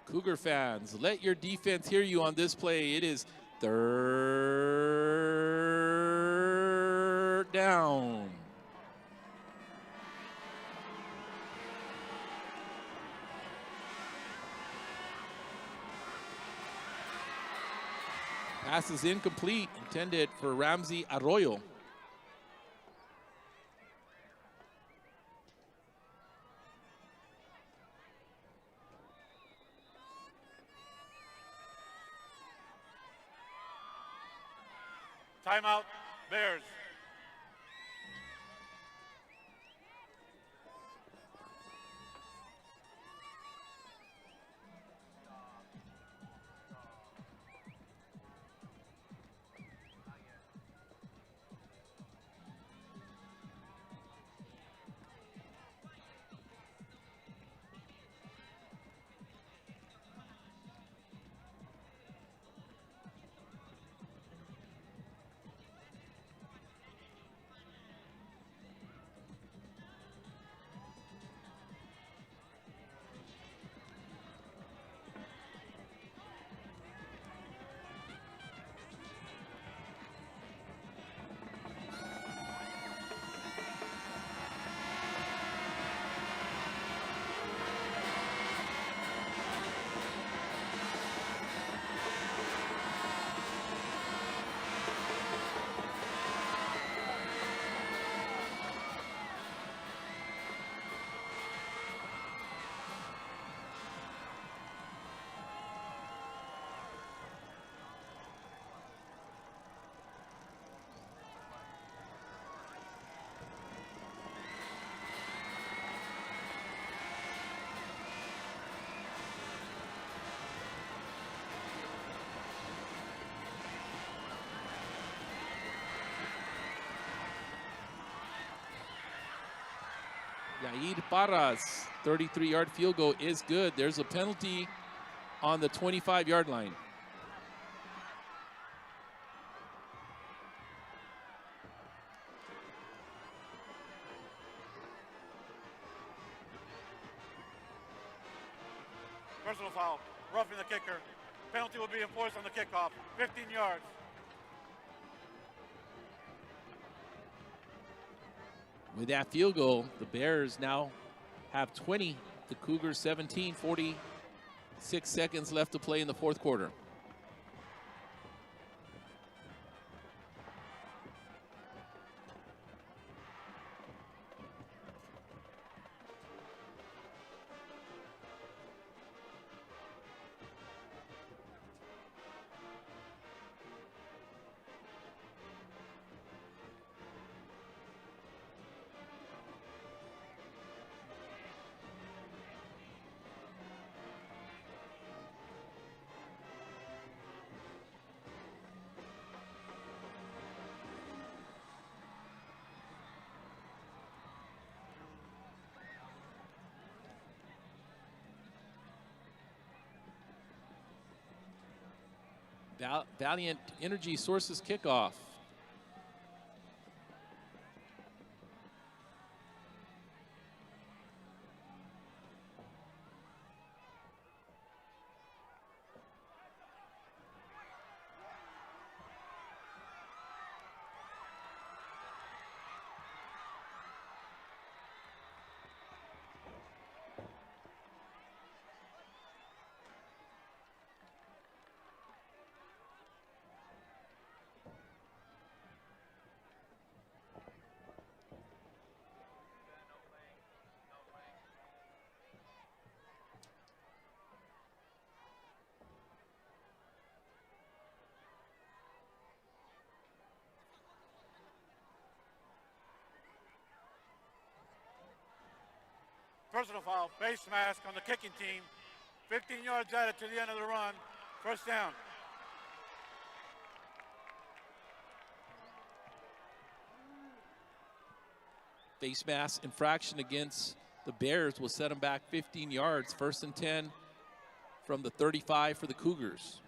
Cougar fans, let your defense hear you on this play. It is 3rd down. Pass is incomplete, intended for Ramsey Arroyo. Timeout, Bears. Yair Parra's 33-yard field goal is good. There's a penalty on the 25-yard line. Personal foul, roughing the kicker. Penalty will be enforced on the kickoff, 15 yards. With that field goal, the Bears now have 20, the Cougars 17, 46 seconds left to play in the fourth quarter. Valiant Energy Sources kickoff. Personal foul, face mask on the kicking team. 15 yards added to the end of the run. First down. Face mask infraction against the Bears will set them back 15 yards, 1st and 10 from the 35 for the Cougars.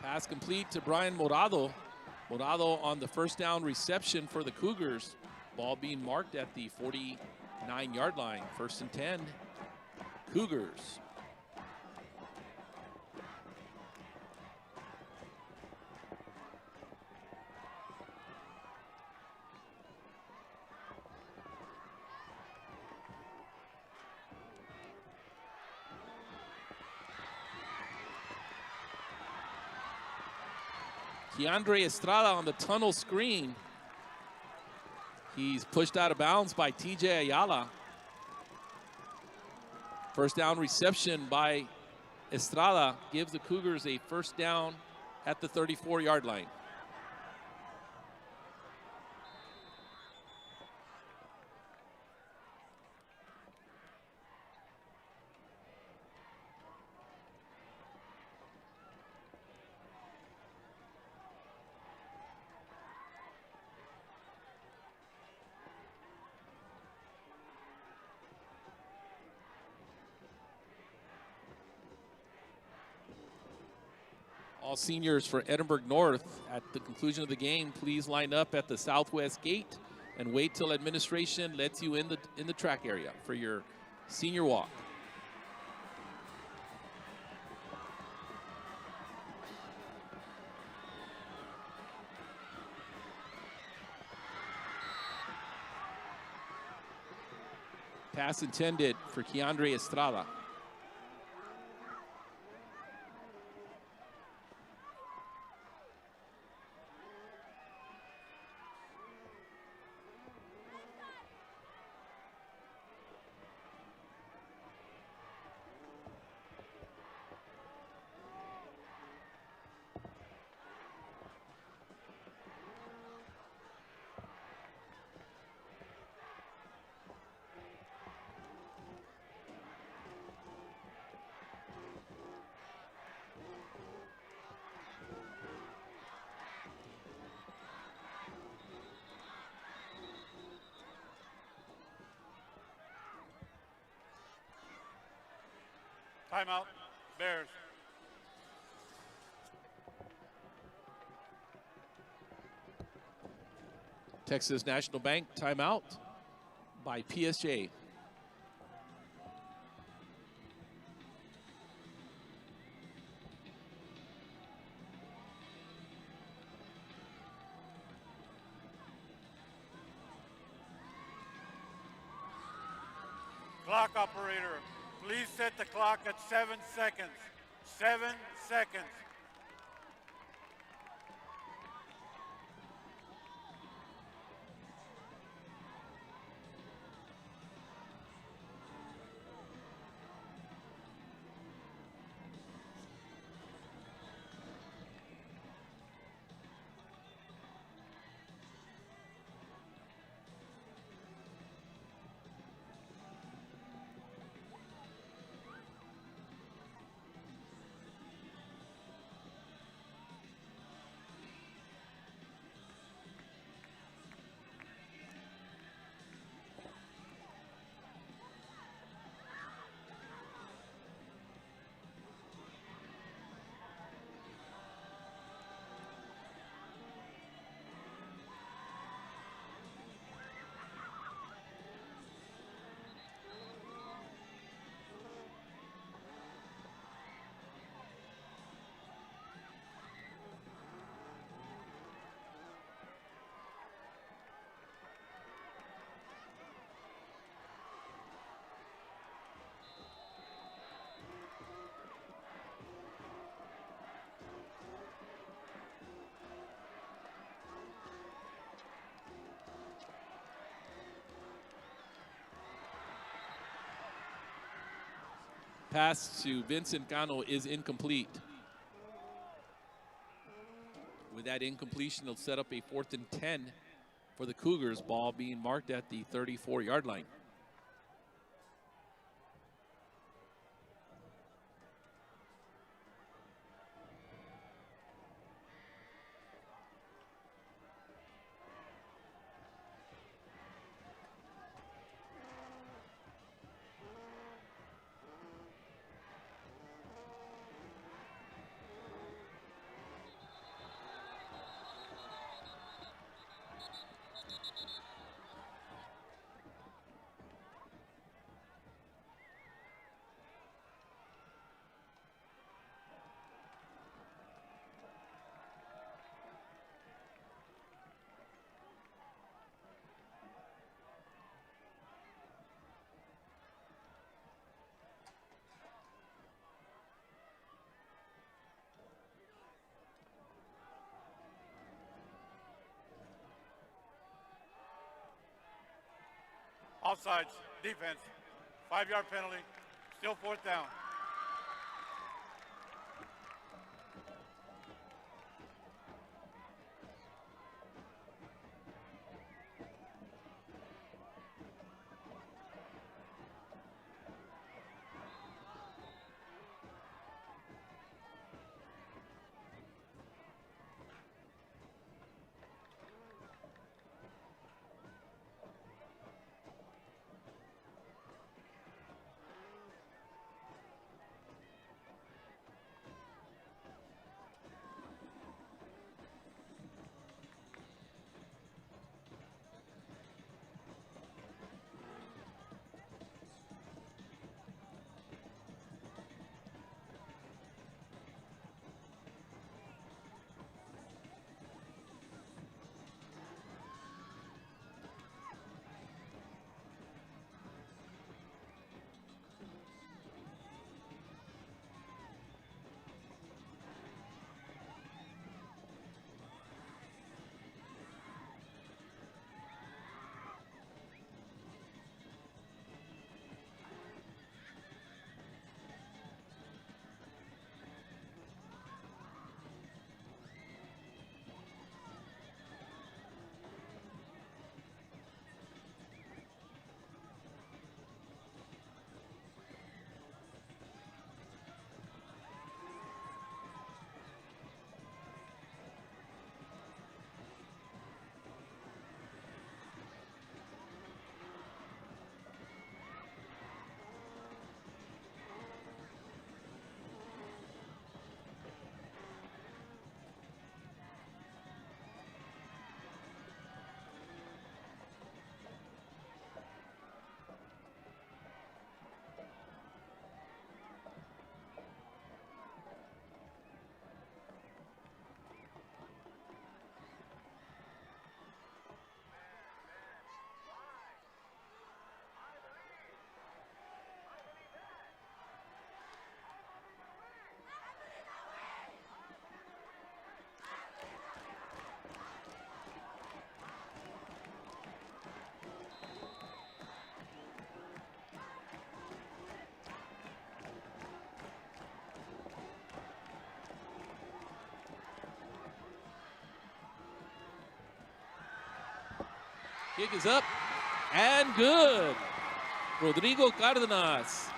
Pass complete to Brian Morado. Morado on the 1st down reception for the Cougars. Ball being marked at the 49-yard line. 1st and 10, Cougars. Keandre Estrada on the tunnel screen. He's pushed out of bounds by TJ Ayala. 1st down reception by Estrada gives the Cougars a 1st down at the 34-yard line. All seniors for Edinburg North at the conclusion of the game, please line up at the southwest gate and wait till administration lets you in the track area for your senior walk. Pass intended for Keandre Estrada. Timeout, Bears. Texas National Bank timeout by PSJA. Clock operator, please set the clock at 7 seconds. 7 seconds. Pass to Vincent Cano is incomplete. With that incompletion, it'll set up a 4th and 10 for the Cougars, ball being marked at the 34-yard line. Offsides, defense, 5-yard penalty, still 4th down. Kick is up and good. Rodrigo Cardenas,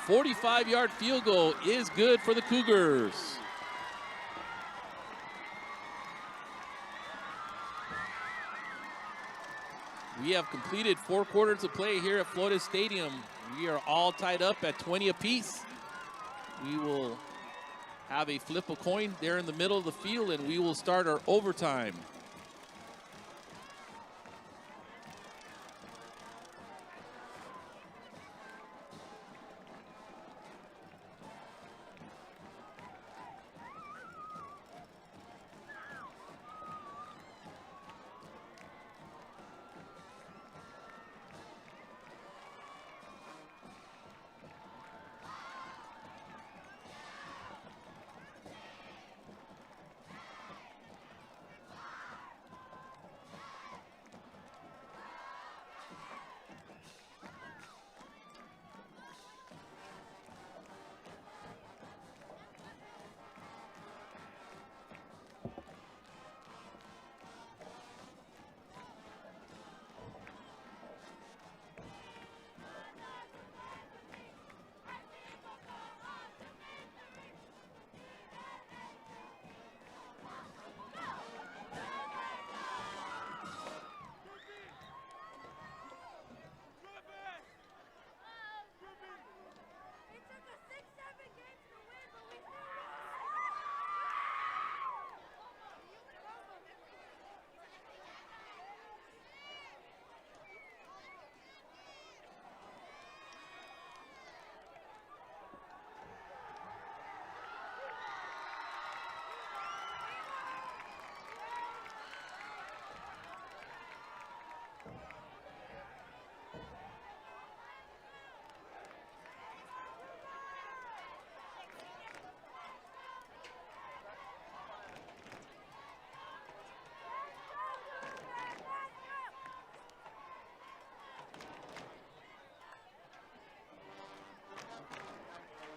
45-yard field goal is good for the Cougars. We have completed 4 quarters of play here at Flores Stadium. We are all tied up at 20 apiece. We will have a flip a coin there in the middle of the field, and we will start our overtime.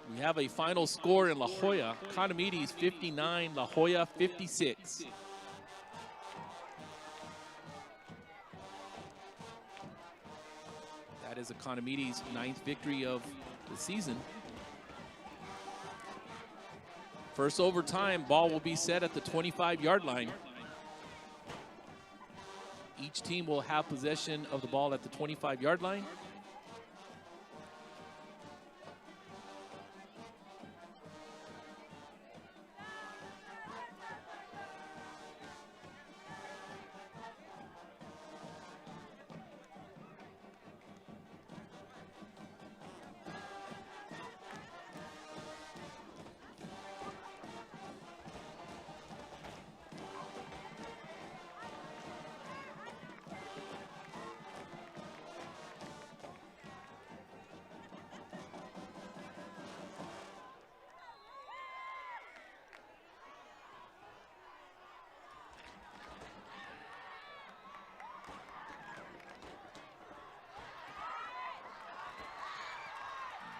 We have a final score in La Jolla. Economides 59, La Jolla 56. That is Economides' 9th victory of the season. First overtime, ball will be set at the 25-yard line. Each team will have possession of the ball at the 25-yard line.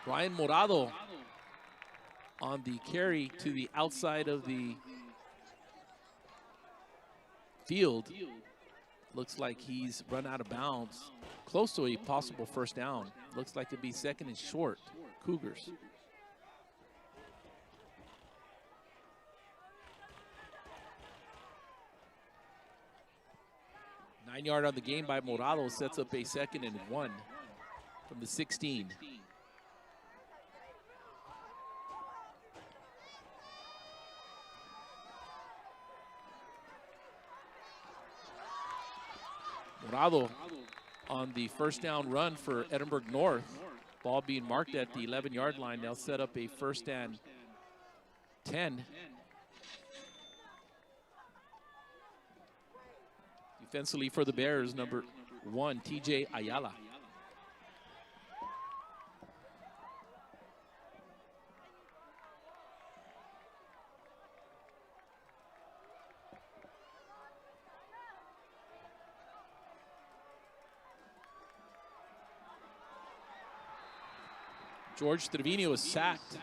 Brian Morado on the carry to the outside of the field. Looks like he's run out of bounds, close to a possible first down. Looks like it'd be second and short, Cougars. Nine-yard on the game by Morado sets up a 2nd and 1 from the 16. Morado on the first down run for Edinburg North. Ball being marked at the 11-yard line. They'll set up a 1st and 10. Defensively for the Bears, number 1, TJ Ayala. George Trevino is sacked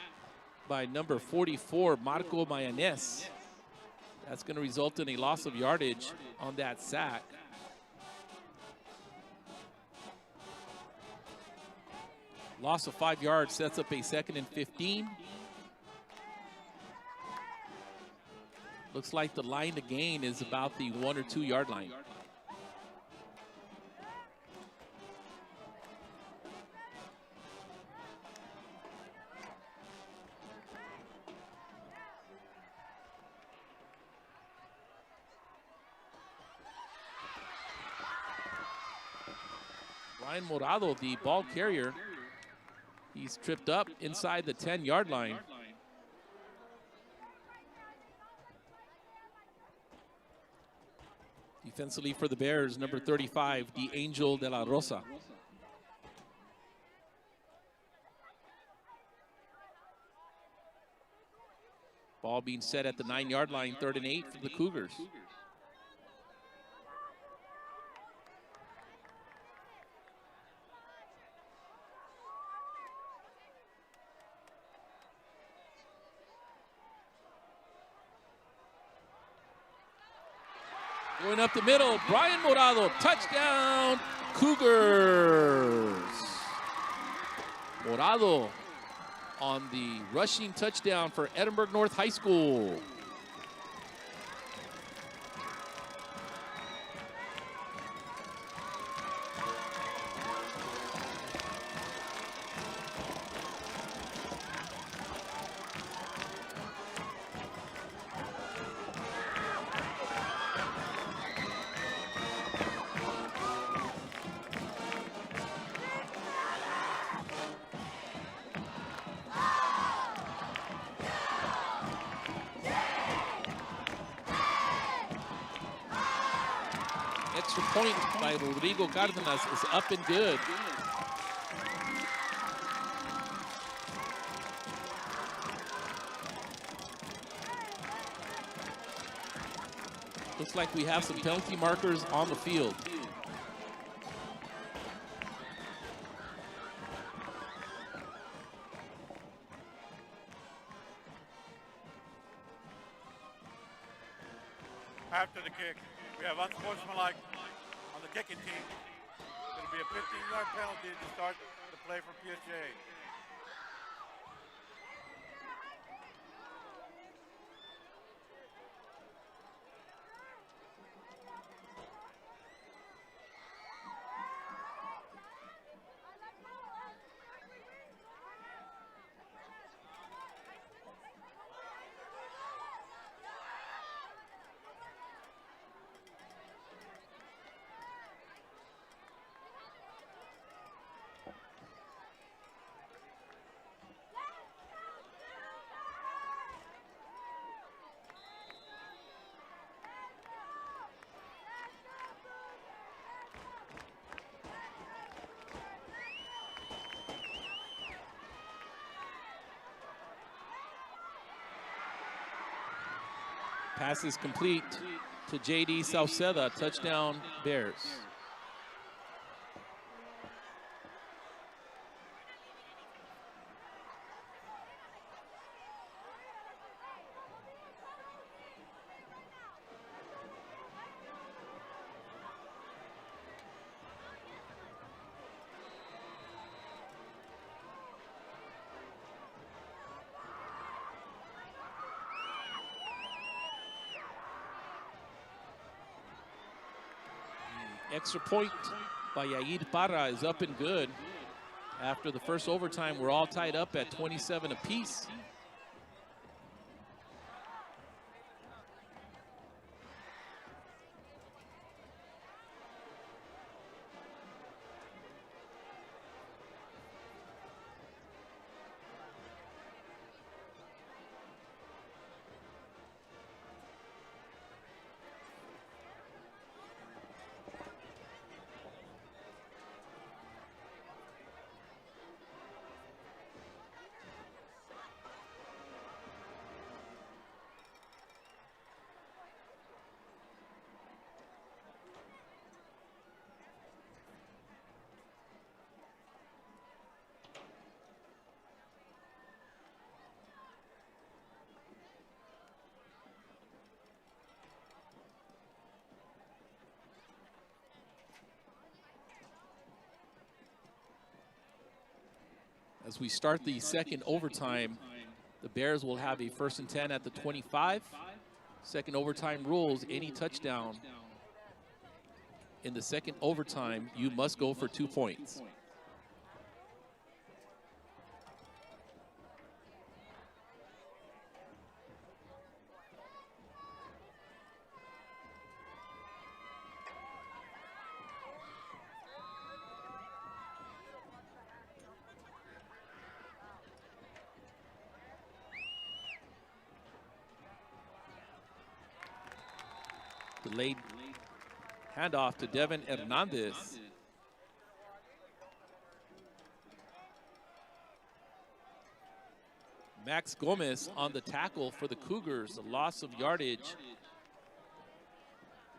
by number 44, Marco Mayanes. That's going to result in a loss of yardage on that sack. Loss of 5 yards sets up a 2nd and 15. Looks like the line to gain is about the 1 or 2 yard line. Brian Morado, the ball carrier, he's tripped up inside the 10-yard line. Defensively for the Bears, number 35, the Angel de la Rosa. Ball being set at the 9-yard line, 3rd and 8 for the Cougars. Going up the middle, Brian Morado, touchdown, Cougars. Morado on the rushing touchdown for Edinburg North High School. Extra point by Rodrigo Cardenas is up and good. Looks like we have some penalty markers on the field. after the kick. We have unsportsmanlike on the kicking team. It'll be a 15-yard penalty to start the play for PSJA. Pass is complete to J.D. Sauceda, touchdown Bears. Extra point by Yair Parra is up and good. After the first overtime, we're all tied up at 27 apiece. As we start the second overtime, the Bears will have a 1st and 10 at the 25. Second overtime rules, any touchdown in the second overtime, you must go for 2 points. Delayed handoff to Devin Hernandez. Max Gomez on the tackle for the Cougars. A loss of yardage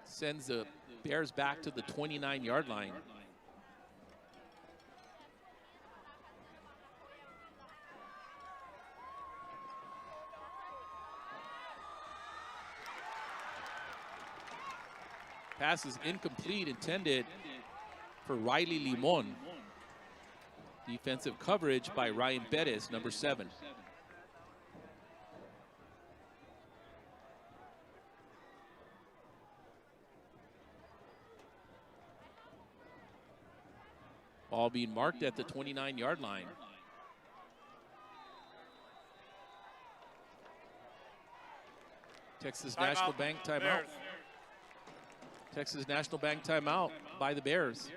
sends the Bears back to the 29-yard line. Pass is incomplete, intended for Riley Limon. Defensive coverage by Ryan Perez, number 7. Ball being marked at the 29-yard line. Texas National Bank timeout. Texas National Bank timeout by the Bears.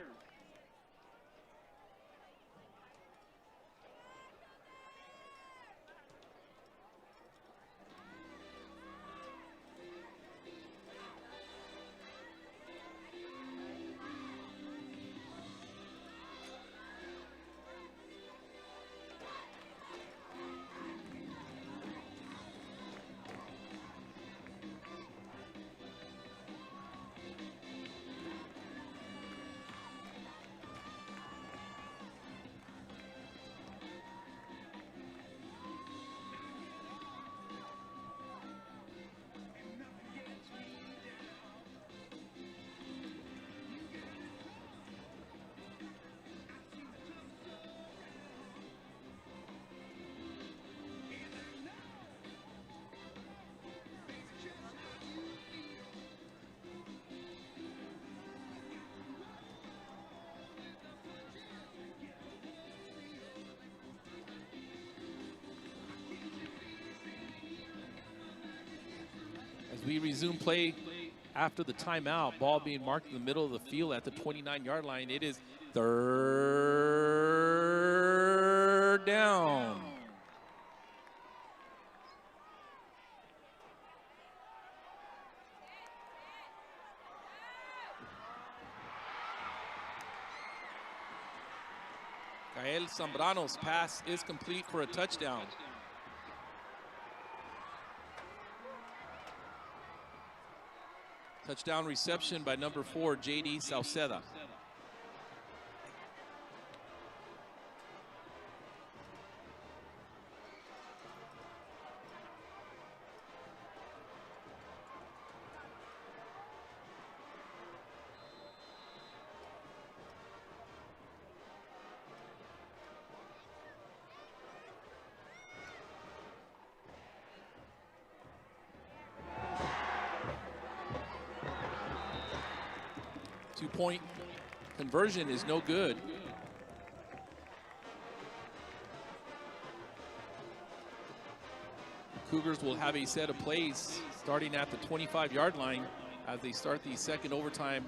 we resume play after the timeout. Ball being marked in the middle of the field at the 29-yard line. It is third down. Gael Zambrano's pass is complete for a touchdown. Touchdown reception by number 4, J.D. Sauceda. Two-point conversion is no good. Cougars will have a set of plays starting at the 25-yard line as they start the second overtime.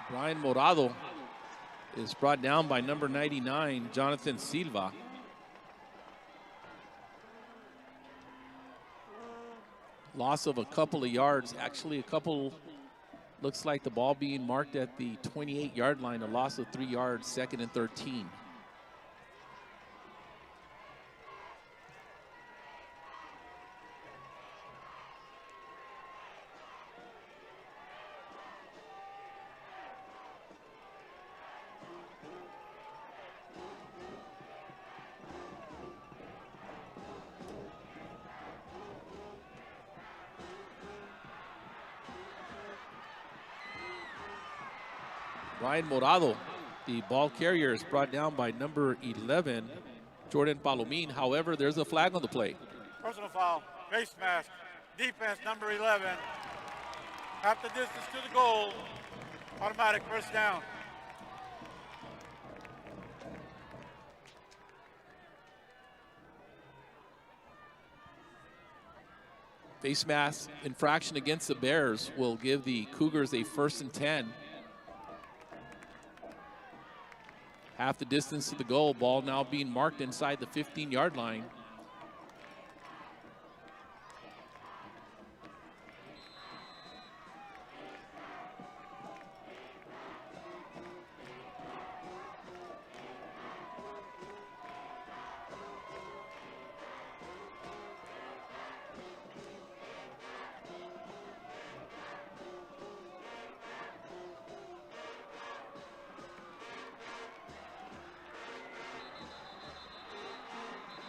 Brian Morado is brought down by number 99, Jonathan Silva. Loss of a couple of yards, actually a couple, looks like the ball being marked at the 28-yard line, a loss of 3 yards, 2nd and 13. Brian Morado, the ball carrier, is brought down by number 11, Jordan Palomín. However, there's a flag on the play. Personal foul, face mask, defense number 11. Half the distance to the goal, automatic first down. Face mask infraction against the Bears will give the Cougars a 1st and 10. Half the distance to the goal, ball now being marked inside the 15-yard line.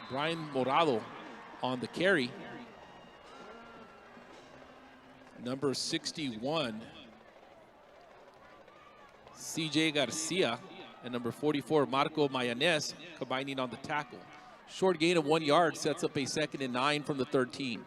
Brian Morado on the carry. Number 61, CJ Garcia, and number 44, Marco Mayanes, combining on the tackle. Short gain of 1 yard sets up a 2nd and 9 from the 13.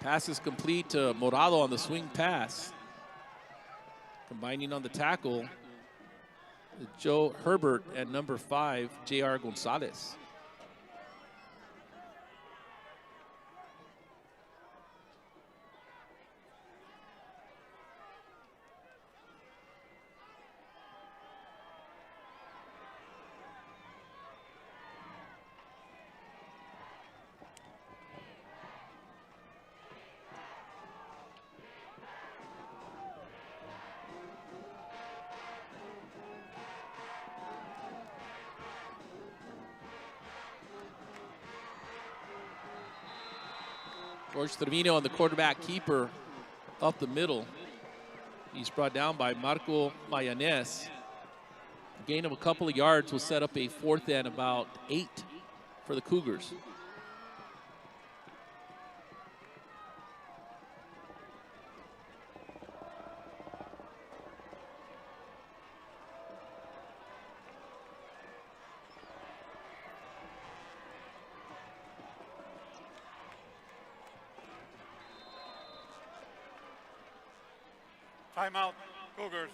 Pass is complete to Morado on the swing pass. Combining on the tackle, Joe Herbert and number 5, J.R. Gonzalez. George Trevino and the quarterback keeper up the middle. He's brought down by Marco Mayanes. A gain of a couple of yards will set up a 4th and about 8 for the Cougars. Timeout, Cougars.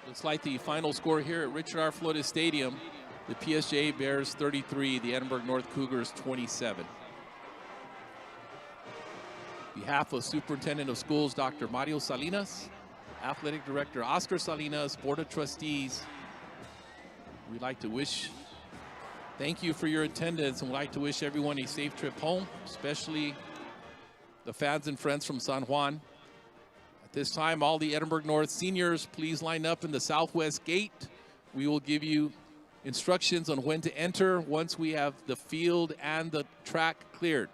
Looks like the final score here at Richard R. Flores Stadium. The PSJA Bears 33, the Edinburg North Cougars 27. On behalf of Superintendent of Schools, Dr. Mario Salinas, Athletic Director Oscar Salinas, Board of Trustees, we'd like to thank you for your attendance, and we'd like to wish everyone a safe trip home, especially the fans and friends from San Juan. At this time, all the Edinburg North seniors, please line up in the southwest gate. We will give you instructions on when to enter once we have the field and the track cleared.